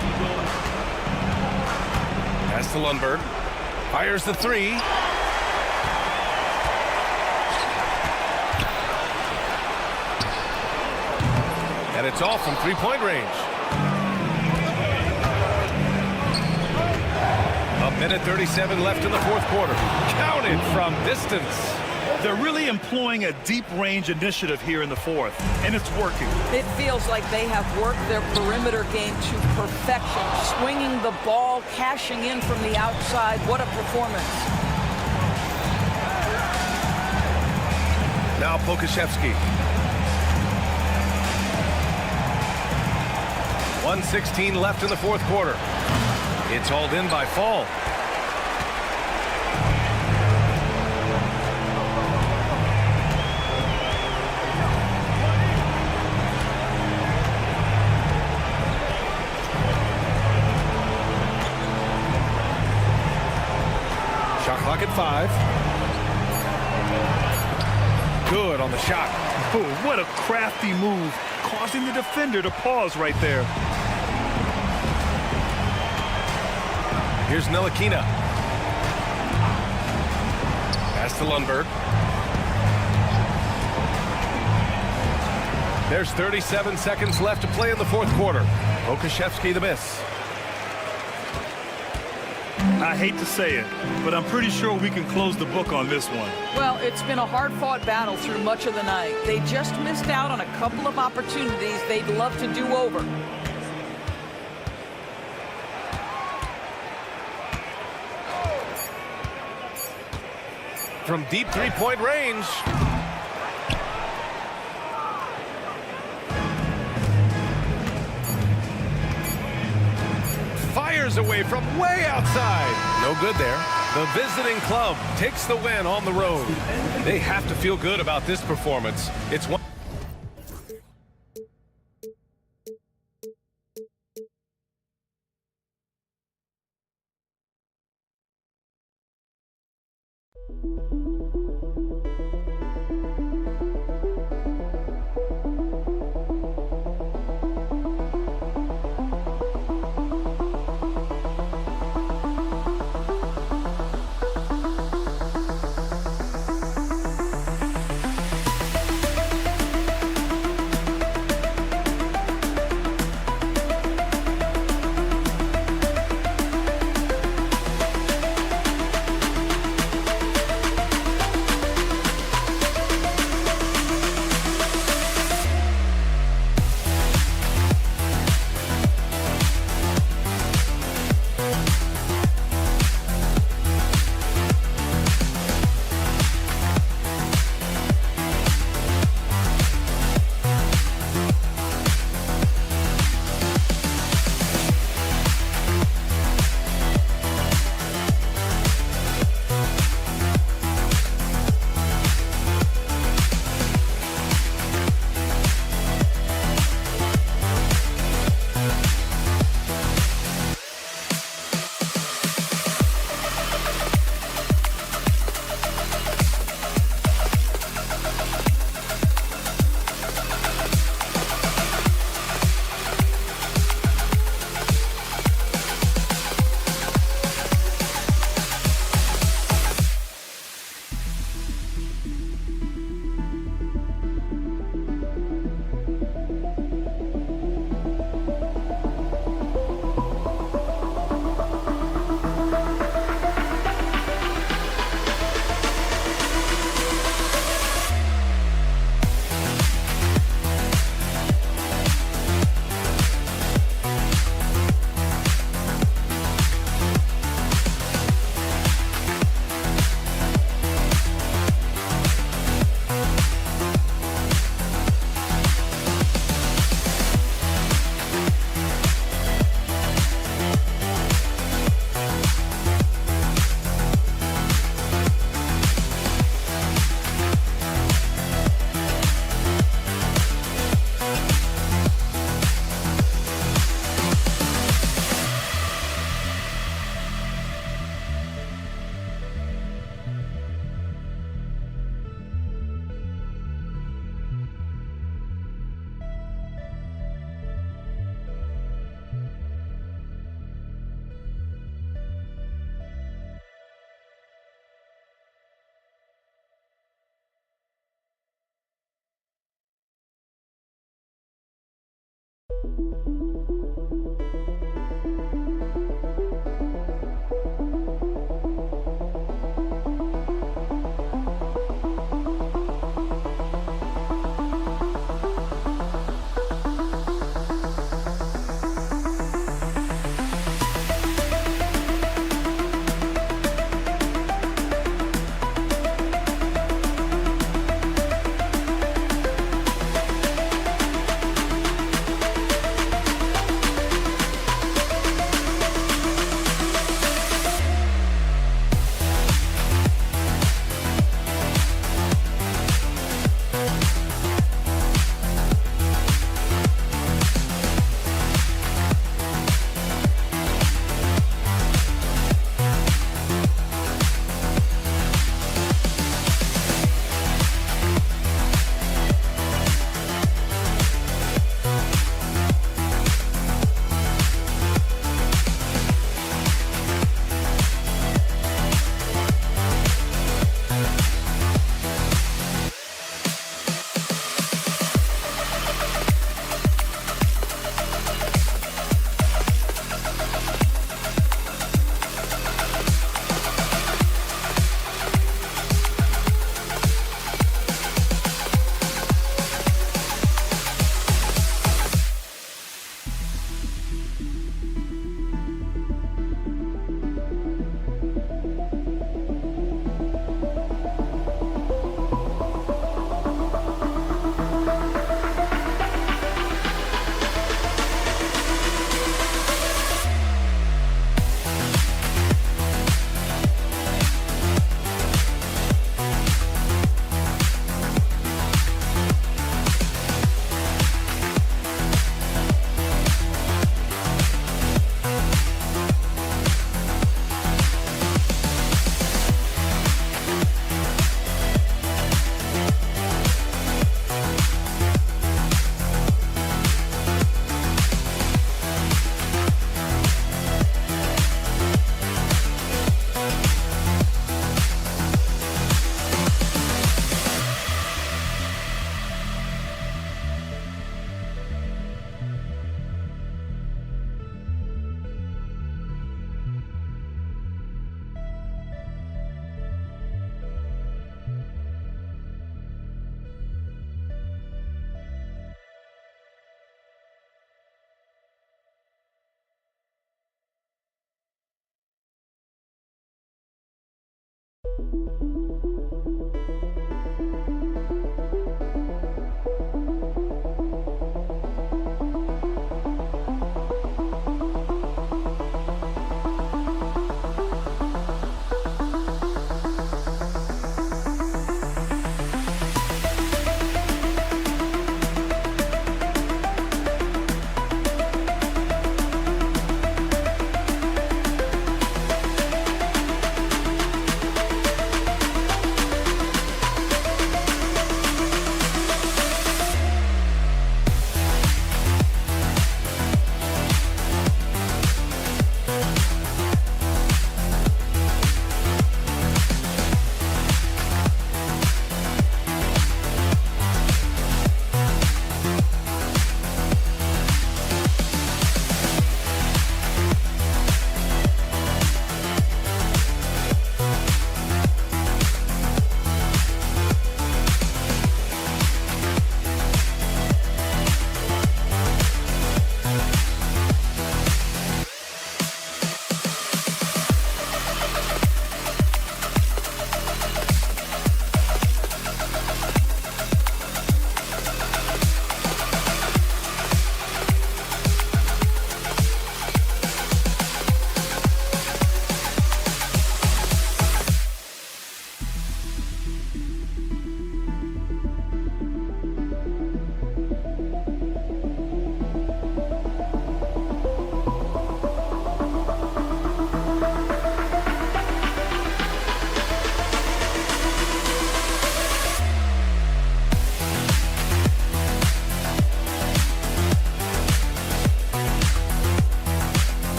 Pass to Lundberg. Fires the three. And it's all from three-point range. A minute 37 left in the fourth quarter. Counted from distance. They're really employing a deep range initiative here in the fourth, and it's working. It feels like they have worked their perimeter game to perfection, swinging the ball, cashing in from the outside. What a performance. Now Pokashevsky. 1:16 left in the fourth quarter. It's hauled in by Fall. Shot clock at 5. Good on the shot. Oh, what a crafty move, causing the defender to pause right there. Here's Ntilikina. Pass to Lundberg. There's 37 seconds left to play in the fourth quarter. Pokashevsky the miss. I hate to say it, but I'm pretty sure we can close the book on this one. Well, it's been a hard-fought battle through much of the night. They just missed out on a couple of opportunities they'd love to do over. From deep three-point range. Fires away from way outside. No good there. The visiting club takes the win on the road. They have to feel good about this performance. It's one.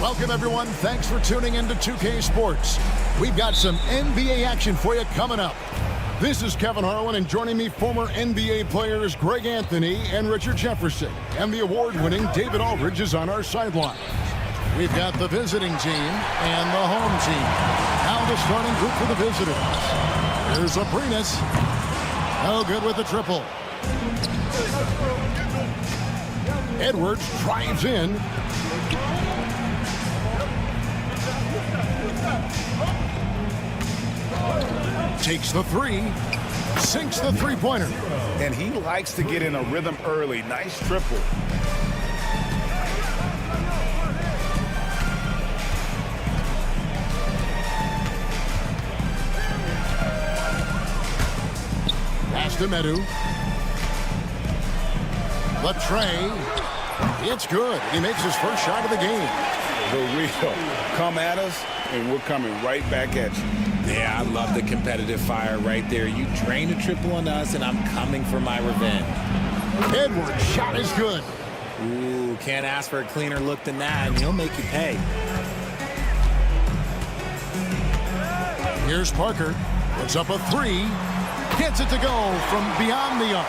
Welcome, everyone. Thanks for tuning in to 2K Sports. We've got some NBA action for you coming up. This is Kevin Harlan, and joining me, former NBA players Greg Anthony and Richard Jefferson. And the award-winning David Aldridge is on our sideline. We've got the visiting team and the home team. Now the starting group for the visitors. Here's Abrinas. No good with the triple. Edwards drives in. Takes the three. Sinks the three-pointer. And he likes to get in a rhythm early. Nice triple. Pass to Medu. The tray. It's good. He makes his first shot of the game. The real. Come at us, and we're coming right back at you. Yeah, I love the competitive fire right there. You drain a triple on us, and I'm coming for my revenge. Edwards' shot is good. Ooh, can't ask for a cleaner look than that, and he'll make you pay. Here's Parker. Puts up a three. Gets it to go from beyond the arc.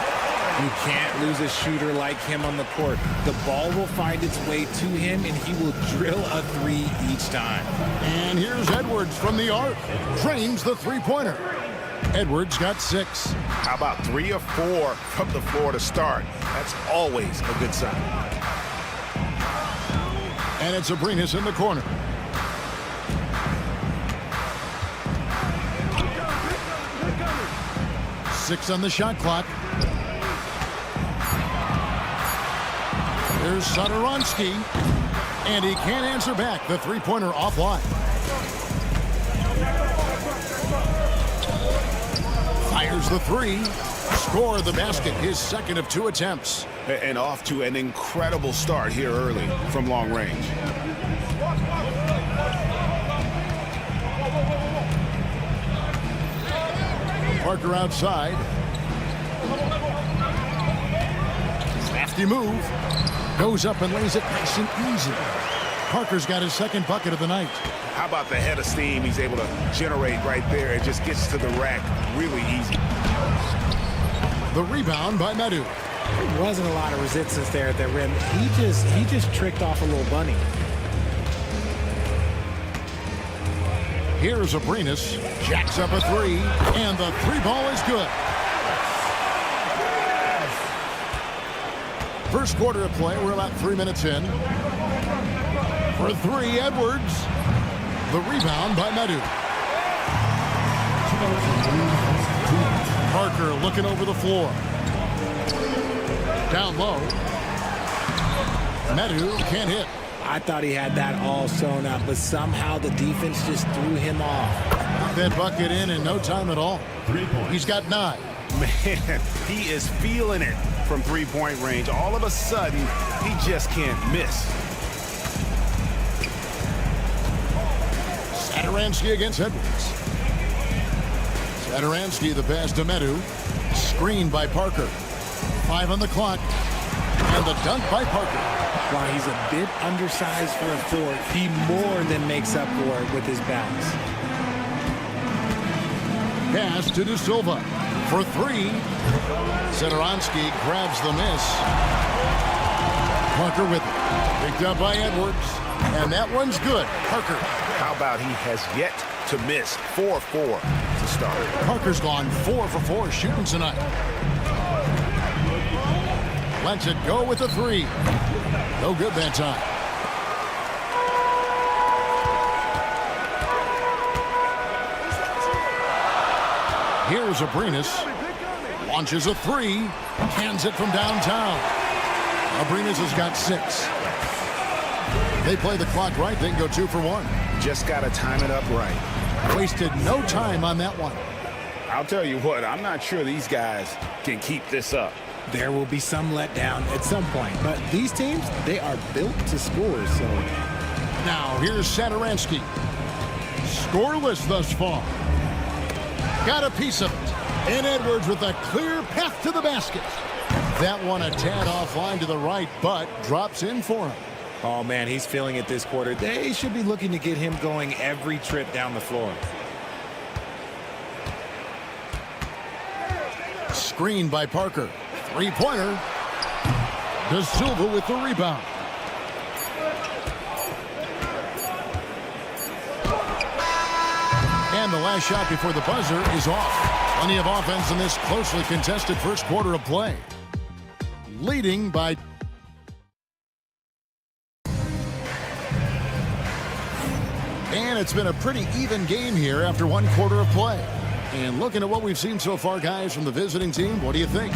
You can't lose a shooter like him on the court. The ball will find its way to him, and he will drill a three each time. And here's Edwards from the arc. Drains the three-pointer. Edwards got 6. How about 3 or 4 from the floor to start? That's always a good sign. And it's Abrinas in the corner. Six on the shot clock. Here's Satoransky, and he can't answer back. The three-pointer offline. Fires the three. Score the basket, his second of 2 attempts. And off to an incredible start here early from long range. Parker outside. Crafty move. Goes up and lays it nice and easy. Parker's got his second bucket of the night. How about the head of steam he's able to generate right there? It just gets to the rack really easy. The rebound by Medu. There wasn't a lot of resistance there at the rim. He just tricked off a little bunny. Here's Abrinas. Jacks up a three, and the three ball is good. First quarter of play, we're about 3 minutes in. For three, Edwards. The rebound by Medu. Parker looking over the floor. Down low. Medu can't hit. I thought he had that all sewn up, but somehow the defense just threw him off. That bucket in no time at all. 3 points. He's got 9. Man, he is feeling it from three-point range. All of a sudden, he just can't miss. Satoransky against Edwards. Satoransky, the pass to Medu. Screened by Parker. 5 on the clock. And the dunk by Parker. While he's a bit undersized for a 4, he more than makes up for it with his bounce. Pass to De Silva for 3. Satoransky grabs the miss. Parker with it. Picked up by Edwards. And that one's good. Parker. How about he has yet to miss 4-4 to start? Parker's gone 4 for 4 shooting tonight. Lets it go with the 3. No good that time. Here's Abrinas. Launches a 3. Hands it from downtown. Abrinas has got 6. They play the clock right. They can go 2 for 1. Just got to time it up right. Wasted no time on that one. I'll tell you what, I'm not sure these guys can keep this up. There will be some letdown at some point, but these teams, they are built to score, so. Now, here's Satoransky. Scoreless thus far. Got a piece of it. And Edwards with a clear path to the basket. That one a tad offline to the right, but drops in for him. Oh, man, he's feeling it this quarter. They should be looking to get him going every trip down the floor. Screen by Parker. Three-pointer. De Silva with the rebound. And the last shot before the buzzer is off. Plenty of offense in this closely contested first quarter of play. Leading by... And it's been a pretty even game here after one quarter of play. And looking at what we've seen so far, guys, from the visiting team, what do you think?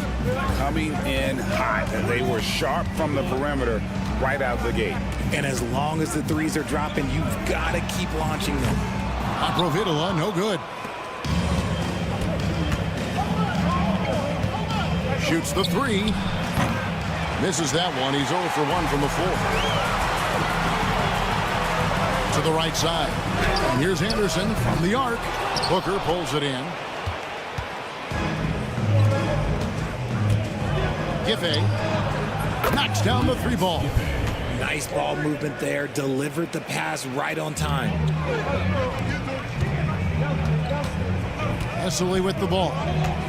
Coming in hot. They were sharp from the perimeter right out the gate. And as long as the threes are dropping, you've got to keep launching them. Provitola, no good. Shoots the three. Misses that one. He's 0 for 1 from the floor. To the right side. And here's Anderson from the arc. Booker pulls it in. Giffey knocks down the three ball. Nice ball movement there. Delivered the pass right on time. Grizli with the ball.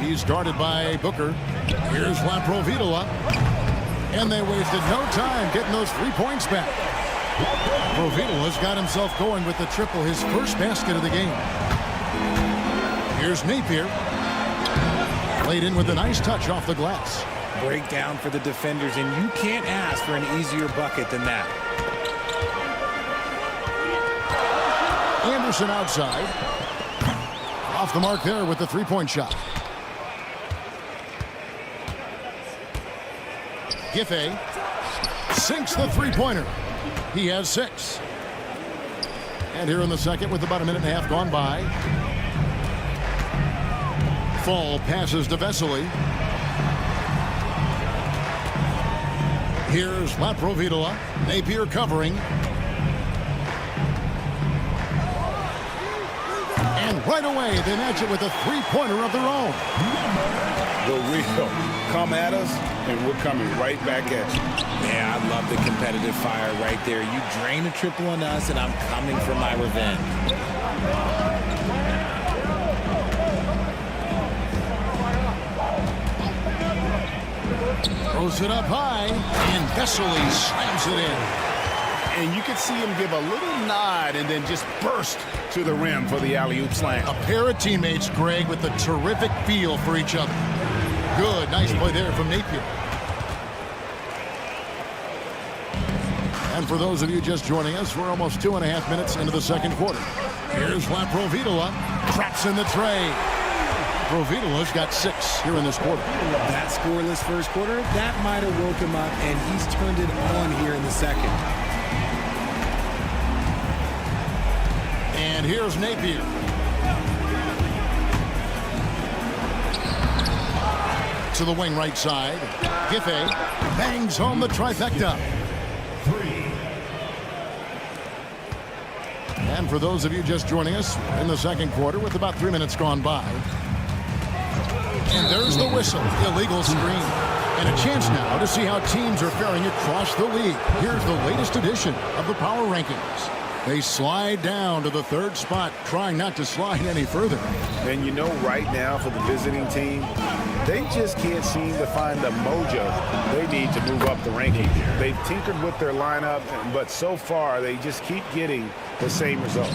He's guarded by Booker. Here's Provitola. And they wasted no time getting those 3 points back. Provitola's got himself going with the triple, his first basket of the game. Here's Napier. Played in with a nice touch off the glass. Breakdown for the defenders, and you can't ask for an easier bucket than that. Anderson outside. Off the mark there with the three-point shot. Giffey sinks the three-pointer. He has 6. And here in the second with about a minute and a half gone by. Fall passes to Vesely. Here's Provitola. Napier covering. And right away, they match it with a three-pointer of their own. The real come at us, and we're coming right back at you. Yeah, I love the competitive fire right there. You drain a triple on us, and I'm coming for my revenge. Throws it up high, and Vesely slams it in. And you can see him give a little nod and then just burst to the rim for the alley-oop slam. A pair of teammates, Greg, with a terrific feel for each other. Good, nice play there from Napier. And for those of you just joining us, we're almost 2.5 minutes into the second quarter. Here's Provitola, traps in the tray. Provitola's got 6 here in this quarter. That scoreless first quarter, that might have woke him up, and he's turned it on here in the second. And here's Napier. To the wing right side. Giffey bangs home the trifecta. 3. And for those of you just joining us in the second quarter with about 3 minutes gone by. And there's the whistle. Illegal screen. And a chance now to see how teams are faring across the league. Here's the latest edition of the Power Rankings. They slide down to the 3rd spot, trying not to slide any further. And you know right now for the visiting team, they just can't seem to find the mojo they need to move up the ranking. They've tinkered with their lineup, but so far they just keep getting the same results.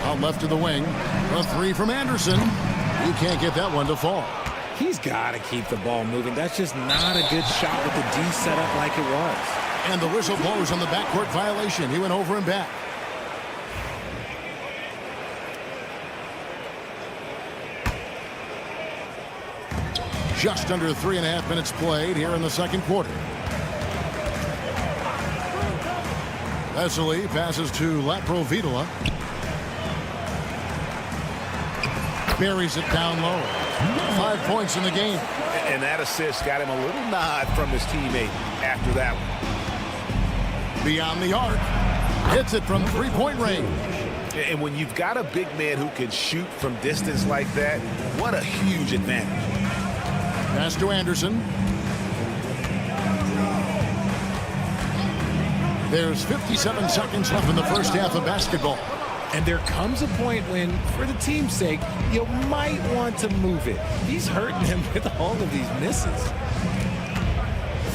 Out left to the wing. A 3 from Anderson. He can't get that one to fall. He's got to keep the ball moving. That's just not a good shot with the D set up like it was. And the whistle blows on the backcourt violation. He went over and back. Just under 3.5 minutes played here in the second quarter. Vesely passes to Provitola. Buries it down low. 5 points in the game. And that assist got him a little nod from his teammate after that one. Beyond the arc. Hits it from three-point range. And when you've got a big man who can shoot from distance like that, what a huge advantage. Pass to Anderson. There's 57 seconds left in the first half of basketball. And there comes a point when, for the team's sake, you might want to move it. He's hurting him with all of these misses.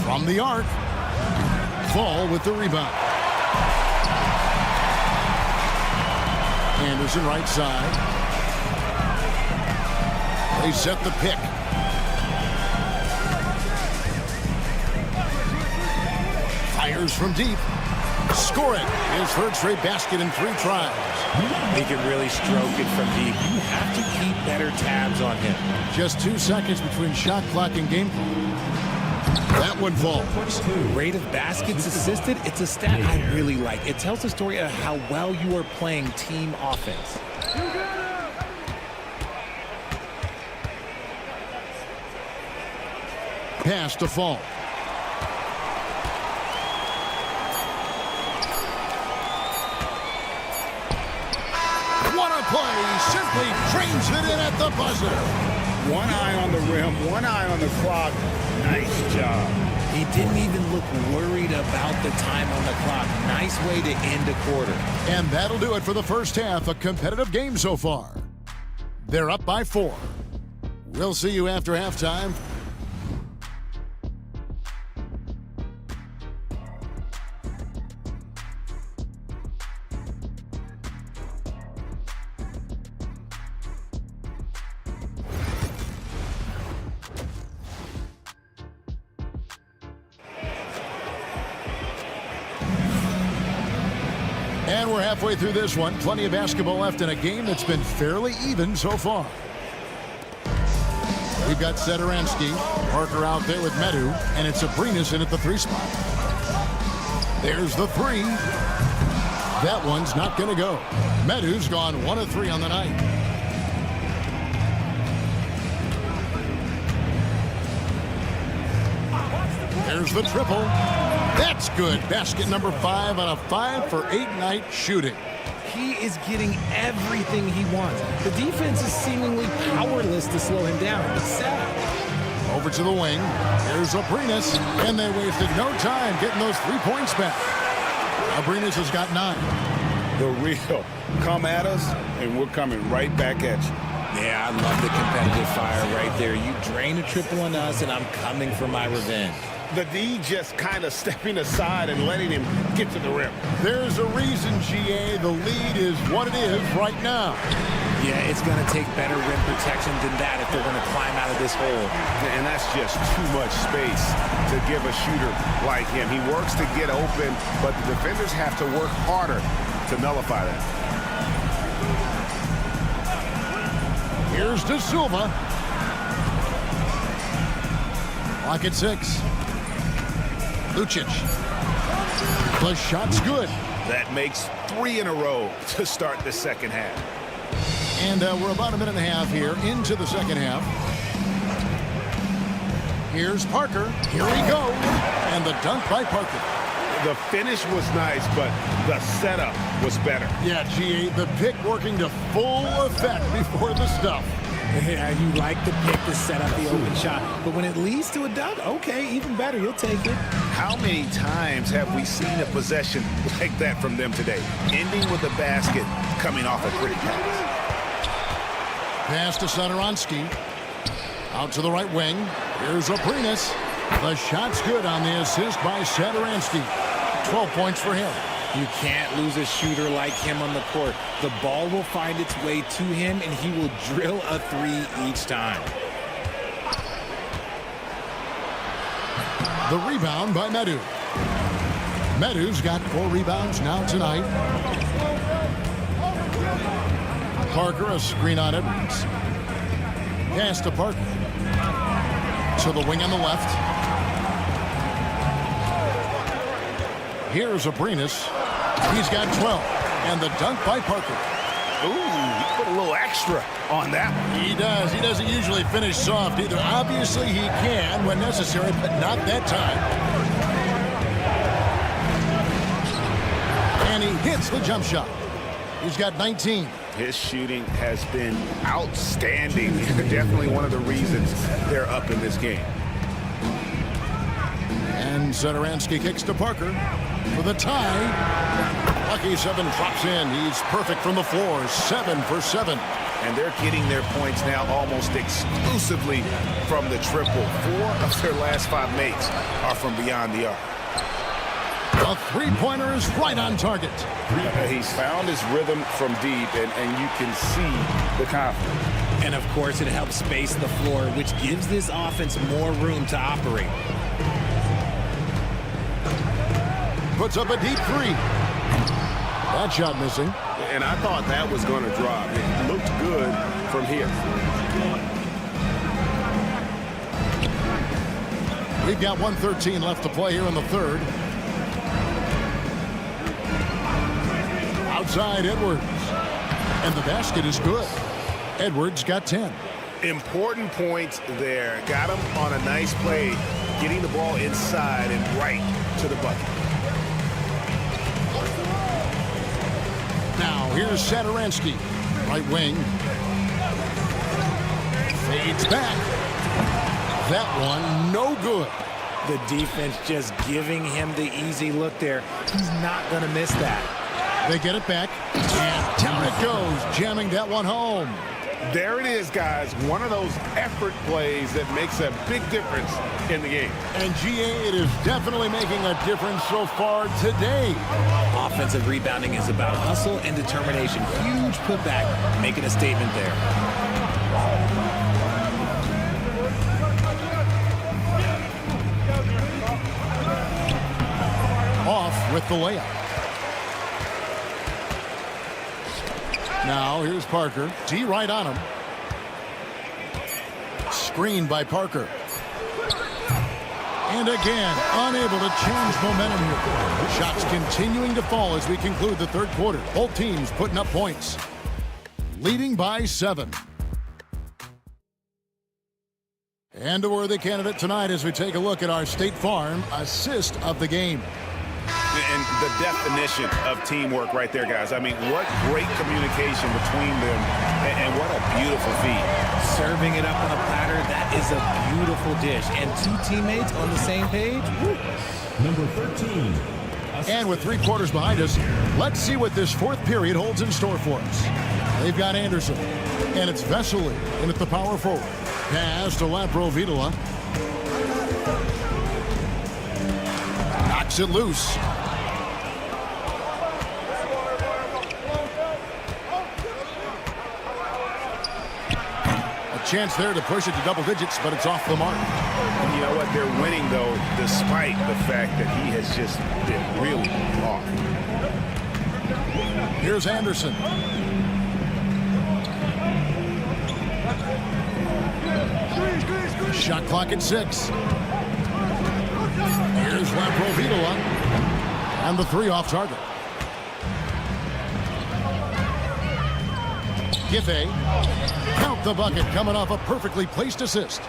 From the arc. Fall with the rebound. Anderson right side. They set the pick. Fires from deep. Scoring his third straight basket in 3 tries. He can really stroke it from deep. You have to keep better tabs on him. Just 2 seconds between shot clock and game clock. That one falls. Rate of baskets assisted, it's a stat I really like. It tells the story of how well you are playing team offense. Pass to Fall. What a play! Simply trains it in at the buzzer. One eye on the rim, one eye on the clock. Nice job. He didn't even look worried about the time on the clock. Nice way to end a quarter. And that'll do it for the first half. A competitive game so far. They're up by 4. We'll see you after halftime. And we're halfway through this one. Plenty of basketball left in a game that's been fairly even so far. We've got Sederansky, Parker out there with Medu, and it's Abrinas in at the 3 spot. There's the 3. That one's not going to go. Medu's gone 1 of 3 on the night. There's the triple. That's good. Basket number 5 on a 5 for 8 night shooting. He is getting everything he wants. The defense is seemingly powerless to slow him down. It's sad. Over to the wing. Here's Abrinas, and they wasted no time getting those 3 points back. Abrinas has got 9. The real. Come at us, and we're coming right back at you. Yeah, I love the competitive fire right there. You drain a triple on us, and I'm coming for my revenge. The D just kind of stepping aside and letting him get to the rim. There's a reason, GA. The lead is what it is right now. Yeah, it's going to take better rim protection than that if they're going to climb out of this hole. And that's just too much space to give a shooter like him. He works to get open, but the defenders have to work harder to nullify that. Here's De Silva. Clock at 6. Lucic. The shot's good. That makes 3 in a row to start the second half. And we're about a minute and a half here into the second half. Here's Parker. Here he goes. And the dunk by Parker. The finish was nice, but the setup was better. Yeah, GA, the pick working to full effect before the stuff. Yeah, you like the pick to set up the open shot, but when it leads to a dunk, okay, even better, you'll take it. How many times have we seen a possession like that from them today, ending with a basket coming off a pretty pass? Pass to Sederansky. Out to the right wing. Here's Abrinas. The shot's good on the assist by Sederansky. 12 points for him. You can't lose a shooter like him on the court. The ball will find its way to him, and he will drill a 3 each time. The rebound by Medu. Medu's got 4 rebounds now tonight. Parker, a screen on Edwards. Pass to Parker. To the wing on the left. Here's Abrinas. He's got 12. And the dunk by Parker. Ooh, he put a little extra on that one. He does. He doesn't usually finish soft either. Obviously, he can when necessary, but not that time. And he hits the jump shot. He's got 19. His shooting has been outstanding. Definitely one of the reasons they're up in this game. And Satoransky kicks to Parker for the tie. Lucky 7 drops in. He's perfect from the floor. 7 for 7. And they're getting their points now almost exclusively from the triple. 4 of their last 5 makes are from beyond the arc. The three-pointer is right on target. He's found his rhythm from deep, and you can see the confidence. And, of course, it helps space the floor, which gives this offense more room to operate. Puts up a deep 3. That shot missing. And I thought that was going to drop. It looked good from here. We've got 1:13 left to play here in the third. Outside Edwards. And the basket is good. Edwards got 10. Important points there. Got him on a nice play, getting the ball inside and right to the bucket. Now here's Satoransky, right wing. Fades back. That one no good. The defense just giving him the easy look there. He's not going to miss that. They get it back, and down it goes, jamming that one home. There it is, guys. One of those effort plays that makes a big difference in the game. And GA, it is definitely making a difference so far today. Offensive rebounding is about hustle and determination. Huge putback, making a statement there. Off with the layup. Now here's Parker. D right on him. Screened by Parker. And again, unable to change momentum here. Shots continuing to fall as we conclude the third quarter. Both teams putting up points. Leading by 7. And a worthy candidate tonight as we take a look at our State Farm assist of the game. And the definition of teamwork right there, guys. I mean, what great communication between them, and what a beautiful feed. Serving it up on a platter, that is a beautiful dish. And 2 teammates on the same page. Woo. Number 13. And with 3 quarters behind us, let's see what this fourth period holds in store for us. They've got Anderson, and it's Vesely in at the power forward. Pass to Laprovitola. Knocks it loose. A chance there to push it to double digits, but it's off the mark. And you know what? They're winning, though, despite the fact that he has just been really off. Here's Anderson. Shot clock at 6. Here's Laprovitola. And the 3 off target. Giffey. Count the bucket coming off a perfectly placed assist.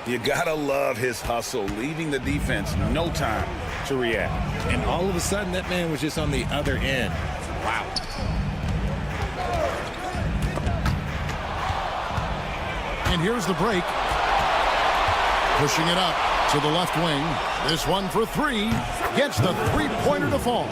You gotta love his hustle, leaving the defense no time to react. And all of a sudden, that man was just on the other end. Wow. And here's the break. Pushing it up to the left wing. This one for 3. Gets the three-pointer to fall.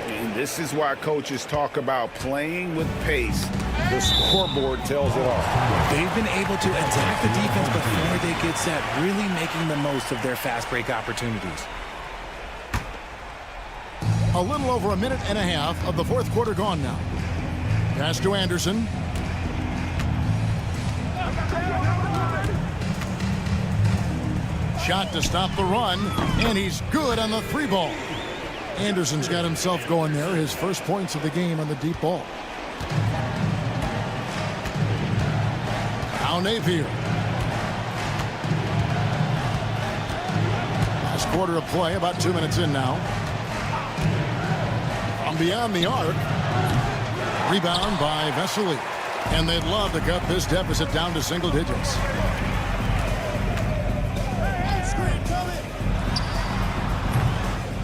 And this is why coaches talk about playing with pace. The scoreboard tells it all. They've been able to attack the defense before they get set, really making the most of their fast break opportunities. A little over a minute and a half of the fourth quarter gone now. Pass to Anderson. Shot to stop the run, and he's good on the 3 ball. Anderson's got himself going there, his first points of the game on the deep ball. Now Napier. Last quarter of play, about 2 minutes in now. From beyond the arc. Rebound by Vesely. And they'd love to cut this deficit down to single digits.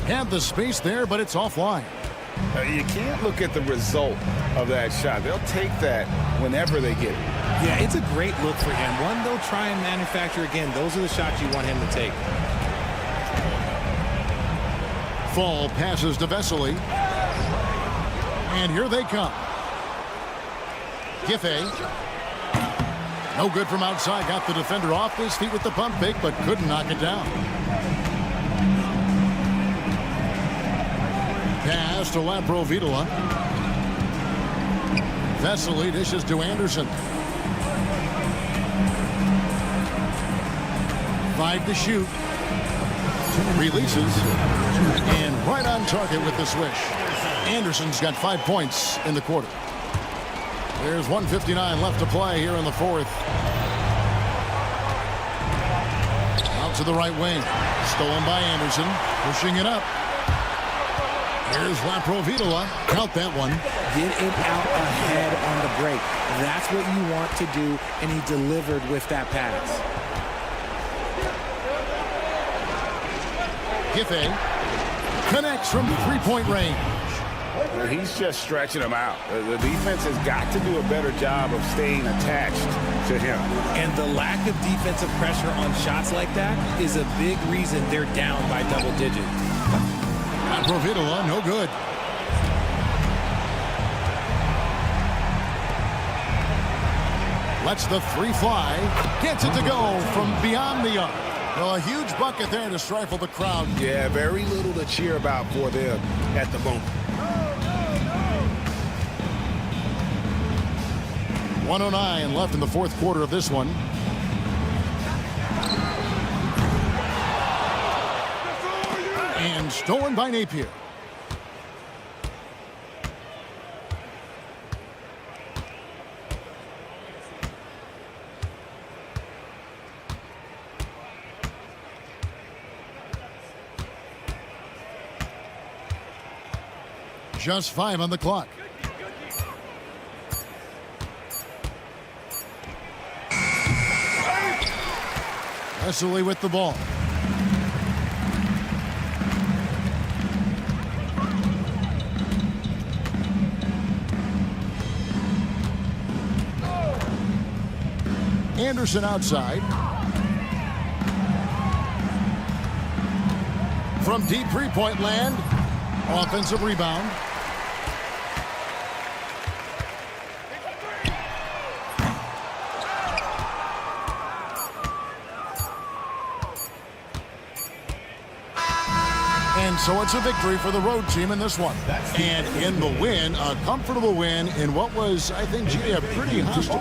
Had the space there, but it's offline. You can't look at the result of that shot. They'll take that whenever they get it. Yeah, it's a great look for him. One they'll try and manufacture again. Those are the shots you want him to take. Fall passes to Vesely. And here they come. Giffey. No good from outside. Got the defender off his feet with the pump fake, but couldn't knock it down. Pass to Laprovitola. Vesely dishes to Anderson. 5 to shoot. Releases. And right on target with the swish. Anderson's got 5 points in the quarter. There's 1:59 left to play here in the fourth. Out to the right wing. Stolen by Anderson. Pushing it up. Here's Laprovitola. Count that one. Get it out ahead on the break. That's what you want to do, and he delivered with that pass. Giffey connects from 3-point range. He's just stretching him out. The defense has got to do a better job of staying attached to him. And the lack of defensive pressure on shots like that is a big reason they're down by double digits. Laprovitola, no good. Lets the 3 fly. Gets it to go from beyond the arc. Well, a huge bucket there to stifle the crowd. Yeah, very little to cheer about for them at the moment. 1:09 left in the fourth quarter of this one. And stolen by Napier. Just 5 on the clock. Vesely with the ball. Anderson outside. From deep 3-point land. Offensive rebound. And so it's a victory for the road team in this one. And in the win, a comfortable win in what was, I think, a pretty hostile